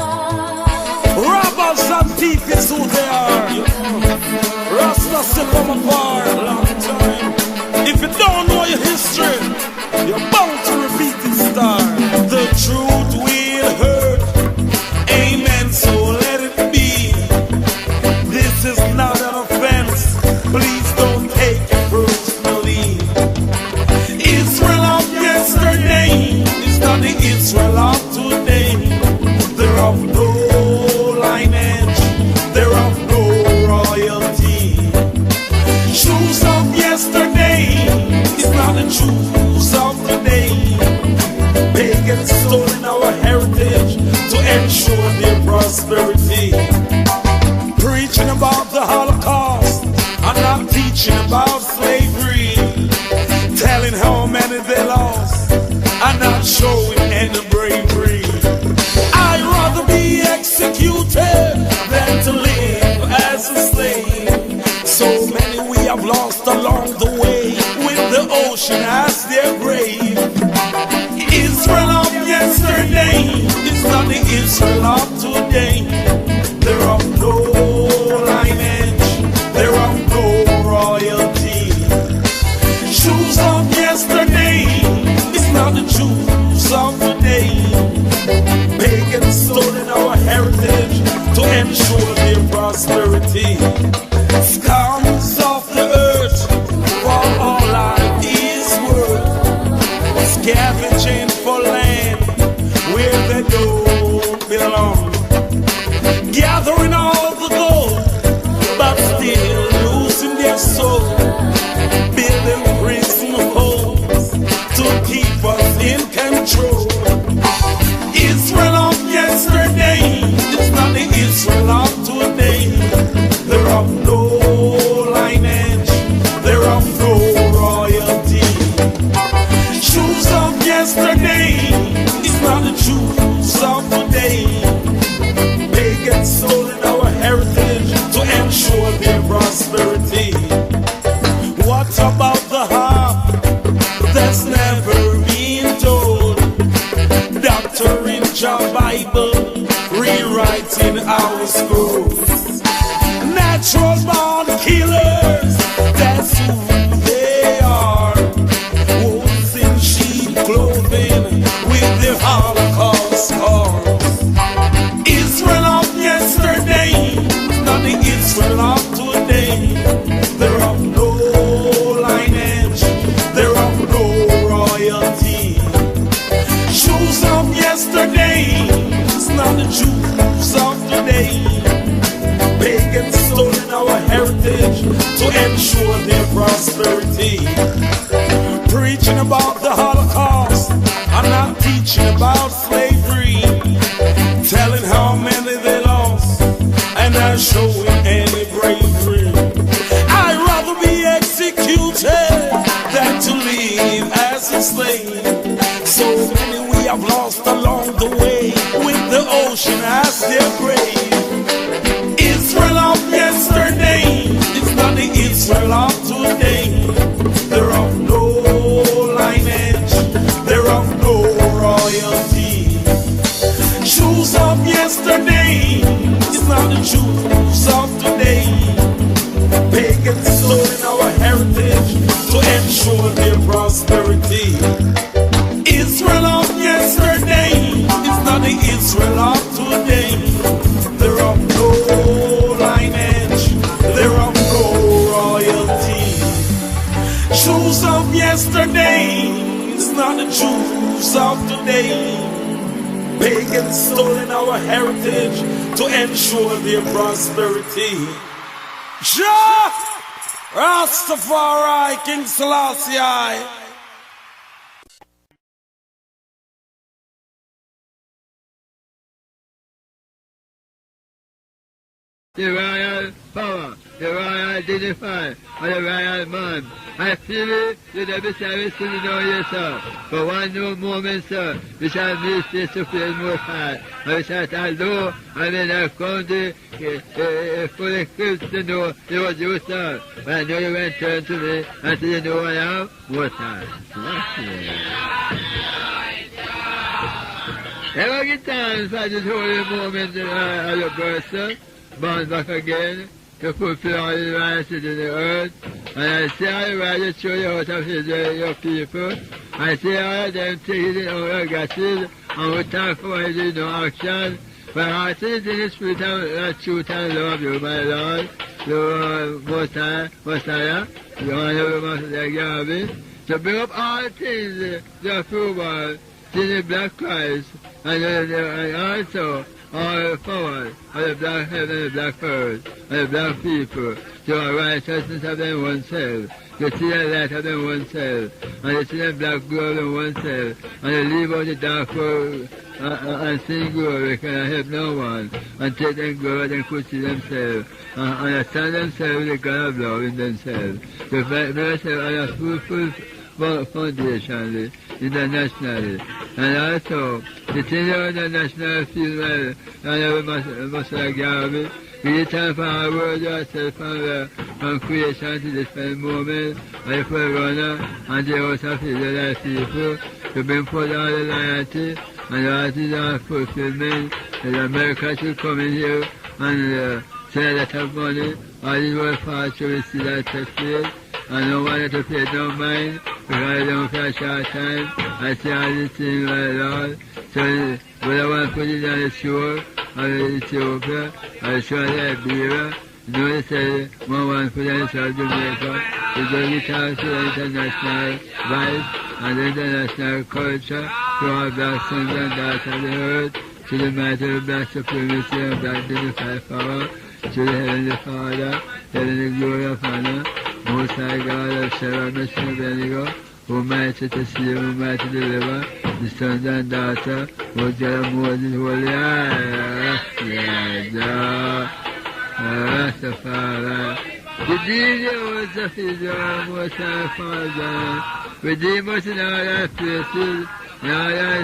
Robbers and thieves who they are. Rasta still come apart. Long time. If you don't know your history, you're bound to repeat it, star. The truth will hurt. Amen, so let it be. This is not an offense. Please don't take it personally. Israel of yesterday is not the Israel of today. They're of no lineage. They're of no royalty. Shoes of yesterday is not the shoes of today. Pagans stolen our heritage to ensure their prosperity. Preaching about the Holocaust and not teaching about slavery. Telling how many they lost and not showing any bravery. I'd rather be executed than to live as a slave. So many we have lost along the way, with the ocean as their grave. Israel of yesterday is not the Israel of today. They're of no lineage, they're of no royalty. Shoes of yesterday is not the shoes of today. Pagans stolen our heritage to ensure their prosperity. Scums of the earth, for all life is worth. Scavenging for land where they don't belong. Gathering all the gold, but still losing their soul. Building prison holes to keep us in control. Israel of yesterday is not the Israel of today. They're of no lineage, they're of no royalty. Shoes of yesterday is not the shoes of today. Pagans stolen our heritage to ensure their prosperity. What about the harm that's never been told? Doctoring your Bible, rewriting our schools. Natural born killers, that's who they are. Wolves in sheep clothing with their Holocaust scars. Israel of yesterday is not the Israel of today. They're of no lineage, they're of no royalty. Shoes of yesterday is not the shoes of today. Pagans stolen our heritage to ensure their prosperity. Preaching about the Holocaust and not teaching about slavery. Telling how many they lost and not showing any bravery. I'd rather be executed than to live as a slave. So many we have lost along the way, with the ocean as their grave. Israel of yesterday is not the Israel of today. They're of no lineage, they're of no royalty. Shoes of yesterday is not the shoes of today. Pagans stolen our heritage to ensure their prosperity. Israel of yesterday is not the Israel of today. They're of no lineage, they're of no royalty. Shoes of yesterday is not the shoes of today. Pagans stolen our heritage to ensure their prosperity. Jah Rastafari, King Selassie. The royal power the royal dignified, and the royal man. I feel it, you never service to the know yourself. For one no moment, sir, we shall meet face to face most high. And we shall tell no, and then I come to for the Christ to know it was you, sir. But I know you went turn to me until you know I am most high. Ever get time for this holy moment of your birth, sir? Born back again to fulfill all the rights in the earth. And I see all the rights show you out of your people. I see all of them taking it over gases and we talk for it in no action. But I see it in the spirit of truth and love you, my Lord. You Messiah, you Honorable Master Gavin. To bring up all things, the approval, to the black Christ, and also all the power of the black heaven and the black earth, and the black people, to a righteousness of them oneself, to see the light of them oneself, and to see the black glory of them oneself, and to leave out the dark world and sing glory cannot help no one, and take them glory and could see themselves, and understand themselves the God of love in themselves, to find themselves on a fruitful foundation internationally, and also to take on the national field well, and must Garbage. We need time for our world ourselves from creation to this very moment, and the forerunner and the host of Israelite people, to bring forth all the loyalty and all the fulfillment, that America should come in here and sell a lot of money, all the world fast to receive that field, and no one to pay no mind, because I don't for a short time. I see all these things, my Lord. So, but I want to put it on the shore of Ethiopia, on the shore of Liberia. You know, they say, one put it on the shore of Jamaica. To bring it out to the international vibe and the international culture, to our black sons and daughters of the earth, to the might of black supremacy and black dignified power, to the Heavenly Father, heavenly glory of honor, Most High God of Sarah, Mission of Benigo, who mighty to save, who mighty to deliver, the sons and daughters, who God of Moses, holy Rastafari. Redeem the words of Israel, Most High Father. Redeem us in all our places, in all our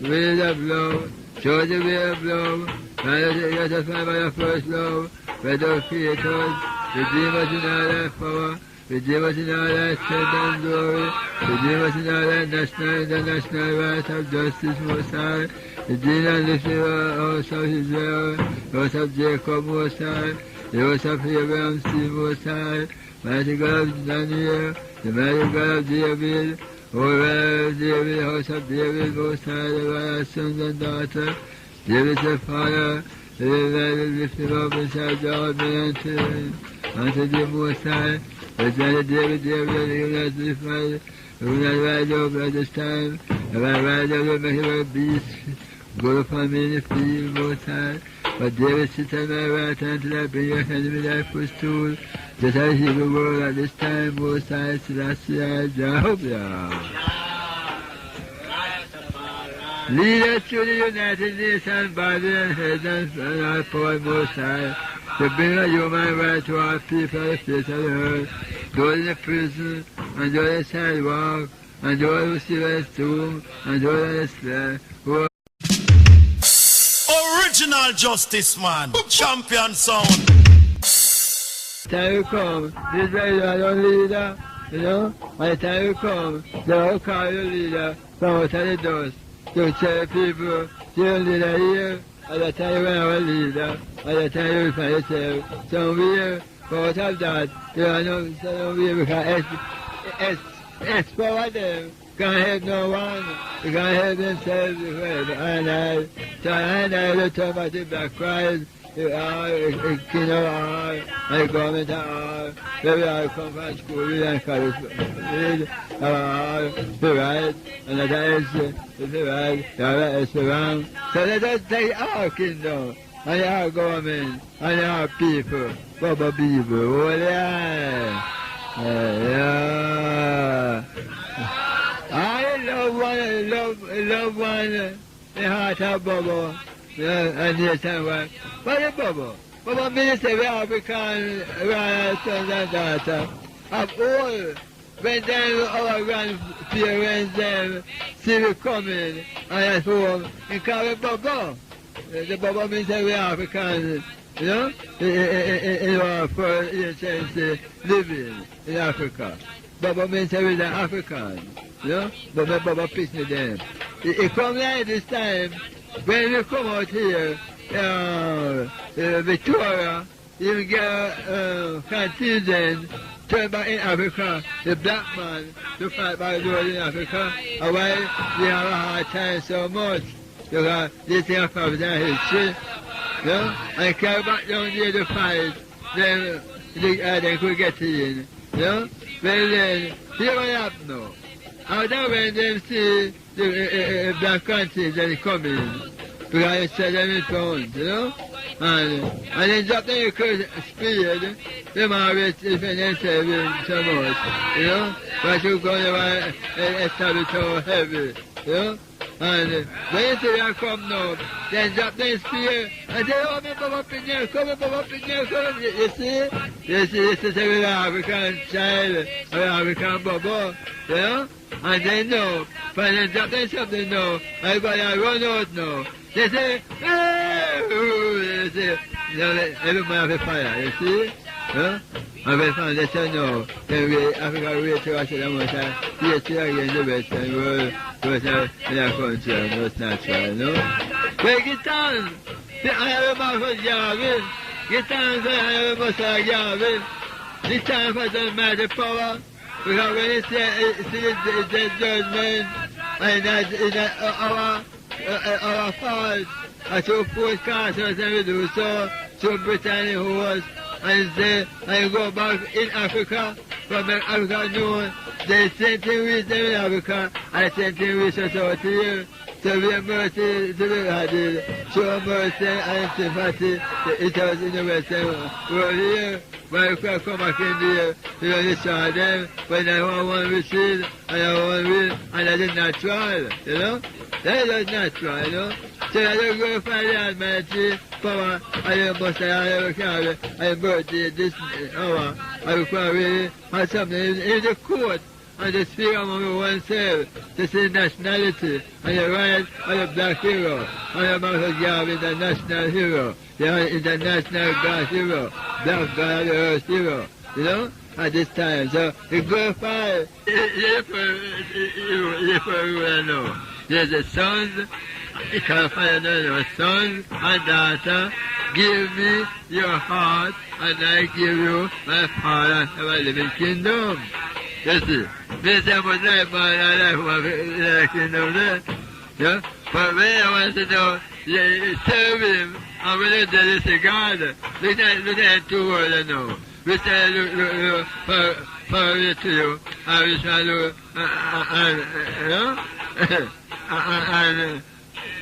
ways of love. Show the way of love. Let us find our first love. Let us create us. Redeem us in all our power. Redeem us in all our strength and glory. Redeem us in all our national and international rights of justice, Most High. Redeem and lift the house of Israel, the house of Jacob, Most High, the house of Abraham, Most High, mighty God of Daniel, the mighty God of David, O Lord of David, the house of David, Most High, the royal sons and daughters, David the Father, the lift him up inside the old man unto the Most High. But then David, you not live, you not ride over at this time. If I ride over, make him a beast. Go upon me in the field, Most High. But David sits on my right hand till I bring your enemy thy footstool. Just as he will world at this time, Most High, Selassie, Jehovah. Lead us to the United Nations, body and head and our power, Most High, to bring a human right to our people on the face of the earth, those in the prison, and those on the sidewalk, and those who still in the tomb, and those on the slab, who Original Justice Man, champion sound. time you come, this way you are your leader, you know, by the time you come, they will call your leader from out of the dust, to tell people, see your leader here, at the time you are our leader, at the time you find yourself somewhere, but out of that, you are no somewhere because expower them, can't help no one, they can't help themselves, and I look up at the black Christ, king of all, and the government of all, where we all come from school and college, all, the right, and the right is the right, the right is the wrong. So let us take our kingdom, and our government, and our people, Baba people, oh yeah. I love one, the heart of Baba, and yes, and what? What is Baba? But minister of African royal sons and daughters of all, when them our grandparents them see we coming and at home, and call it Baba. The Baba means we Africans, you know, in our first ancient living in Africa. Baba means we the Africans, you know, but my Baba pissed me them. It come like this time, when we come out here, Victoria, you get contingent turn back in Africa, the black man to fight by the world in Africa, and why we have a hard time so much, because they think of African history, you know, and carry back down there to fight, then they could get in, you know. Well then, here what happen now. After when they see the black countries then come in, because they sell them in pounds, you know, and then drop them in the speed, they always defend themselves so much, you know, but you go there and establish so heavy, you know, and when you see them come now, then drop them spear and say, oh, me come up in there, come up in there, come. You see? This is an African child, an African bubble, you know, and they know, but they drop them something now, everybody run out now. They say, they say, every man have a fire, you see? Huh? And they found they say no, then we Africa way to us and most yes, again the Western world was in our country, was natural, no? But get on! I have a man for Jarvis, get on, I have a man for Jarvis. This time for the matter power, because when you see the judgment, and that our fault, and so forth castles and we do so Britannia was, and say, and go back in Africa, from Africa known, they sent in with them in Africa, and sent in with us out here, so we have mercy to the show mercy and sympathy, it was in the Western world here, when we come back in there, you know, they saw them, when I want to receive, and I want to win, and that is natural, you know? That is natural, you know? So I don't go find the Almighty power, I don't must have carry, I birthday this hour, I will probably have something in the court, and the speak among oneself, to see nationality, and the right of the black hero, and the Marcus Garvey, the national hero, the international God hero, black God of the earth hero, you know, at this time. So you go find, if I know, there's the sons, you can find another sons and daughter, give me your heart, and I give you my Father of a living kingdom. You see, this is what life man and life of the kingdom there. Yeah? But when I want to know, serve him, and when you do this, God, look at two words now. We say, look, for you to you, and we shall look, you know? And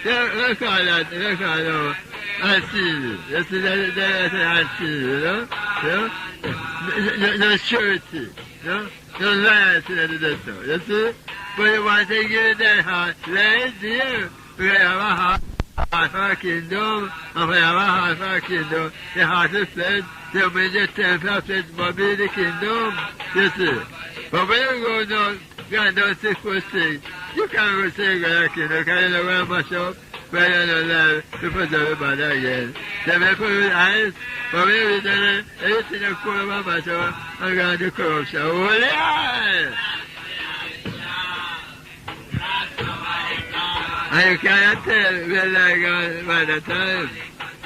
look at that, look at that, I see you. You see, I see you, you know? No surety, you know? No loyalty to the soul, you see? But you want to give that heart, right there. We have a heart for our kingdom, and we have a heart for our kingdom. The heart is fed, so when the temple of flesh will be the kingdom, you see? But when you go down, God don't say first thing, you can't go say God kingdom, because you know where I'm much up, where you know life, to put everybody again. They may put with eyes, but when we do it, everything is full of my soul, I'm going to corruption. Holy eyes! And you cannot tell where I go by the time.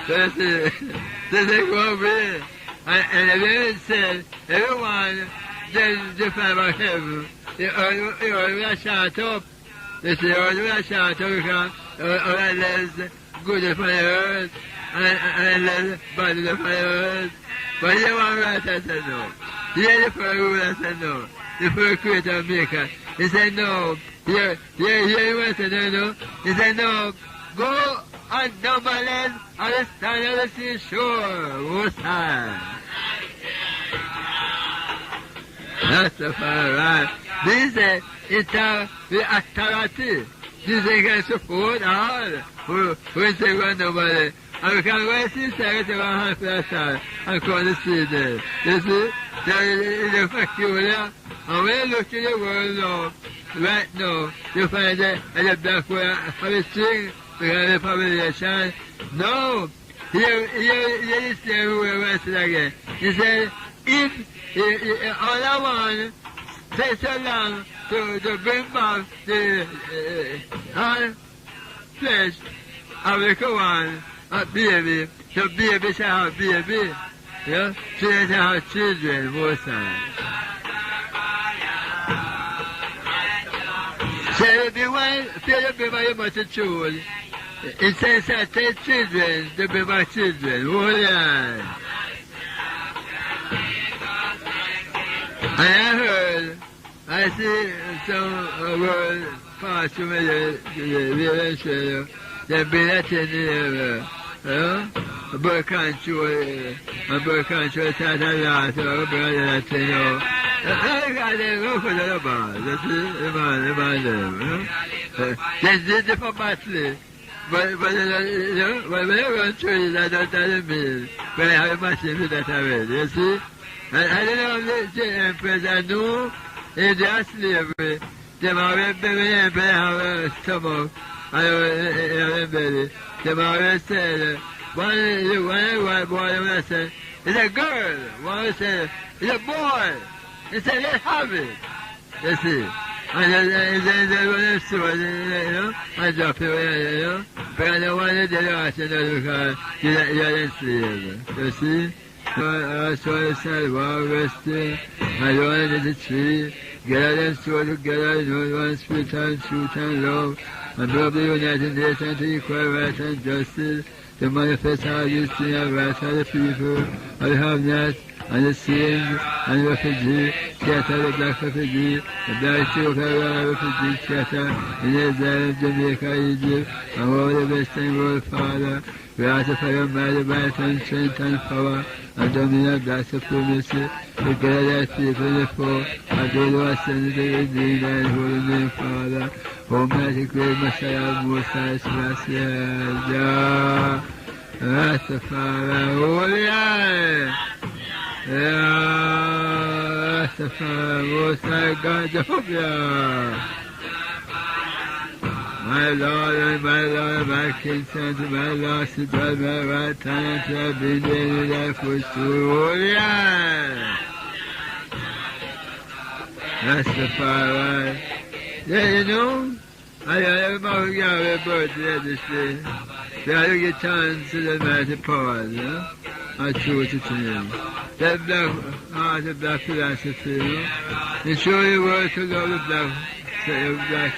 So this is going to be. And the Bible said, everyone that defines about heaven, the earth will shut up. They say, the earth will shut up because unless good for the earth, and unless bad for the earth. But you want right, I said no. Here the first rule, I said no. The first creator and maker. He said no. Here you want to say no. He said no. Go on Numberland on the side of the seashore. Most high. That's the far right. This is the authority. This is can support all who say one nobody. and we can go see Sarah to our hand for that side and come to see there. You see? There is a peculiar. And when you look in the world now, right now, you find that at the black where for the string, because of the population. No! Here is the everywhere once again. He said, if all I want takes so long to bring back the flesh of the Quran, a baby, so baby shall have baby. Yeah? Children shall have children, most times. So if you want to be my must choose, it says that take children to be my children. Oh, yeah. And I see some words pass to me, the they've been attending a bird country, started a lot, a brother that you know. I got them go for the bar, that's the man, that's it for battle. But you know, when I run through it, I don't tell them, but I have a machine that I read, you see? I don't know the empress, I know in their slavery, they always have a stomach, I have a belly. They always said, one boy said, it's a girl, one said, it's a boy. He said, let's have it. You see? And then they run up to it, you know, and drop it, you know. But I don't want to do that, you know, because you're enslaved. You see? I saw the sidewalk resting, I run into the tree, gather them so together, you know, one spirit and truth and love, and build the United Nations to equal rights and justice, to manifest how you see the rights of the people, of the have-nots, and the slaves, and the refugees, scatter the black refugee, the black Ethiopian refugee scatter in Israel, Jamaica, Egypt, and all the Western world, Father. We ask for your mighty might and strength and power, and dominion of black supremacy, to gather that people in the foe, and those who are sent to redeem thy holy name, Father. Almighty great Messiah, Most High, Selassie, Jah, Rastafari, Holy Eye. Yeah, Rastafari, Most High God, Jehovah. My Lord and my King, son to my Lord, sit by my right hand, and shall be there in thy footstool. Holy Eye. Rastafari. Yeah, you know, I have a birthday this day. They have to get chance to the mighty power, you know. I choose it to him. That black heart of black philosophy, you know. They show you words to love the black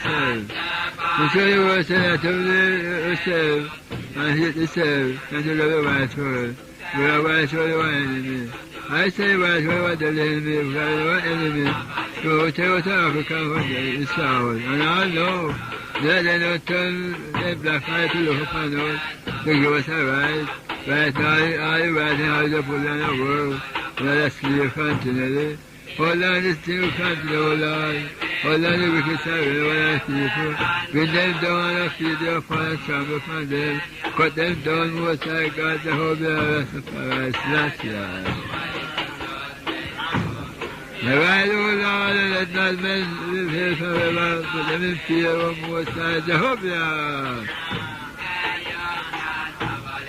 self. They show you words to love yourself and hate yourself and to love the white world. We are white world, the one enemy. I say white world, what the enemy, we are the one enemy. So tell us Africa what is sound. And I know that they don't turn the black eye to look upon us to give us a right. Right now, all the right and all the put on the world, we are a slave continually. Hold on this thing continue, oh Lord. Hold on the wicked side, we want our people. Bring them down and feed their fall and trample upon them. Cut them down, Most High God, the whole rest of our Selassie. The right, O Lord, and let not men live here forever, but them in fear of Most High Jehovah.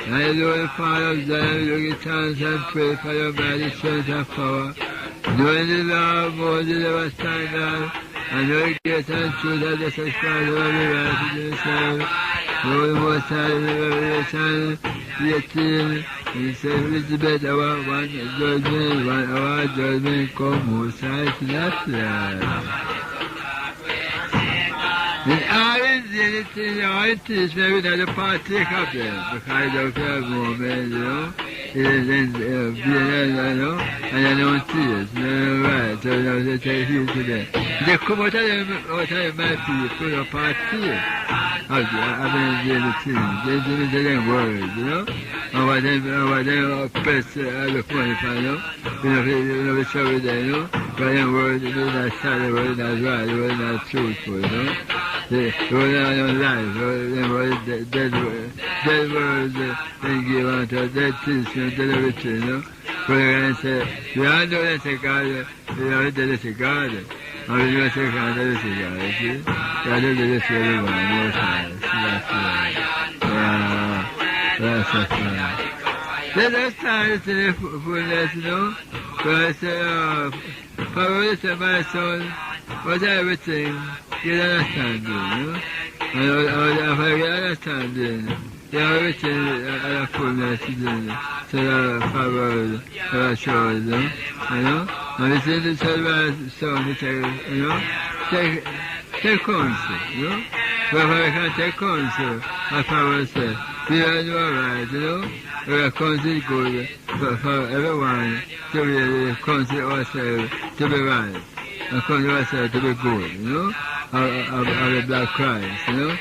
I know the Father of Zion, you give chance and pray for your mighty strength and power. Knowing the law of Moses, never stand down, and know the grace and truth of the subscribe of every right to yourself. Know the Most High in the Revelation 18. He said, Elizabeth, our one judgment, come, Most High to that land. In all anything, all teach me, we not partake of them, because of your moment, you know. It is you know, and I don't see it, you know, right, so they take heed to them. They come out of my people, a partake. I mean, the things, they didn't say them words, you know. And what they oppress the phone, you know, you know, we show it there, you know. But them words, they're not sad, the word not right, the word not truthful, you know. They were not on life. They were dead words they give unto dead things and dead everything, you know. But they're going to say, we all know that's a God, we all know that's a God. And we know that's a God, that's a God, you see. God is this everyone, most high. That's right. Let us start to the fullness, you know. But I say, Father, listen, my son, what everything, get understanding, you know. And if I get understanding, you have everything at the fullness, you know. So that Father, that shows, you know. And it's in the son, to take, you know, take counsel, you know. But if I can take counsel, as Father said, we are all right, you know. We are counsel good for everyone to be counsel ourselves to be right. And counsel ourselves to be good, you know. Of the Black Christ, you know.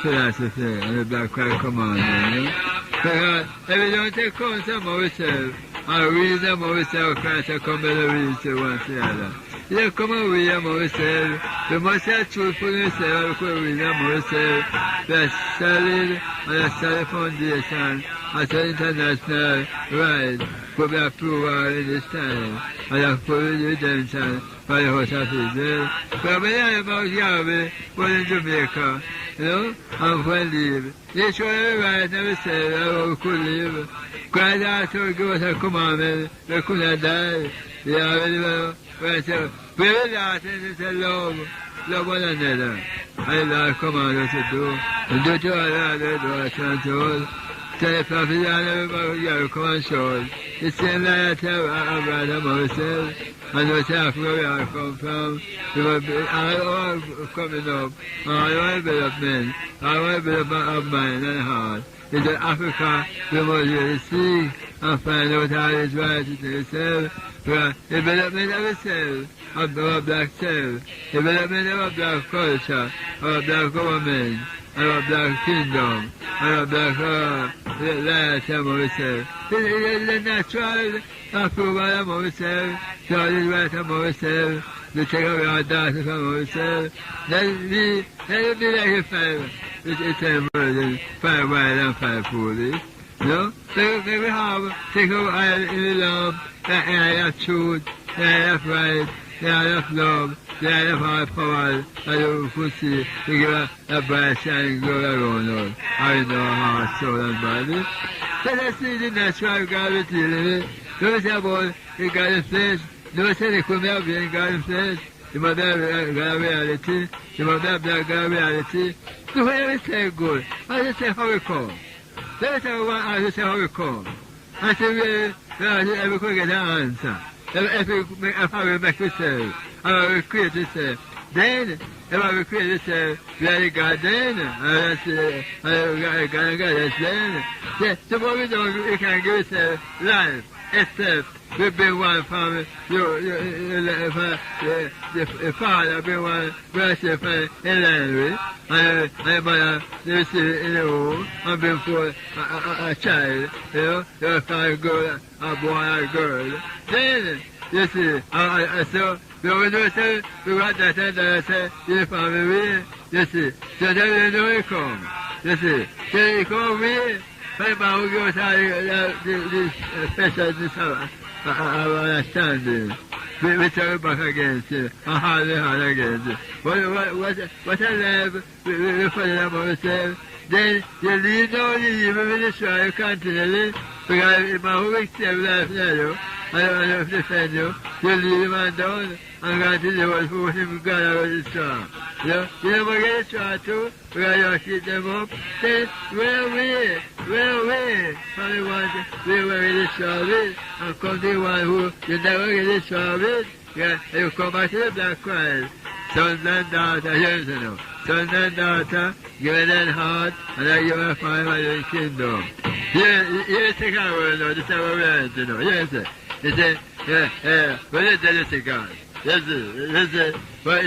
Philosophy, and the Black Christ commandment, you know. Because if we don't take counsel of ourselves, and reason of ourselves, Christ will come and reason to one to the other. You come and read them ourselves. We must have truthfulness and we could read them ourselves. That's solid and a solid foundation as an international right could be approval in this time and a full redemption by the host of Israel. But when I about Yahweh was in Jamaica, you know, and when leave, they showed every right and we said how we could live. Christ also gave us a commandment, we could not die. Yahweh, we say, we will not say love one another. And the Lord command us to do. And do to all others, do us and to all. Tell the prophet and everybody, you come and show us. The same light of our brother Moses. And no matter where we are come from, we will be all coming up, all development, all development of mind and heart. In Africa, we must really seek and find out how it's right to ourselves. Development of ourselves, of our black self, development of our black culture, our black government, our black kingdom, our black life of ourselves. It's the natural approval of ourselves, so it is right of ourselves, to take away our data from ourselves. Let it be like a fire. It's a murder, 5 wild and 5 foolish. You know? So we have, take our eye in the lamp, the eye of truth, the eye of right, the eye of love, the eye of our power, and you could see, to give a bright shining glow around us, in our heart, soul, and body. Let us see the natural gravity in it. Don't say about the God in flesh. Don't say the coming of being God in flesh. You must have God reality. You must have God reality. So when we say good, I just say how we come. Let us say one, I just say how we come. I say we could get an answer. If we make ourselves, if we create ourselves, then if we create ourselves, we are the God then. And God and God is then. So what we do, we can give ourselves life, except we bring one from the father, bring one worship in Henry, and the mother, they receive in the home, and bring forth a child, you know, they find a girl, a boy, a girl. Then, you see, so, we know, say, we got that, and say, the family, you see, so then we know he come, you see, so he come away, but who gives us this special understanding. We turn back against it, and hard against it. What I love, we follow them ourselves. Then you leave no leave, we destroy you continually, because if my whole extend life now, I don't defend you, you leave the man down, and God is the one who him God will destroy. You never get destroyed too, because you keep them up. Then, well away from the one we were destroyed with, and come to the one who you never get destroyed with. Yeah, you come back to the Black Christ. Sons and daughters, here's you know. Sons and daughters, give them heart, and I give them fire in the kingdom. Here's the God word now, this is our word, you know. Yes, sir. He said, but it's the God. Yes, sir. But